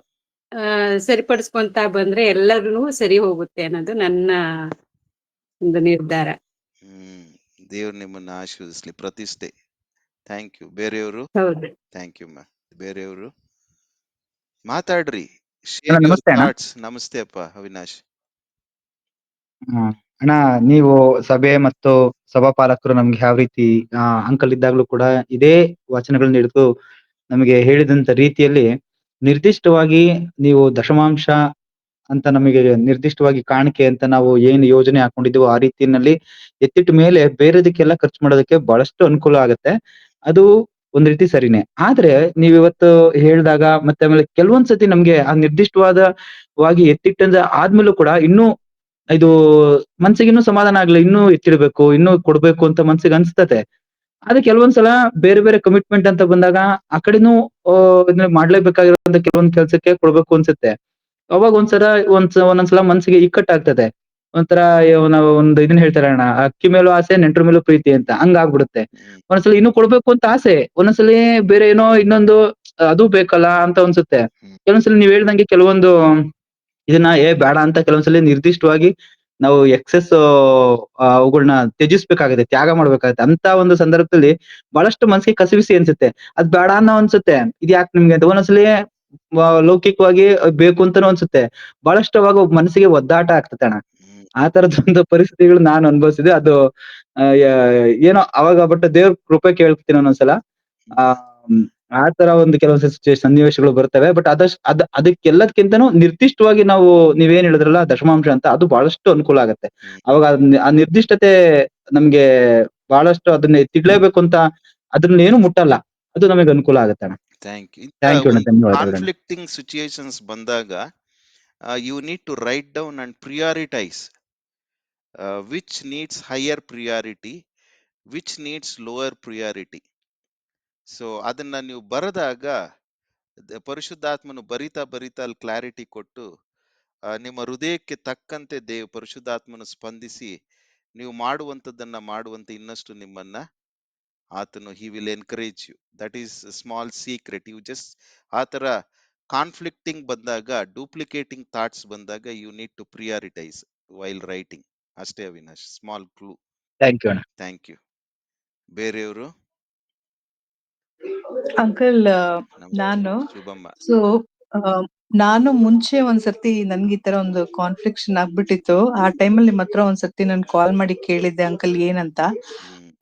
ಸರಿಪಡಿಸ್ಕೊಂತ ಬಂದ್ರೆ ಎಲ್ಲರೂ ಸರಿ ಹೋಗುತ್ತೆ ಅನ್ನೋದು ನನ್ನ ಒಂದು ನಿರ್ಧಾರ. ದೇವ್ರು ನಿಮ್ಮನ್ನ ಆಶೀರ್ವದಿಸ್ಲಿ. ಪ್ರತಿಷ್ಠೆ. Thank you. ಬೇರೆಯವರು? ಹೌದು. ಥ್ಯಾಂಕ್ ಯು ಅಮ್ಮ. ಬೇರೆಯವರು ಮಾತಾಡ್ರಿ. ನಮಸ್ತೆ ಅಣ್ಣ. ನಮಸ್ತೆ ಅಪ್ಪ ಅವಿನಾಶ್. ಅಣ್ಣ, ನೀವು ಸಭೆ ಮತ್ತು ಸಭಾಪಾಲಕರು ನಮ್ಗೆ ಯಾವ ರೀತಿ ಅಂಕಲ್ ಇದ್ದಾಗ್ಲೂ ಕೂಡ ಇದೇ ವಚನಗಳನ್ನ ಹಿಡಿದು ನಮಗೆ ಹೇಳಿದಂತ ರೀತಿಯಲ್ಲಿ ನಿರ್ದಿಷ್ಟವಾಗಿ ನೀವು ದಶಮಾಂಶ ಅಂತ ನಮಗೆ ನಿರ್ದಿಷ್ಟವಾಗಿ ಕಾಣಿಕೆ ಅಂತ ನಾವು ಏನ್ ಯೋಜನೆ ಹಾಕೊಂಡಿದ್ವೋ ಆ ರೀತಿಯಲ್ಲಿ ಎತ್ತಿಟ್ಟ ಮೇಲೆ ಬೇರೆದಕ್ಕೆಲ್ಲ ಖರ್ಚು ಮಾಡೋದಕ್ಕೆ ಬಹಳಷ್ಟು ಅನುಕೂಲ ಆಗುತ್ತೆ. ಅದು ಒಂದ್ ರೀತಿ ಸರಿನೇ. ಆದ್ರೆ ನೀವ್ ಇವತ್ತು ಹೇಳಿದಾಗ ಮತ್ತೆ ಆಮೇಲೆ ಕೆಲವೊಂದ್ಸತಿ ನಮ್ಗೆ ಆ ನಿರ್ದಿಷ್ಟವಾದವಾಗಿ ಎತ್ತಿಟ್ಟಂದ ಆದ್ಮೇಲೂ ಕೂಡ ಇನ್ನೂ ಇದು ಮನ್ಸಿಗೆ ಇನ್ನೂ ಸಮಾಧಾನ ಆಗ್ಲಿ, ಇನ್ನೂ ಎತ್ತಿಡ್ಬೇಕು, ಇನ್ನೂ ಕೊಡ್ಬೇಕು ಅಂತ ಮನ್ಸಿಗೆ ಅನ್ಸ್ತತೆ. ಆದ್ರೆ ಕೆಲವೊಂದ್ಸಲ ಬೇರೆ ಬೇರೆ ಕಮಿಟ್ಮೆಂಟ್ ಅಂತ ಬಂದಾಗ ಆ ಕಡೆನೂ ಮಾಡ್ಲೇಬೇಕಾಗಿರೋಂತ ಕೆಲವೊಂದ್ ಕೆಲ್ಸಕ್ಕೆ ಕೊಡ್ಬೇಕು ಅನ್ಸುತ್ತೆ. ಅವಾಗ ಒಂದೊಂದ್ಸಲ ಮನ್ಸಿಗೆ ಇಕ್ಕಟ್ಟಾಗ್ತದೆ. ಒಂಥರ ನಾವು ಇದನ್ನ ಹೇಳ್ತಾರೆ ಅಣ್ಣ, ಅಕ್ಕಿ ಮೇಲೂ ಆಸೆ ನೆಂಟ್ರ ಮೇಲೂ ಪ್ರೀತಿ ಅಂತ, ಹಂಗಾಗ್ಬಿಡುತ್ತೆ. ಒಂದೊಂದ್ಸಲ ಇನ್ನೂ ಕೊಡ್ಬೇಕು ಅಂತ ಆಸೆ, ಒಂದೊಂದ್ಸಲಿ ಬೇರೆ ಏನೋ ಇನ್ನೊಂದು ಅದು ಬೇಕಲ್ಲ ಅಂತ ಅನ್ಸುತ್ತೆ. ಕೆಲವೊಂದ್ಸಲಿ ನೀವ್ ಹೇಳ್ದಂಗೆ ಕೆಲವೊಂದು ಇದನ್ನ ಬೇಡ ಅಂತ ಕೆಲವೊಂದ್ಸಲಿ ನಿರ್ದಿಷ್ಟವಾಗಿ ನಾವು ಎಕ್ಸೆಸ್ ಅವುಗಳನ್ನ ತ್ಯಜಿಸ್ಬೇಕಾಗುತ್ತೆ, ತ್ಯಾಗ ಮಾಡ್ಬೇಕಾಗತ್ತೆ. ಅಂತ ಒಂದು ಸಂದರ್ಭದಲ್ಲಿ ಬಹಳಷ್ಟು ಮನ್ಸಿಗೆ ಕಸಿವಿಸಿ ಅನ್ಸುತ್ತೆ, ಅದ್ ಬೇಡ ಅನ್ನೋ ಅನ್ಸುತ್ತೆ. ಇದ್ ಯಾಕೆ ನಿಮ್ಗೆ ಅಂತ ಒಂದೊಂದ್ಸಲಿ ಲೌಕಿಕವಾಗಿ ಬೇಕು ಅಂತಾನು ಅನ್ಸುತ್ತೆ. ಬಹಳಷ್ಟು ಅವಾಗ ಮನಸ್ಸಿಗೆ ಒದ್ದಾಟ ಆಗ್ತದೆ ಅಣ್ಣ. ಆ ತರದೊಂದು ಪರಿಸ್ಥಿತಿಗಳು ನಾನು ಅನುಭವಿಸಿದೆ. ಅದು ಏನೋ ಅವಾಗ ಬಟ್ ದೇವ್ರ ಕೃಪೆ ಕೇಳ್ತೀನಿ ಒಂದೊಂದ್ಸಲ. ಆ ತರ ಒಂದು ಕೆಲವೊಂದು ಸನ್ನಿವೇಶಗಳು ಬರ್ತವೆ. ಬಟ್ ಅದಕ್ಕೆಲ್ಲದಕ್ಕಿಂತನೂ ನಿರ್ದಿಷ್ಟವಾಗಿ ನಾವು ನೀವೇನ್ ಹೇಳಿದ್ರಲ್ಲ ದಶಮಾಂಶ ಅಂತ, ಅದು ಬಹಳಷ್ಟು ಅನುಕೂಲ ಆಗತ್ತೆ. ಅವಾಗ ಆ ನಿರ್ದಿಷ್ಟತೆ ನಮ್ಗೆ ಬಹಳಷ್ಟು ಅದನ್ನ ತಿಡ್ಲೇಬೇಕು ಅಂತ ಅದನ್ನ ಏನು ಮುಟ್ಟಲ್ಲ, ಅದು ನಮಗೆ ಅನುಕೂಲ ಆಗತ್ತೆ ಅಣ್ಣ. Thank you. ಥ್ಯಾಂಕ್ ಯು ಅಣ್ಣ, ಧನ್ಯವಾದಗಳು. ಕಾನ್ಫ್ಲಿಕ್ಟಿಂಗ್ ಸಿಚುಯೇಷನ್ಸ್ ಬಂದಾಗ you need to write down and prioritise which needs higher priority, which needs lower priority. So ಅದನ್ನ ನೀವು ಬರೆದಾಗ ಪರಿಶುದ್ಧಾತ್ಮನು ಬರಿತಾ ಅಲ್ಲಿ ಕ್ಲಾರಿಟಿ ಕೊಟ್ಟು ನಿಮ್ಮ ಹೃದಯಕ್ಕೆ ತಕ್ಕಂತೆ ಪರಿಶುದ್ಧಾತ್ಮನು ಸ್ಪಂದಿಸಿ ನೀವು ಮಾಡುವಂಥದ್ದನ್ನ ಮಾಡುವಂತ ಇನ್ನಷ್ಟು ನಿಮ್ಮನ್ನ ಆತನು he will encourage you. That is small secret. You just ಆ ತರ ಕಾನ್ಫ್ಲಿಕ್ಟಿಂಗ್ ಬಂದಾಗ, ಡೂಪ್ಲಿಕೇಟಿಂಗ್ ಥಾಟ್ಸ್ ಬಂದಾಗ you need to prioritise while writing. ಅಷ್ಟೇ Avinash, small clue. Thank you ಅಣ್ಣ. Thank you. ಬೇರೆಯವರು? ಅಂಕಲ್, ನಾನು ಶುಭಮ್ಮ. ನಾನು ಮುಂಚೆ ಒಂದ್ಸರ್ತಿ ನನ್ಗೆ ಈ ತರ ಒಂದು ಕಾನ್ಫ್ಲಿಕ್ಷನ್ ಆಗ್ಬಿಟ್ಟಿತ್ತು. ಆ ಟೈಮಲ್ಲಿ ನಿಮ್ಮ ಹತ್ರ ಒಂದ್ಸರ್ತಿ ನಾನು ಕಾಲ್ ಮಾಡಿ ಕೇಳಿದ್ದೆ ಅಂಕಲ್ ಏನಂತ.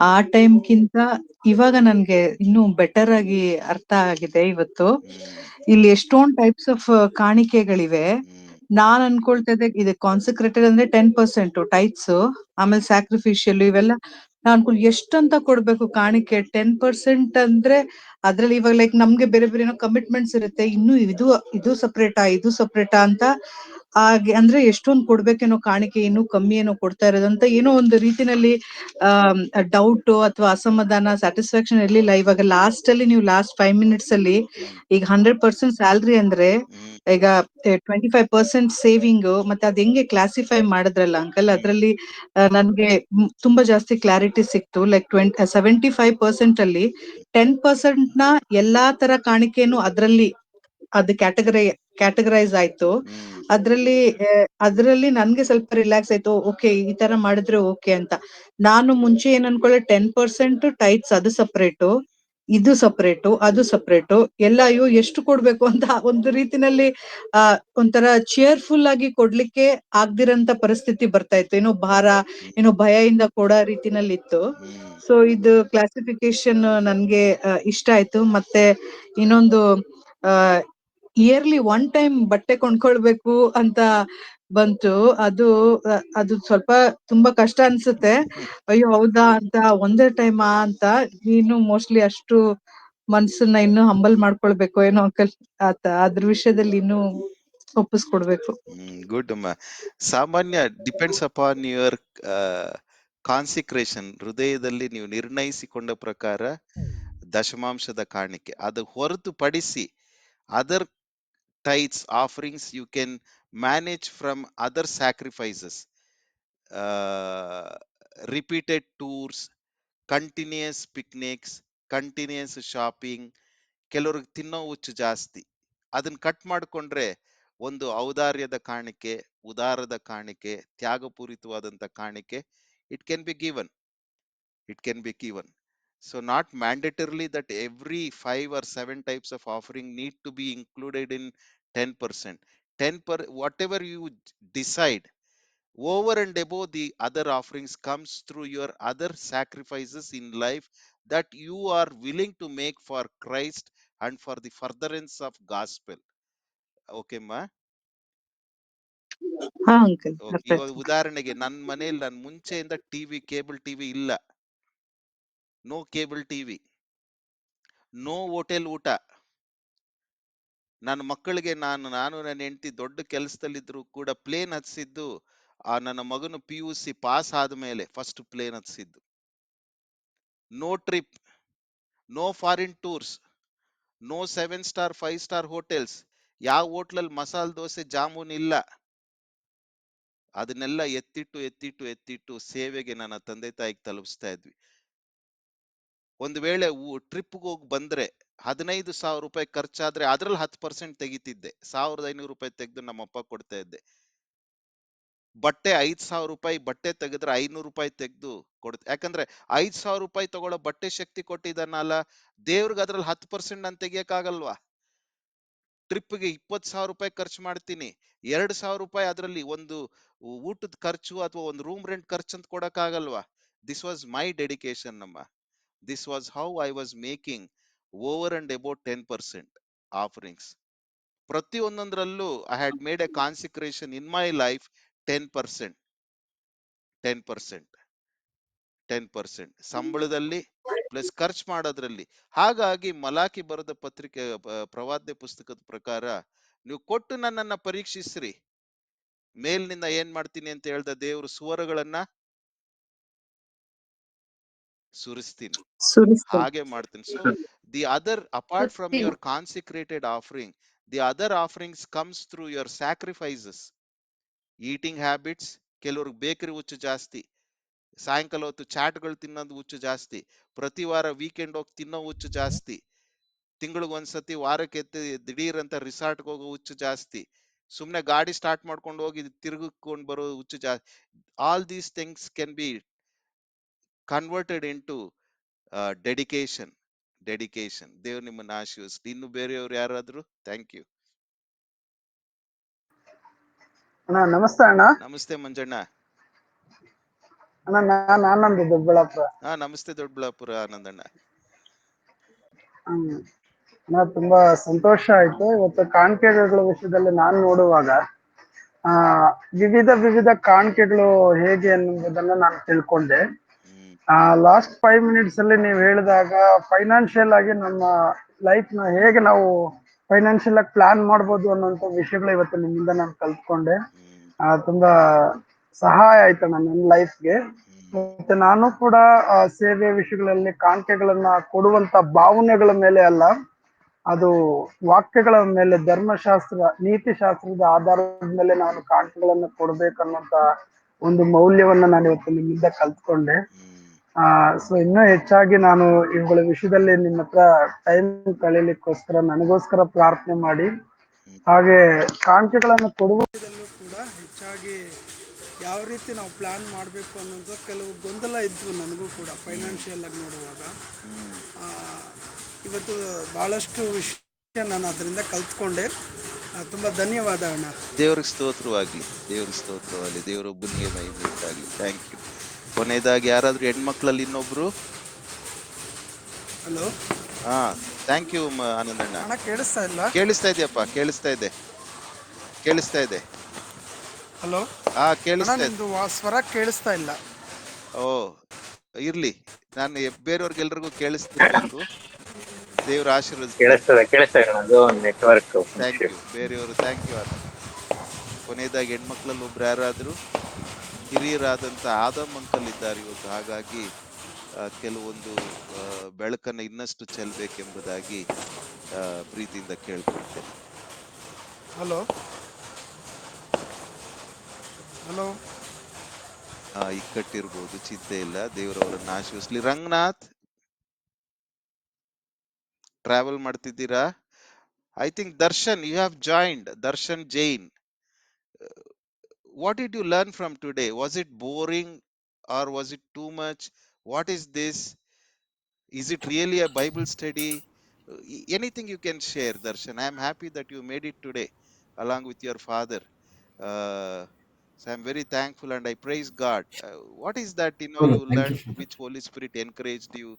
ಆ ಟೈಮ್ಗಿಂತ ಇವಾಗ ನನ್ಗೆ ಇನ್ನೂ ಬೆಟರ್ ಆಗಿ ಅರ್ಥ ಆಗಿದೆ. ಇವತ್ತು ಇಲ್ಲಿ ಎಷ್ಟೊಂದ್ ಟೈಪ್ಸ್ ಆಫ್ ಕಾಣಿಕೆಗಳಿವೆ. ನಾನ್ ಅನ್ಕೊಳ್ತಾ ಇದ್ದೆ ಇದು ಕಾನ್ಸಂಟ್ರೇಟೆಡ್ ಅಂದ್ರೆ 10% ಟೈಟ್ಸ್, ಆಮೇಲೆ ಸ್ಯಾಕ್ರಿಫಿಷಿಯಲ್ ಇವೆಲ್ಲ. ನಾನ್ ಅನ್ಕೊಂಡ್ ಎಷ್ಟಂತ ಕೊಡ್ಬೇಕು ಕಾಣಿಕೆ? 10% ಅಂದ್ರೆ ಅದ್ರಲ್ಲಿ ಇವಾಗ ಲೈಕ್ ನಮ್ಗೆ ಬೇರೆ ಬೇರೆ ಏನೋ ಕಮಿಟ್ಮೆಂಟ್ಸ್ ಇರುತ್ತೆ, ಇನ್ನು ಇದು ಸಪ್ರೇಟಾ ಅಂತ. ಹಾಗೆ ಅಂದ್ರೆ ಎಷ್ಟೊಂದು ಕೊಡ್ಬೇಕೇನೋ ಕಾಣಿಕೆ, ಇನ್ನೂ ಕಮ್ಮಿ ಏನೋ ಕೊಡ್ತಾ ಇರೋದಂತ ಏನೋ ಒಂದು ರೀತಿನಲ್ಲಿ ಡೌಟ್ ಅಥವಾ ಅಸಮಾಧಾನ, ಸ್ಯಾಟಿಸ್ಫ್ಯಾಕ್ಷನ್ ಇರ್ಲಿಲ್ಲ. ಇವಾಗ ಲಾಸ್ಟ್ 5 minutes ಅಲ್ಲಿ ಈಗ 100% ಸ್ಯಾಲ್ರಿ ಅಂದ್ರೆ ಈಗ 25% ಸೇವಿಂಗ್, ಮತ್ತೆ ಅದ್ ಹೆಂಗೆ ಕ್ಲಾಸಿಫೈ ಮಾಡಿದ್ರಲ್ಲ ಅಂಕಲ್, ಅದ್ರಲ್ಲಿ ನನ್ಗೆ ತುಂಬಾ ಜಾಸ್ತಿ ಕ್ಲಾರಿಟಿ ಸಿಕ್ತು. ಲೈಕ್ 75% ಅಲ್ಲಿ 10% ನ ಎಲ್ಲಾ ತರ ಕಾಣಿಕೆನು ಅದ್ರಲ್ಲಿ ಅದು ಕ್ಯಾಟಗರೈಸ್ ಆಯ್ತು. ಅದ್ರಲ್ಲಿ ನನ್ಗೆ ಸ್ವಲ್ಪ ರಿಲ್ಯಾಕ್ಸ್ ಆಯ್ತು. ಓಕೆ, ಈ ತರ ಮಾಡಿದ್ರೆ ಓಕೆ ಅಂತ. ನಾನು ಮುಂಚೆ ಏನ್ ಅನ್ಕೊಳ್ಳೆ, 10% ಟೈಟ್ಸ್ ಅದು ಸಪ್ರೇಟು, ಇದು ಸಪ್ರೇಟು, ಅದು ಸಪ್ರೇಟು, ಎಲ್ಲ ಅಯ್ಯೋ ಎಷ್ಟು ಕೊಡ್ಬೇಕು ಅಂತ ಒಂದು ರೀತಿನಲ್ಲಿ ಒಂಥರ ಚೇರ್ಫುಲ್ ಆಗಿ ಕೊಡ್ಲಿಕ್ಕೆ ಆಗ್ದಿರಂತ ಪರಿಸ್ಥಿತಿ ಬರ್ತಾ ಇತ್ತು. ಏನೋ ಭಾರ, ಏನೋ ಭಯದಿಂದ ಕೊಡೋ ರೀತಿನಲ್ಲಿ ಇತ್ತು. ಸೊ ಇದು ಕ್ಲಾಸಿಫಿಕೇಶನ್ ನನ್ಗೆ ಇಷ್ಟ ಆಯ್ತು. ಮತ್ತೆ ಇನ್ನೊಂದು ಇಯರ್ಲಿ 1 time ಬಟ್ಟೆ ಕೊಂಡ್ಕೊಳ್ಬೇಕು ಅಂತ ಬಂತು. ಅದು ಸ್ವಲ್ಪ ತುಂಬಾ ಕಷ್ಟ ಅನ್ಸುತ್ತೆ. ಅಯ್ಯೋ ಹೌದಾ ಅಂತ, ಒಂದೇ ಟೈಮಾ ಅಂತ. ನೀನು ಮೋಸ್ಟ್ಲಿ ಅಷ್ಟು ಮನ್ಸನ್ನ ಇನ್ನು ಹಂಬಲ್ ಮಾಡ್ಕೊಳ್ಬೇಕು ಏನೋ ಅಂಕಲ್, ಅದ್ರ ವಿಷಯದಲ್ಲಿ ಇನ್ನೂ ಒಪ್ಪಿಸ್ಕೊಡ್ಬೇಕು. ಗುಡ್ ಅಮ್ಮ. ಸಾಮಾನ್ಯ ಡಿಪೆಂಡ್ಸ್ ಅಪಾನ್ ಯುವರ್ ಕಾನ್ಸಿಕ್ರೇಷನ್. ಹೃದಯದಲ್ಲಿ ನೀವು ನಿರ್ಣಯಿಸಿಕೊಂಡ ಪ್ರಕಾರ ದಶಮಾಂಶದ ಕಾಣಿಕೆ, ಅದು ಹೊರತುಪಡಿಸಿ other tithes offerings you can manage from other sacrifices, repeated tours, continuous picnics, continuous shopping. ಕೆಲವ್ರಿಗೆ ತಿನ್ನೋ ಹುಚ್ಚು ಜಾಸ್ತಿ, ಅದನ್ನ ಕಟ್ ಮಾಡ್ಕೊಂಡ್ರೆ ಒಂದು ಔದಾರ್ಯದ ಕಾಣಿಕೆ, ಉದಾರದ ಕಾಣಿಕೆ, ತ್ಯಾಗಪೂರಿತವಾದಂತ ಕಾಣಿಕೆ it can be given. So not mandatorily that every 5 or 7 types of offering need to be included in 10%. Whatever you decide over and above the other offerings comes through your other sacrifices in life that you are willing to make for Christ and for the furtherance of gospel. Okay ma? ಹಾ uncle, Okay, ಇವಾಗ ಉದಾಹರಣೆಗೆ ನನ್ನ ಮನೆಯಲ್ಲಿ ನಾನು ಮುಂಚೆಯಿಂದ cable TV ಇಲ್ಲ, no cable TV, no hotel ಊಟ. ನನ್ನ ಮಕ್ಕಳಿಗೆ ನಾನು ನನ್ನ ಹೆಂಡತಿ ದೊಡ್ಡ ಕೆಲಸದಲ್ಲಿದ್ರು ಕೂಡ ಪ್ಲೇನ್ ಹತ್ಸಿದ್ದು ನನ್ನ ಮಗನು PUC ಪಾಸ್ ಆದ್ಮೇಲೆ ಫಸ್ಟ್ ಪ್ಲೇನ್ ಹತ್ಸಿದ್ದು. No trip, no foreign tours, no 7 star 5 star hotels. ಯಾವ ಹೋಟ್ಲಲ್ಲಿ ಮಸಾಲೆ ದೋಸೆ ಜಾಮೂನ್ ಇಲ್ಲ. ಅದನ್ನೆಲ್ಲ ಎತ್ತಿಟ್ಟು ಸೇವೆಗೆ ನನ್ನ ತಂದೆ ತಾಯಿಗೆ ತಲುಪಿಸ್ತಾ ಇದ್ವಿ. ಒಂದು ವೇಳೆ ಟ್ರಿಪ್ಗೆ ಹೋಗಿ ಬಂದ್ರೆ 15,000 ರೂಪಾಯಿ ಖರ್ಚಾದ್ರೆ ಅದ್ರಲ್ಲಿ 10% ತೆಗಿತಿದ್ದೆ. 1,500 ರೂಪಾಯಿ ತೆಗೆದು ನಮ್ಮಪ್ಪ ಕೊಡ್ತಾ ಇದ್ದೆ. ಬಟ್ಟೆ 5,000 ರೂಪಾಯಿ ಬಟ್ಟೆ ತೆಗೆದ್ರೆ 500 ರೂಪಾಯಿ ತೆಗೆದು ಕೊಡ್ತೆ. ಯಾಕಂದ್ರೆ 5,000 ರೂಪಾಯಿ ತಗೊಳ್ಳೋ ಬಟ್ಟೆ ಶಕ್ತಿ ಕೊಟ್ಟಿದ್ದಾನಲ್ಲ ದೇವ್ರಿಗೆ, ಅದ್ರಲ್ಲಿ 10% ನಾನು ತೆಗಿಯಕ್ಕಾಗಲ್ವಾ? ಟ್ರಿಪ್ಗೆ 20,000 ರೂಪಾಯಿ ಖರ್ಚು ಮಾಡ್ತೀನಿ, 2,000 ರೂಪಾಯಿ ಅದರಲ್ಲಿ ಒಂದು ಊಟದ ಖರ್ಚು ಅಥವಾ ಒಂದು ರೂಮ್ ರೆಂಟ್ ಖರ್ಚು ಅಂತ ಕೊಡಕ್ಕಾಗಲ್ವಾ? ದಿಸ್ ವಾಸ್ ಮೈ ಡೆಡಿಕೇಶನ್ ನಮ್ಮ. This was how I was making over and above 10% offerings. ಪ್ರತಿಯೊಂದರಲ್ಲೂ I had made a consecration in my life 10%. 10% ಸಂಬಳದಲ್ಲಿ plus ಖರ್ಚು ಮಾಡೋದ್ರಲ್ಲಿ. ಹಾಗಾಗಿ ಮಲಾಕಿ ಬರೆದ ಪತ್ರಿಕೆ ಪ್ರವಾದ್ಯ ಪುಸ್ತಕದ ಪ್ರಕಾರ ನೀವು ಕೊಟ್ಟು ನನ್ನನ್ನ ಪರೀಕ್ಷಿಸ್ರಿ, ಮೇಲ್ನಿಂದ ಏನ್ ಮಾಡ್ತೀನಿ ಅಂತ ಹೇಳ್ದ ದೇವರು, ಸುವರಗಳನ್ನ ಸುರಿಸ್ತೀನಿ, ಹಾಗೆ ಮಾಡ್ತೀನಿ. So the other apart from your consecrated offering, the other offerings comes through your sacrifices. Eating habits, ಕೆಲವ್ರಿಗೆ ಬೇಕರಿ ಹುಚ್ಚು ಜಾಸ್ತಿ, ಸಾಯಂಕಾಲ ಹೊತ್ತು ಚಾಟ್ಗಳು ತಿನ್ನೋದು ಹುಚ್ಚು ಜಾಸ್ತಿ, ಪ್ರತಿ ವಾರ ವೀಕೆಂಡ್ ಹೋಗಿ ತಿನ್ನೋ ಹುಚ್ಚು ಜಾಸ್ತಿ, ತಿಂಗಳಿಗೊಂದ್ಸತಿ ವಾರಕ್ಕೆ ದಿಢೀರ್ ಅಂತ ರಿಸಾರ್ಟ್ಗೆ ಹೋಗೋ ಹುಚ್ಚು ಜಾಸ್ತಿ, ಸುಮ್ನೆ ಗಾಡಿ ಸ್ಟಾರ್ಟ್ ಮಾಡ್ಕೊಂಡು ಹೋಗಿ ತಿರುಗಿಕೊಂಡು ಬರೋ ಹುಚ್ಚು ಜಾಸ್ತಿ. All these things can be converted into dedication. ದೇವ್ರು ನಿಮ್ಮನ್ನ ಆಶೀರ್ವದಿಸಲಿ. ಇನ್ನು ಬೇರೆಯವ್ರು ಯಾರಾದ್ರು? Thank you. ಅಣ್ಣ ನಮಸ್ತೆ. ಅಣ್ಣ ನಮಸ್ತೆ ಮಂಜಣ್ಣ. ಅಣ್ಣ ನಾನು ಆನಂದ್, ದೊಡ್ಡಬಳ್ಳಾಪುರ. ನಮಸ್ತೆ ದೊಡ್ಡಬಳ್ಳಾಪುರ ಆನಂದಣ್ಣ. ಅಣ್ಣ ತುಂಬಾ ಸಂತೋಷ ಆಯ್ತು ಇವತ್ತು ಕಾಣಿಕೆಗಳ ವಿಷಯದಲ್ಲಿ ನಾನು ನೋಡುವಾಗ ಆ, ವಿವಿಧ ಕಾಣಿಕೆಗಳು ಹೇಗೆ ಅನ್ನುವುದನ್ನ ನಾನು ತಿಳ್ಕೊಂಡೆ. ಲಾಸ್ಟ್ 5 ಮಿನಿಟ್ಸ್ ಅಲ್ಲಿ ನೀವು ಹೇಳಿದಾಗ ಫೈನಾನ್ಷಿಯಲ್ ಆಗಿ ನಮ್ಮ ಲೈಫ್ ನ ಹೇಗೆ ನಾವು ಫೈನಾನ್ಷಿಯಲ್ ಆಗಿ ಪ್ಲಾನ್ ಮಾಡ್ಬೋದು ಅನ್ನೋಂಥ ವಿಷಯಗಳು ಇವತ್ತು ನಿಮ್ಮಿಂದ ನಾನು ಕಲ್ತ್ಕೊಂಡೆ. ತುಂಬಾ ಸಹಾಯ ಆಯ್ತು ನನ್ನ ಲೈಫ್ಗೆ. ಮತ್ತೆ ನಾನು ಕೂಡ ಸೇವೆ ವಿಷಯಗಳಲ್ಲಿ ಕಾಣಿಕೆಗಳನ್ನ ಕೊಡುವಂತ ಭಾವನೆಗಳ ಮೇಲೆ ಅಲ್ಲ, ಅದು ವಾಕ್ಯಗಳ ಮೇಲೆ, ಧರ್ಮಶಾಸ್ತ್ರ ನೀತಿ ಶಾಸ್ತ್ರದ ಆಧಾರದ ಮೇಲೆ ನಾನು ಕಾಣಿಕೆಗಳನ್ನ ಕೊಡ್ಬೇಕನ್ನೋಂತ ಒಂದು ಮೌಲ್ಯವನ್ನ ನಾನು ಇವತ್ತು ನಿಮ್ಮಿಂದ ಕಲ್ತ್ಕೊಂಡೆ. ಸೊ ಇನ್ನೂ ಹೆಚ್ಚಾಗಿ ನಾನು ಇವುಗಳ ವಿಷಯದಲ್ಲಿ ನಿಮ್ಮ ಹತ್ರ ಟೈಮ್ ಕಳೀಲಿಕ್ಕೋಸ್ಕರ ನನಗೋಸ್ಕರ ಪ್ರಾರ್ಥನೆ ಮಾಡಿ, ಹಾಗೆ ಕಾಣಿಕೆಗಳನ್ನು ಕೊಡುವುದರಲ್ಲೂ ಕೂಡ ಹೆಚ್ಚಾಗಿ ಯಾವ ರೀತಿ ನಾವು ಪ್ಲಾನ್ ಮಾಡಬೇಕು ಅನ್ನೋದು ಕೆಲವು ಗೊಂದಲ ಇದ್ವು ನನಗೂ ಕೂಡ ಫೈನಾನ್ಷಿಯಲ್ ಆಗಿ ನೋಡುವಾಗ. ಇವತ್ತು ಬಹಳಷ್ಟು ವಿಷಯ ನಾನು ಅದರಿಂದ ಕಲ್ತ್ಕೊಂಡೆ. ತುಂಬಾ ಧನ್ಯವಾದ ಅಣ್ಣ. ದೇವ್ರಿಗೆ ಸ್ತೋತ್ರವಾಗ್ಲಿ, ದೇವ್ರಿಗೆ ಸ್ತೋತ್ರವಾಗಲಿ, ದೇವರೊಬ್ಬನಿಗೆ ಮಹಿಮೆ ಉಂಟಾಗ್ಲಿ. Thank you. ಕೊನೆಯದಾಗಿ ಯಾರಾದ್ರೂ ಹೆಣ್ಮಕ್ಳಲ್ಲಿ ಇನ್ನೊಬ್ರು? ಹಲೋ. ಹಾ, ಥ್ಯಾಂಕ್ ಯು ಆನಂದಣ್ಣ. ಅಣ್ಣ ಕೇಳಿಸ್ತಾ ಇಲ್ಲ? ಕೇಳಿಸ್ತಾ ಇದೆಯಪ್ಪ, ಕೇಳಿಸ್ತಾ ಇದೆ, ಕೇಳಿಸ್ತಾ ಇದೆ. ಹಲೋ. ಹಾ, ಕೇಳಿಸ್ತಾ ಇದೆ. ನಿಮ್ದು ಸ್ವರ ಕೇಳಿಸ್ತಾ ಇಲ್ಲ. ಓ, ಇರ್ಲಿ, ನಾನು ಬೇರೆಯವ್ರಿಗೆಲ್ರಿಗೂ ಕೇಳಿಸ್ತಿರ್ಬೇಕು. ದೇವ್ರ ಆಶೀರ್ವಾದ. ಕೇಳಿಸ್ತದೆ ಅದು ನೆಟ್ವರ್ಕ್. Thank you. ಬೇರೆಯವರು ಥ್ಯಾಂಕ್ ಯು. ಕೊನೆಯದಾಗಿ ಹೆಣ್ಮಕ್ಳಲ್ಲಿ ಒಬ್ರು ಯಾರಾದ್ರು ಹಿರಿಯರಾದಂತ ಆದಮ್ ಅಂಕಲ್ ಇದ್ದಾರೆ ಇವತ್ತು. ಹಾಗಾಗಿ ಕೆಲವೊಂದು ಬೆಳಕನ್ನು ಇನ್ನಷ್ಟು ಚೆಲ್ಲಬೇಕೆಂಬುದಾಗಿ ಪ್ರೀತಿಯಿಂದ ಕೇಳ್ಕೊಳ್ತೇನೆ. ಹಲೋ. ಹಲೋ. ಇಕ್ಕಟ್ಟಿರ್ಬೋದು, ಚಿಂತೆ ಇಲ್ಲ. ದೇವರವರನ್ನ ಆಶೀರ್ವದಿಸ್ಲಿ. ರಂಗನಾಥ್, ಟ್ರಾವೆಲ್ ಮಾಡ್ತಿದ್ದೀರಾ? I think Darshan, you have joined. Darshan Jain, what did you learn from today? Was it boring or was it too much? What is this? Is it really a Bible study? Anything you can share, Darshan. I am happy that you made it today along with your father. So I'm very thankful and I praise God. What is that you learned, which Holy Spirit encouraged you?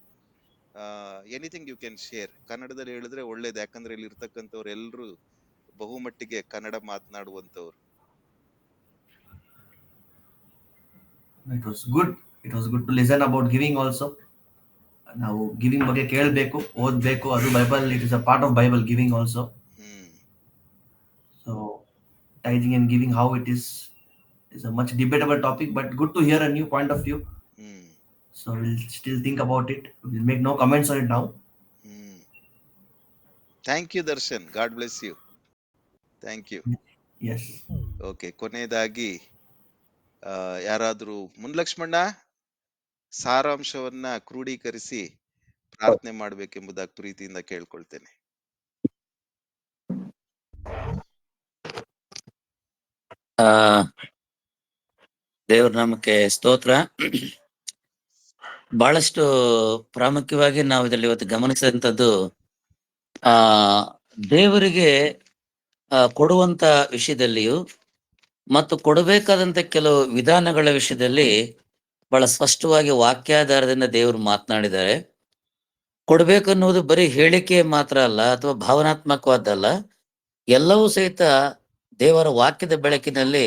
Anything you can share. ಕನ್ನಡದಲ್ಲಿ ಹೇಳಿದ್ರೆ ಒಳ್ಳೇದು, ಯಾಕಂದ್ರೆ ಇಲ್ಲಿ ಇರ್ತಕ್ಕಂಥವ್ರು ಎಲ್ಲರೂ ಬಹುಮಟ್ಟಿಗೆ Kannada ಮಾತನಾಡುವಂತವ್ರು. It was good. It was good to listen about giving also. ನಾವು giving ಬಗ್ಗೆ ಕೇಳಬೇಕು, ಓದಬೇಕು. ಅದು Bible, it is a part of Bible, giving also. So tithing and giving, how it is a much debatable topic, but good to hear a new point of view. So we'll still think about it. We'll make no comments on it now. Thank you, Darshan. God bless you. Thank you. Yes. Okay, ಕೊನೆಯದಾಗಿ ಯಾರಾದ್ರೂ ಮುನ್ಲಕ್ಷ್ಮಣ್ಣ ಸಾರಾಂಶವನ್ನ ಕ್ರೋಢೀಕರಿಸಿ ಪ್ರಾರ್ಥನೆ ಮಾಡ್ಬೇಕೆಂಬುದಾಗಿ ಪ್ರೀತಿಯಿಂದ ಕೇಳ್ಕೊಳ್ತೇನೆ. ದೇವ್ರ ನಾಮಕ್ಕೆ ಸ್ತೋತ್ರ. ಬಹಳಷ್ಟು ಪ್ರಾಮುಖ್ಯವಾಗಿ ನಾವು ಇದರಲ್ಲಿ ಇವತ್ತು ಗಮನಿಸಿದಂಥದ್ದು ದೇವರಿಗೆ ಕೊಡುವಂತ ವಿಷಯದಲ್ಲಿಯೂ ಮತ್ತು ಕೊಡಬೇಕಾದಂತ ಕೆಲವು ವಿಧಾನಗಳ ವಿಷಯದಲ್ಲಿ ಬಹಳ ಸ್ಪಷ್ಟವಾಗಿ ವಾಕ್ಯಾಧಾರದಿಂದ ದೇವರು ಮಾತನಾಡಿದ್ದಾರೆ. ಕೊಡ್ಬೇಕನ್ನುವುದು ಬರೀ ಹೇಳಿಕೆ ಮಾತ್ರ ಅಲ್ಲ, ಅಥವಾ ಭಾವನಾತ್ಮಕವಾದಲ್ಲ. ಎಲ್ಲವೂ ಸಹಿತ ದೇವರ ವಾಕ್ಯದ ಬೆಳಕಿನಲ್ಲಿ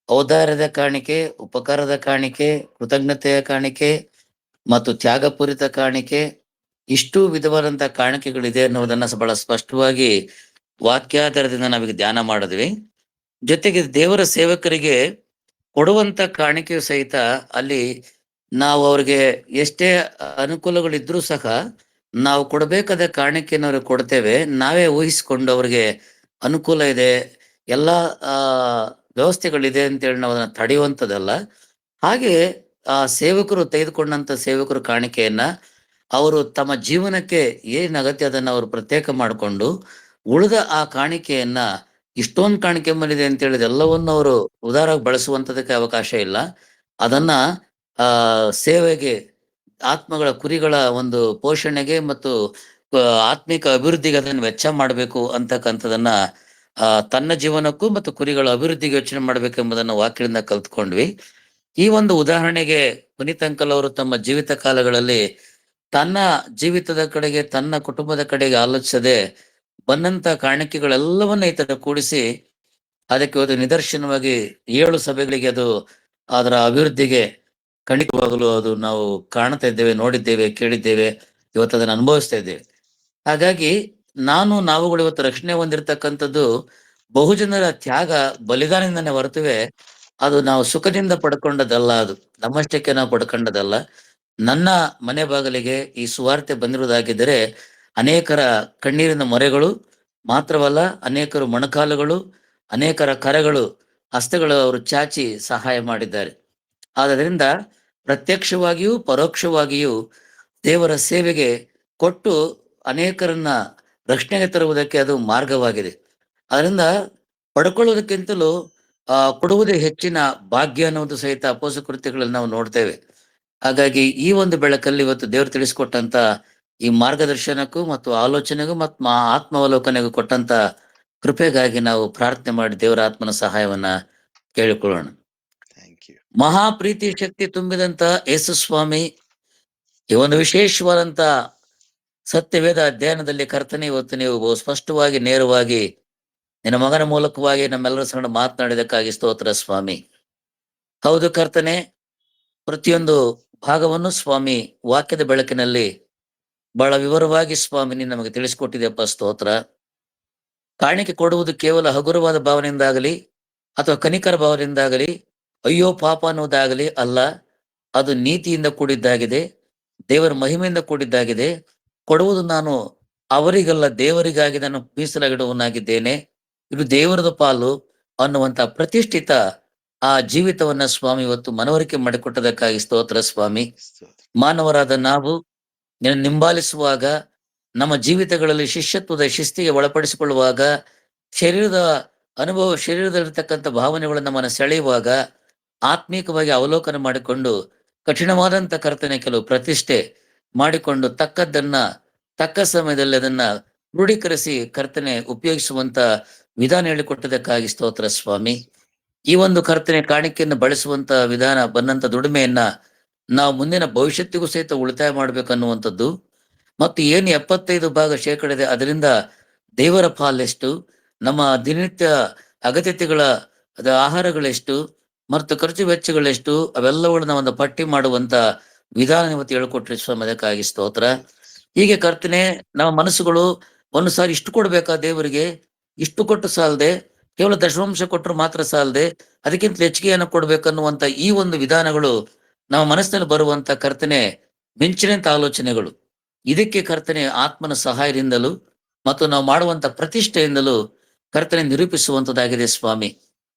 ಔದಾರ್ಯದ ಕಾಣಿಕೆ, ಉಪಕಾರದ ಕಾಣಿಕೆ, ಕೃತಜ್ಞತೆಯ ಕಾಣಿಕೆ ಮತ್ತು ತ್ಯಾಗಪೂರಿತ ಕಾಣಿಕೆ, ಇಷ್ಟು ವಿಧವಾದಂತಹ ಕಾಣಿಕೆಗಳಿದೆ ಅನ್ನೋದನ್ನ ಬಹಳ ಸ್ಪಷ್ಟವಾಗಿ ವಾಕ್ಯಾಧಾರದಿಂದ ನಾವೀಗ ಧ್ಯಾನ ಮಾಡಿದ್ವಿ. ಜೊತೆಗೆ ದೇವರ ಸೇವಕರಿಗೆ ಕೊಡುವಂತ ಕಾಣಿಕೆಯು ಸಹಿತ ಅಲ್ಲಿ ನಾವು ಅವ್ರಿಗೆ ಎಷ್ಟೇ ಅನುಕೂಲಗಳಿದ್ರೂ ಸಹ ನಾವು ಕೊಡಬೇಕಾದ ಕಾಣಿಕೆಯನ್ನು ಅವ್ರಿಗೆ ಕೊಡ್ತೇವೆ. ನಾವೇ ಊಹಿಸ್ಕೊಂಡು ಅವ್ರಿಗೆ ಅನುಕೂಲ ಇದೆ, ಎಲ್ಲಾ ವ್ಯವಸ್ಥೆಗಳಿದೆ ಅಂತೇಳಿ ನಾವು ಅದನ್ನ ತಡೆಯುವಂಥದ್ದಲ್ಲ. ಹಾಗೆ ಸೇವಕರು ತೆಗೆದುಕೊಂಡಂತ ಸೇವಕರು ಕಾಣಿಕೆಯನ್ನ ಅವರು ತಮ್ಮ ಜೀವನಕ್ಕೆ ಏನ್ ಅಗತ್ಯ ಅದನ್ನ ಅವರು ಪ್ರತ್ಯೇಕ ಮಾಡಿಕೊಂಡು ಉಳಿದ ಆ ಕಾಣಿಕೆಯನ್ನ, ಇಷ್ಟೊಂದು ಕಾಣಿಕೆ ಬಂದಿದೆ ಅಂತ ಹೇಳಿದ ಎಲ್ಲವನ್ನು ಅವರು ಉದಾರವಾಗಿ ಬಳಸುವಂತದಕ್ಕೆ ಅವಕಾಶ ಇಲ್ಲ. ಅದನ್ನ ಸೇವೆಗೆ, ಆತ್ಮಗಳ ಕುರಿಗಳ ಒಂದು ಪೋಷಣೆಗೆ ಮತ್ತು ಆತ್ಮಿಕ ಅಭಿವೃದ್ಧಿಗೆ ಅದನ್ನು ವೆಚ್ಚ ಮಾಡಬೇಕು ಅಂತಕ್ಕಂಥದನ್ನ ತನ್ನ ಜೀವನಕ್ಕೂ ಮತ್ತು ಕುರಿಗಳ ಅಭಿವೃದ್ಧಿಗೆ ಯೋಚನೆ ಮಾಡ್ಬೇಕೆಂಬುದನ್ನ ವಾಕ್ಯದಿಂದ ಕಲ್ತ್ಕೊಂಡ್ವಿ. ಈ ಒಂದು ಉದಾಹರಣೆಗೆ ಪುನೀತ್ ಅಂಕಲ್ ಅವರು ತಮ್ಮ ಜೀವಿತ ಕಾಲಗಳಲ್ಲಿ ತನ್ನ ಜೀವಿತದ ಕಡೆಗೆ, ತನ್ನ ಕುಟುಂಬದ ಕಡೆಗೆ ಆಲೋಚಿಸದೆ ಬಂದಂತ ಕಾಣಿಕೆಗಳೆಲ್ಲವನ್ನ ಈ ತರ ಕೂಡಿಸಿ ಅದಕ್ಕೆ ಒಂದು ನಿದರ್ಶನವಾಗಿ 7 ಸಭೆಗಳಿಗೆ ಅದು ಅದರ ಅಭಿವೃದ್ಧಿಗೆ ಖಂಡಿತವಾಗಲು ಅದು ನಾವು ಕಾಣ್ತಾ ಇದ್ದೇವೆ, ನೋಡಿದ್ದೇವೆ, ಕೇಳಿದ್ದೇವೆ, ಇವತ್ತು ಅದನ್ನು ಅನುಭವಿಸ್ತಾ ಇದ್ದೇವೆ. ಹಾಗಾಗಿ ನಾವುಗಳು ಇವತ್ತು ರಕ್ಷಣೆ ಹೊಂದಿರತಕ್ಕಂಥದ್ದು ಬಹುಜನರ ತ್ಯಾಗ ಬಲಿದಾನದಿಂದನೇ ಹೊರತುವೆ ಅದು ನಾವು ಸುಖದಿಂದ ಪಡ್ಕೊಂಡದಲ್ಲ. ಅದು ನಮ್ಮಷ್ಟಕ್ಕೆ ನಾವು ಪಡ್ಕೊಂಡದಲ್ಲ. ನನ್ನ ಮನೆ ಬಾಗಿಲಿಗೆ ಈ ಸುವಾರ್ತೆ ಬಂದಿರುವುದಾಗಿದ್ದರೆ ಅನೇಕರ ಕಣ್ಣೀರಿನ ಮೊರೆಗಳು ಮಾತ್ರವಲ್ಲ, ಅನೇಕರು ಮೊಣಕಾಲುಗಳು, ಅನೇಕರ ಕರಗಳು, ಹಸ್ತಗಳು ಅವರು ಚಾಚಿ ಸಹಾಯ ಮಾಡಿದ್ದಾರೆ. ಆದ್ದರಿಂದ ಪ್ರತ್ಯಕ್ಷವಾಗಿಯೂ ಪರೋಕ್ಷವಾಗಿಯೂ ದೇವರ ಸೇವೆಗೆ ಕೊಟ್ಟು ಅನೇಕರನ್ನ ರಕ್ಷಣೆಗೆ ತರುವುದಕ್ಕೆ ಅದು ಮಾರ್ಗವಾಗಿದೆ. ಅದರಿಂದ ಪಡ್ಕೊಳ್ಳೋದಕ್ಕಿಂತಲೂ ಕೊಡುವುದೇ ಹೆಚ್ಚಿನ ಭಾಗ್ಯ ಅನ್ನೋದು ಸಹಿತ ಅಪೊಸ್ತಲ ಕೃತ್ಯಗಳಲ್ಲಿ ನಾವು ನೋಡ್ತೇವೆ. ಹಾಗಾಗಿ ಈ ಒಂದು ಬೆಳಕಲ್ಲಿ ಇವತ್ತು ದೇವರು ತಿಳಿಸ್ಕೊಟ್ಟಂತ ಈ ಮಾರ್ಗದರ್ಶನಕ್ಕೂ ಮತ್ತು ಆಲೋಚನೆಗೂ ಮತ್ತು ಆತ್ಮಾವಲೋಕನೆಗೂ ಕೊಟ್ಟಂತ ಕೃಪೆಗಾಗಿ ನಾವು ಪ್ರಾರ್ಥನೆ ಮಾಡಿ ದೇವರ ಆತ್ಮನ ಸಹಾಯವನ್ನ ಕೇಳಿಕೊಳ್ಳೋಣ. ಮಹಾ ಪ್ರೀತಿ ಶಕ್ತಿ ತುಂಬಿದಂತ ಯೇಸು ಸ್ವಾಮಿ, ಈ ಒಂದು ವಿಶೇಷವಾದಂತ ಸತ್ಯವೇದ ಅಧ್ಯಯನದಲ್ಲಿ ಕರ್ತನೆ ಇವತ್ತು ನೀವು ಬಹು ಸ್ಪಷ್ಟವಾಗಿ ನೇರವಾಗಿ ನಿನ್ನ ಮಗನ ಮೂಲಕವಾಗಿ ನಮ್ಮೆಲ್ಲರ ಸಂಗಡ ಮಾತನಾಡಿದಕ್ಕಾಗಿ ಸ್ತೋತ್ರ ಸ್ವಾಮಿ. ಹೌದು ಕರ್ತನೆ, ಪ್ರತಿಯೊಂದು ಭಾಗವನ್ನು ಸ್ವಾಮಿ ವಾಕ್ಯದ ಬೆಳಕಿನಲ್ಲಿ ಬಹಳ ವಿವರವಾಗಿ ಸ್ವಾಮಿ ನೀನು ನಮಗೆ ತಿಳಿಸಿಕೊಟ್ಟಿದೆಯಪ್ಪ, ಸ್ತೋತ್ರ. ಕಾಣಿಕೆ ಕೊಡುವುದು ಕೇವಲ ಹಗುರವಾದ ಭಾವನೆಯಿಂದಾಗಲಿ ಅಥವಾ ಕನಿಕರ ಭಾವನೆಯಿಂದಾಗಲಿ, ಅಯ್ಯೋ ಪಾಪ ಅನ್ನೋದಾಗಲಿ ಅಲ್ಲ. ಅದು ನೀತಿಯಿಂದ ಕೂಡಿದ್ದಾಗಿದೆ, ದೇವರ ಮಹಿಮೆಯಿಂದ ಕೂಡಿದ್ದಾಗಿದೆ. ಕೊಡುವುದು ನಾನು ಅವರಿಗಲ್ಲ ದೇವರಿಗಾಗಿ ನಾನು ಮೀಸಲಾಗಿಡುವನಾಗಿದ್ದೇನೆ, ಇದು ದೇವರದ ಪಾಲು ಅನ್ನುವಂತ ಪ್ರತಿಷ್ಠಿತ ಆ ಜೀವಿತವನ್ನ ಸ್ವಾಮಿ ಇವತ್ತು ಮನವರಿಕೆ ಮಾಡಿಕೊಟ್ಟದಕ್ಕಾಗಿ ಸ್ತೋತ್ರ ಸ್ವಾಮಿ. ಮಾನವರಾದ ನಾವು ನಿನ್ನ ನಿಂಬಾಲಿಸುವಾಗ, ನಮ್ಮ ಜೀವಿತಗಳಲ್ಲಿ ಶಿಷ್ಯತ್ವದ ಶಿಸ್ತಿಗೆ ಒಳಪಡಿಸಿಕೊಳ್ಳುವಾಗ, ಶರೀರದ ಅನುಭವ, ಶರೀರದಲ್ಲಿರ್ತಕ್ಕಂಥ ಭಾವನೆಗಳು ನಮ್ಮನ್ನು ಸೆಳೆಯುವಾಗ ಆತ್ಮೀಕವಾಗಿ ಅವಲೋಕನ ಮಾಡಿಕೊಂಡು ಕಠಿಣವಾದಂತ ಕರ್ತನೆ ಕೆಲವು ಪ್ರತಿಷ್ಠೆ ಮಾಡಿಕೊಂಡು ತಕ್ಕದ್ದನ್ನ ತಕ್ಕ ಸಮಯದಲ್ಲಿ ಅದನ್ನ ಕ್ರೋಢೀಕರಿಸಿ ಕರ್ತನೆ ಉಪಯೋಗಿಸುವಂತ ವಿಧಾನ ಹೇಳಿಕೊಟ್ಟದಕ್ಕಾಗಿ ಸ್ತೋತ್ರ ಸ್ವಾಮಿ. ಈ ಒಂದು ಕರ್ತನೆ ಕಾಣಿಕೆಯನ್ನು ಬಳಸುವಂತ ವಿಧಾನ, ಬಂದಂತ ದುಡಿಮೆಯನ್ನ ನಾವು ಮುಂದಿನ ಭವಿಷ್ಯತ್ತಿಗೂ ಸಹಿತ ಉಳಿತಾಯ ಮಾಡ್ಬೇಕನ್ನುವಂಥದ್ದು, ಮತ್ತು ಏನು 75 ಭಾಗ ಶೇಕಡ ಇದೆ ಅದರಿಂದ ದೇವರ ಪಾಲೆಷ್ಟು, ನಮ್ಮ ದಿನನಿತ್ಯ ಅಗತ್ಯತೆಗಳ ಆಹಾರಗಳೆಷ್ಟು ಮತ್ತು ಖರ್ಚು ವೆಚ್ಚಗಳೆಷ್ಟು, ಅವೆಲ್ಲವುಗಳನ್ನ ಒಂದು ಪಟ್ಟಿ ಮಾಡುವಂತ ವಿಧಾನ ಇವತ್ತು ಹೇಳ್ಕೊಟ್ರಿ ಸ್ವಾಮಿ, ಅದಕ್ಕಾಗಿ ಸ್ತೋತ್ರ. ಹೀಗೆ ಕರ್ತನೆ, ನಮ್ಮ ಮನಸ್ಸುಗಳು ಒಂದು ಸಾರಿ ಇಷ್ಟು ಕೊಡ್ಬೇಕಾ ದೇವರಿಗೆ, ಇಷ್ಟು ಕೊಟ್ಟು ಸಾಲದೆ, ಕೇವಲ ದಶಮಾಂಶ ಕೊಟ್ಟರು ಮಾತ್ರ ಸಾಲದೆ ಅದಕ್ಕಿಂತ ಹೆಚ್ಚಿಗೆಯನ್ನು ಕೊಡ್ಬೇಕನ್ನುವಂತ ಈ ಒಂದು ವಿಧಾನಗಳು ನಮ್ಮ ಮನಸ್ಸಿನಲ್ಲಿ ಬರುವಂತ ಕರ್ತನೆ ಮಿಂಚಿನಂತ ಆಲೋಚನೆಗಳು. ಇದಕ್ಕೆ ಕರ್ತನೆ ಆತ್ಮನ ಸಹಾಯದಿಂದಲೂ ಮತ್ತು ನಾವು ಮಾಡುವಂತ ಪ್ರತಿಷ್ಠೆಯಿಂದಲೂ ಕರ್ತನೆ ನಿರೂಪಿಸುವಂತದ್ದಾಗಿದೆ ಸ್ವಾಮಿ.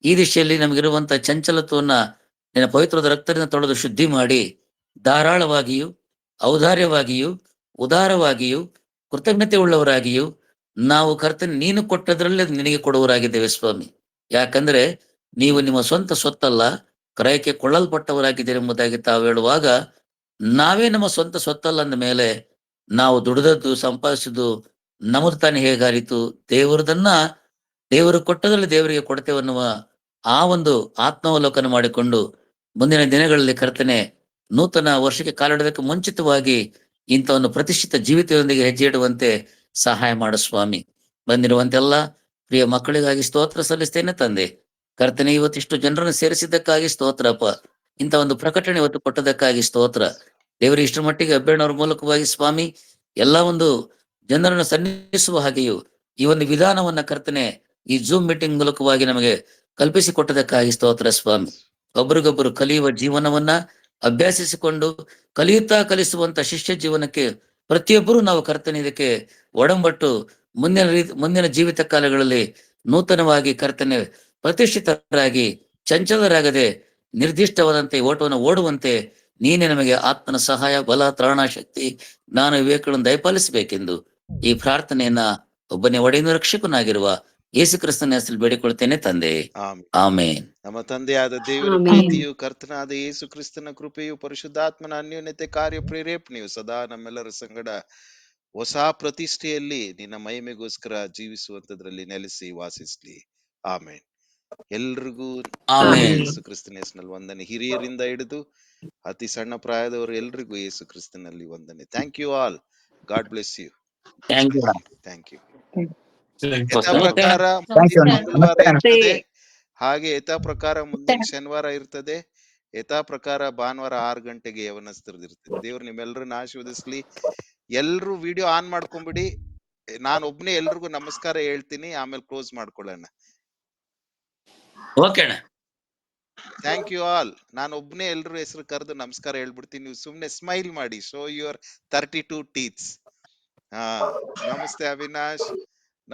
ಈ ದಿಶೆಯಲ್ಲಿ ನಮಗಿರುವಂತ ಚಂಚಲತ್ವವನ್ನ ನಿನ್ನ ಪವಿತ್ರದ ರಕ್ತದಿಂದ ತೊಳೆದು ಶುದ್ಧಿ ಮಾಡಿ ಧಾರಾಳವಾಗಿಯೂ ಔದಾರ್ಯವಾಗಿಯೂ ಉದಾರವಾಗಿಯೂ ಕೃತಜ್ಞತೆ ಉಳ್ಳವರಾಗಿಯೂ ನಾವು ಕರ್ತನೆ ನೀನು ಕೊಟ್ಟದ್ರಲ್ಲಿ ನಿನಗೆ ಕೊಡುವವರಾಗಿದ್ದೇವೆ ಸ್ವಾಮಿ. ಯಾಕಂದ್ರೆ ನೀವು ನಿಮ್ಮ ಸ್ವಂತ ಸ್ವತ್ತಲ್ಲ, ಕ್ರಯಕ್ಕೆ ಕೊಳ್ಳಲ್ಪಟ್ಟವರಾಗಿದ್ದೀರಿ ಎಂಬುದಾಗಿ ತಾವು ಹೇಳುವಾಗ, ನಾವೇ ನಮ್ಮ ಸ್ವಂತ ಸ್ವತ್ತಲ್ಲ ಅಂದ ಮೇಲೆ ನಾವು ದುಡಿದದ್ದು ಸಂಪಾದಿಸಿದ್ದು ನಮ್ಮದು ತಾನೇ ಹೇಗಾರಿತು? ದೇವರು ಕೊಟ್ಟದ್ರಲ್ಲಿ ದೇವರಿಗೆ ಕೊಡ್ತೇವೆ ಅನ್ನುವ ಆ ಒಂದು ಆತ್ಮಾವಲೋಕನ ಮಾಡಿಕೊಂಡು ಮುಂದಿನ ದಿನಗಳಲ್ಲಿ ಕರ್ತನೆ ನೂತನ ವರ್ಷಕ್ಕೆ ಕಾಲಿಡೋದಕ್ಕೆ ಮುಂಚಿತವಾಗಿ ಇಂಥ ಒಂದು ಪ್ರತಿಷ್ಠಿತ ಜೀವಿತದೊಂದಿಗೆ ಹೆಜ್ಜೆ ಇಡುವಂತೆ ಸಹಾಯ ಮಾಡು ಸ್ವಾಮಿ. ಬಂದಿರುವಂತೆಲ್ಲ ಪ್ರಿಯ ಮಕ್ಕಳಿಗಾಗಿ ಸ್ತೋತ್ರ ಸಲ್ಲಿಸ್ತೇನೆ ತಂದೆ. ಕರ್ತನೆ, ಇವತ್ತಿಷ್ಟು ಜನರನ್ನು ಸೇರಿಸಿದ್ದಕ್ಕಾಗಿ ಸ್ತೋತ್ರಪ್ಪ. ಇಂಥ ಒಂದು ಪ್ರಕಟಣೆ ಇವತ್ತು ಕೊಟ್ಟದಕ್ಕಾಗಿ ಸ್ತೋತ್ರ ದೇವರ. ಇಷ್ಟರ ಮಟ್ಟಿಗೆ ಅಬ್ಬಣ್ಣವ್ರ ಮೂಲಕವಾಗಿ ಸ್ವಾಮಿ ಎಲ್ಲ ಒಂದು ಜನರನ್ನು ಸನ್ನಿಹಿಸುವ ಹಾಗೆಯೂ ಈ ಒಂದು ವಿಧಾನವನ್ನ ಕರ್ತನೆ ಈ ಜೂಮ್ ಮೀಟಿಂಗ್ ಮೂಲಕವಾಗಿ ನಮಗೆ ಕಲ್ಪಿಸಿಕೊಟ್ಟದಕ್ಕಾಗಿ ಸ್ತೋತ್ರ ಸ್ವಾಮಿ. ಒಬ್ರಿಗೊಬ್ಬರು ಕಲಿಯುವ ಜೀವನವನ್ನ ಅಭ್ಯಾಸಿಸಿಕೊಂಡು ಕಲಿಸುವಂತ ಶಿಷ್ಯ ಜೀವನಕ್ಕೆ ಪ್ರತಿಯೊಬ್ಬರೂ ನಾವು ಕರ್ತನೆ ಇದಕ್ಕೆ ಒಡಂಬಟ್ಟು ಮುಂದಿನ ಜೀವಿತ ಕಾಲಗಳಲ್ಲಿ ನೂತನವಾಗಿ ಕರ್ತನೆ ಪ್ರತಿಷ್ಠಿತರಾಗಿ ಚಂಚಲರಾಗದೆ ನಿರ್ದಿಷ್ಟವಾದಂತೆ ಓಟವನ್ನು ಓಡುವಂತೆ ನೀನೇ ನಮಗೆ ಆತ್ಮನ ಸಹಾಯ, ಬಲ, ತ್ರಾಣ, ಶಕ್ತಿ, ಜ್ಞಾನ, ವಿವೇಕಗಳನ್ನು ದಯಪಾಲಿಸಬೇಕೆಂದು ಈ ಪ್ರಾರ್ಥನೆಯನ್ನ ಒಬ್ಬನೇ ಒಡೆಯ ರಕ್ಷಕನಾಗಿರುವ ಯೇಸು ಕ್ರಿಸ್ತನ ಹೆಸರಲ್ಲಿ ಬೇಡಿಕೊಳ್ತೇನೆ ತಂದೆ, ಆಮೇನ್. ನಮ್ಮ ತಂದೆಯಾದ ದೇವರ ಪ್ರೀತಿಯು, ಕರ್ತನಾದ ಯೇಸು ಕ್ರಿಸ್ತನ ಕೃಪೆಯು, ಪರಿಶುದ್ಧಾತ್ಮನ ಅನ್ಯೋನ್ಯತೆ, ಕಾರ್ಯ ಪ್ರೇರೇಪಣೆಯು ಸದಾ ನಮ್ಮೆಲ್ಲರ ಸಂಗಡ ಹೊಸ ಪ್ರತಿಷ್ಠೆಯಲ್ಲಿ ನಿನ್ನ ಮಹಿಮೆಗೋಸ್ಕರ ಜೀವಿಸುವಂತದ್ರಲ್ಲಿ ನೆಲೆಸಿ ವಾಸಿಸ್ಲಿ. ಆಮೇನ್. ಎಲ್ರಿಗೂ ಯೇಸು ಕ್ರಿಸ್ತನ ಹೆಸರಿನಲ್ಲಿ ವಂದನೆ. ಹಿರಿಯರಿಂದ ಹಿಡಿದು ಅತಿ ಸಣ್ಣ ಪ್ರಾಯದವರು ಎಲ್ರಿಗೂ ಯೇಸು ಕ್ರಿಸ್ತನಲ್ಲಿ ವಂದನೆ. Thank you all. God bless you. Thank you. ಯಥಾ ಪ್ರಕಾರ ಮಂಗಳವಾರ ಇರ್ತದೆ. ಹಾಗೆ ಯಥಾ ಪ್ರಕಾರ ಮುಂದಿನ ಶನಿವಾರ ಇರ್ತದೆ. ಯಥಾ ಪ್ರಕಾರ ಭಾನುವಾರ 6 ಗಂಟೆಗೆ ಯವನಸ್ಥರದ್ದು ಇರ್ತದೆ. ದೇವ್ರು ನಿಮ್ಮೆಲ್ಲರನ್ನ ಆಶೀರ್ವದಿಸ್ಲಿ. ಎಲ್ರು ವಿಡಿಯೋ ಆನ್ ಮಾಡ್ಕೊಂಬಿಡಿ. ನಾನು ಒಬ್ನೇ ಎಲ್ರಿಗೂ ನಮಸ್ಕಾರ ಹೇಳ್ತೀನಿ, ಆಮೇಲೆ ಕ್ಲೋಸ್ ಮಾಡ್ಕೊಳ್ಳೋಣ. ಓಕೆ ಅಣ್ಣ. Thank you all. ನಾನು ಒಬ್ನೇ ಎಲ್ರು ಹೆಸರು ಕರೆದು ನಮಸ್ಕಾರ ಹೇಳ್ಬಿಡ್ತೀನಿ. ನೀವು ಸುಮ್ನೆ ಸ್ಮೈಲ್ ಮಾಡಿ. Show your 32 teeths. ಹಾ, ನಮಸ್ತೆ ಅವಿನಾಶ್,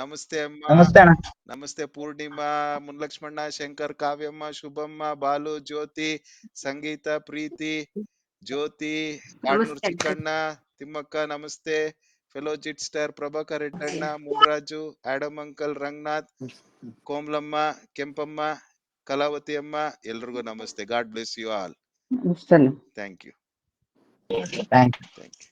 ನಮಸ್ತೆ ಅಮ್ಮ, ನಮಸ್ತೆ ಅಣ್ಣ. ನಮಸ್ತೆ ಪೂರ್ಣಿಮಾ, ಮುನ್ಲಕ್ಷ್ಮಣ್ಣ, ಶಂಕರ್, ಕಾವ್ಯಮ್ಮ, ಶುಭಮ್ಮ, ಬಾಲು, ಜ್ಯೋತಿ, ಸಂಗೀತ, ಪ್ರೀತಿ, ಜ್ಯೋತಿ, ಕಾಡ್ನೂರ್ ನಮಸ್ತೆ. ಚಿಕ್ಕಣ್ಣ, ತಿಮ್ಮಕ್ಕ ನಮಸ್ತೆ, ಫೆಲೋಜಿಟ್ ಸ್ಟಾರ್, ಪ್ರಭಾಕರ್ ರೆಡ್ಡಣ್ಣ, ಮುನ್ರಾಜು, ಆಡಮ್ ಅಂಕಲ್, ರಂಗನಾಥ್, ಕೋಮ್ಲಮ್ಮ, ಕೆಂಪಮ್ಮ, ಕಲಾವತಿ ಅಮ್ಮ, ಎಲ್ರಿಗೂ ನಮಸ್ತೆ. God bless you all. Thank you. Thank you. Thank you.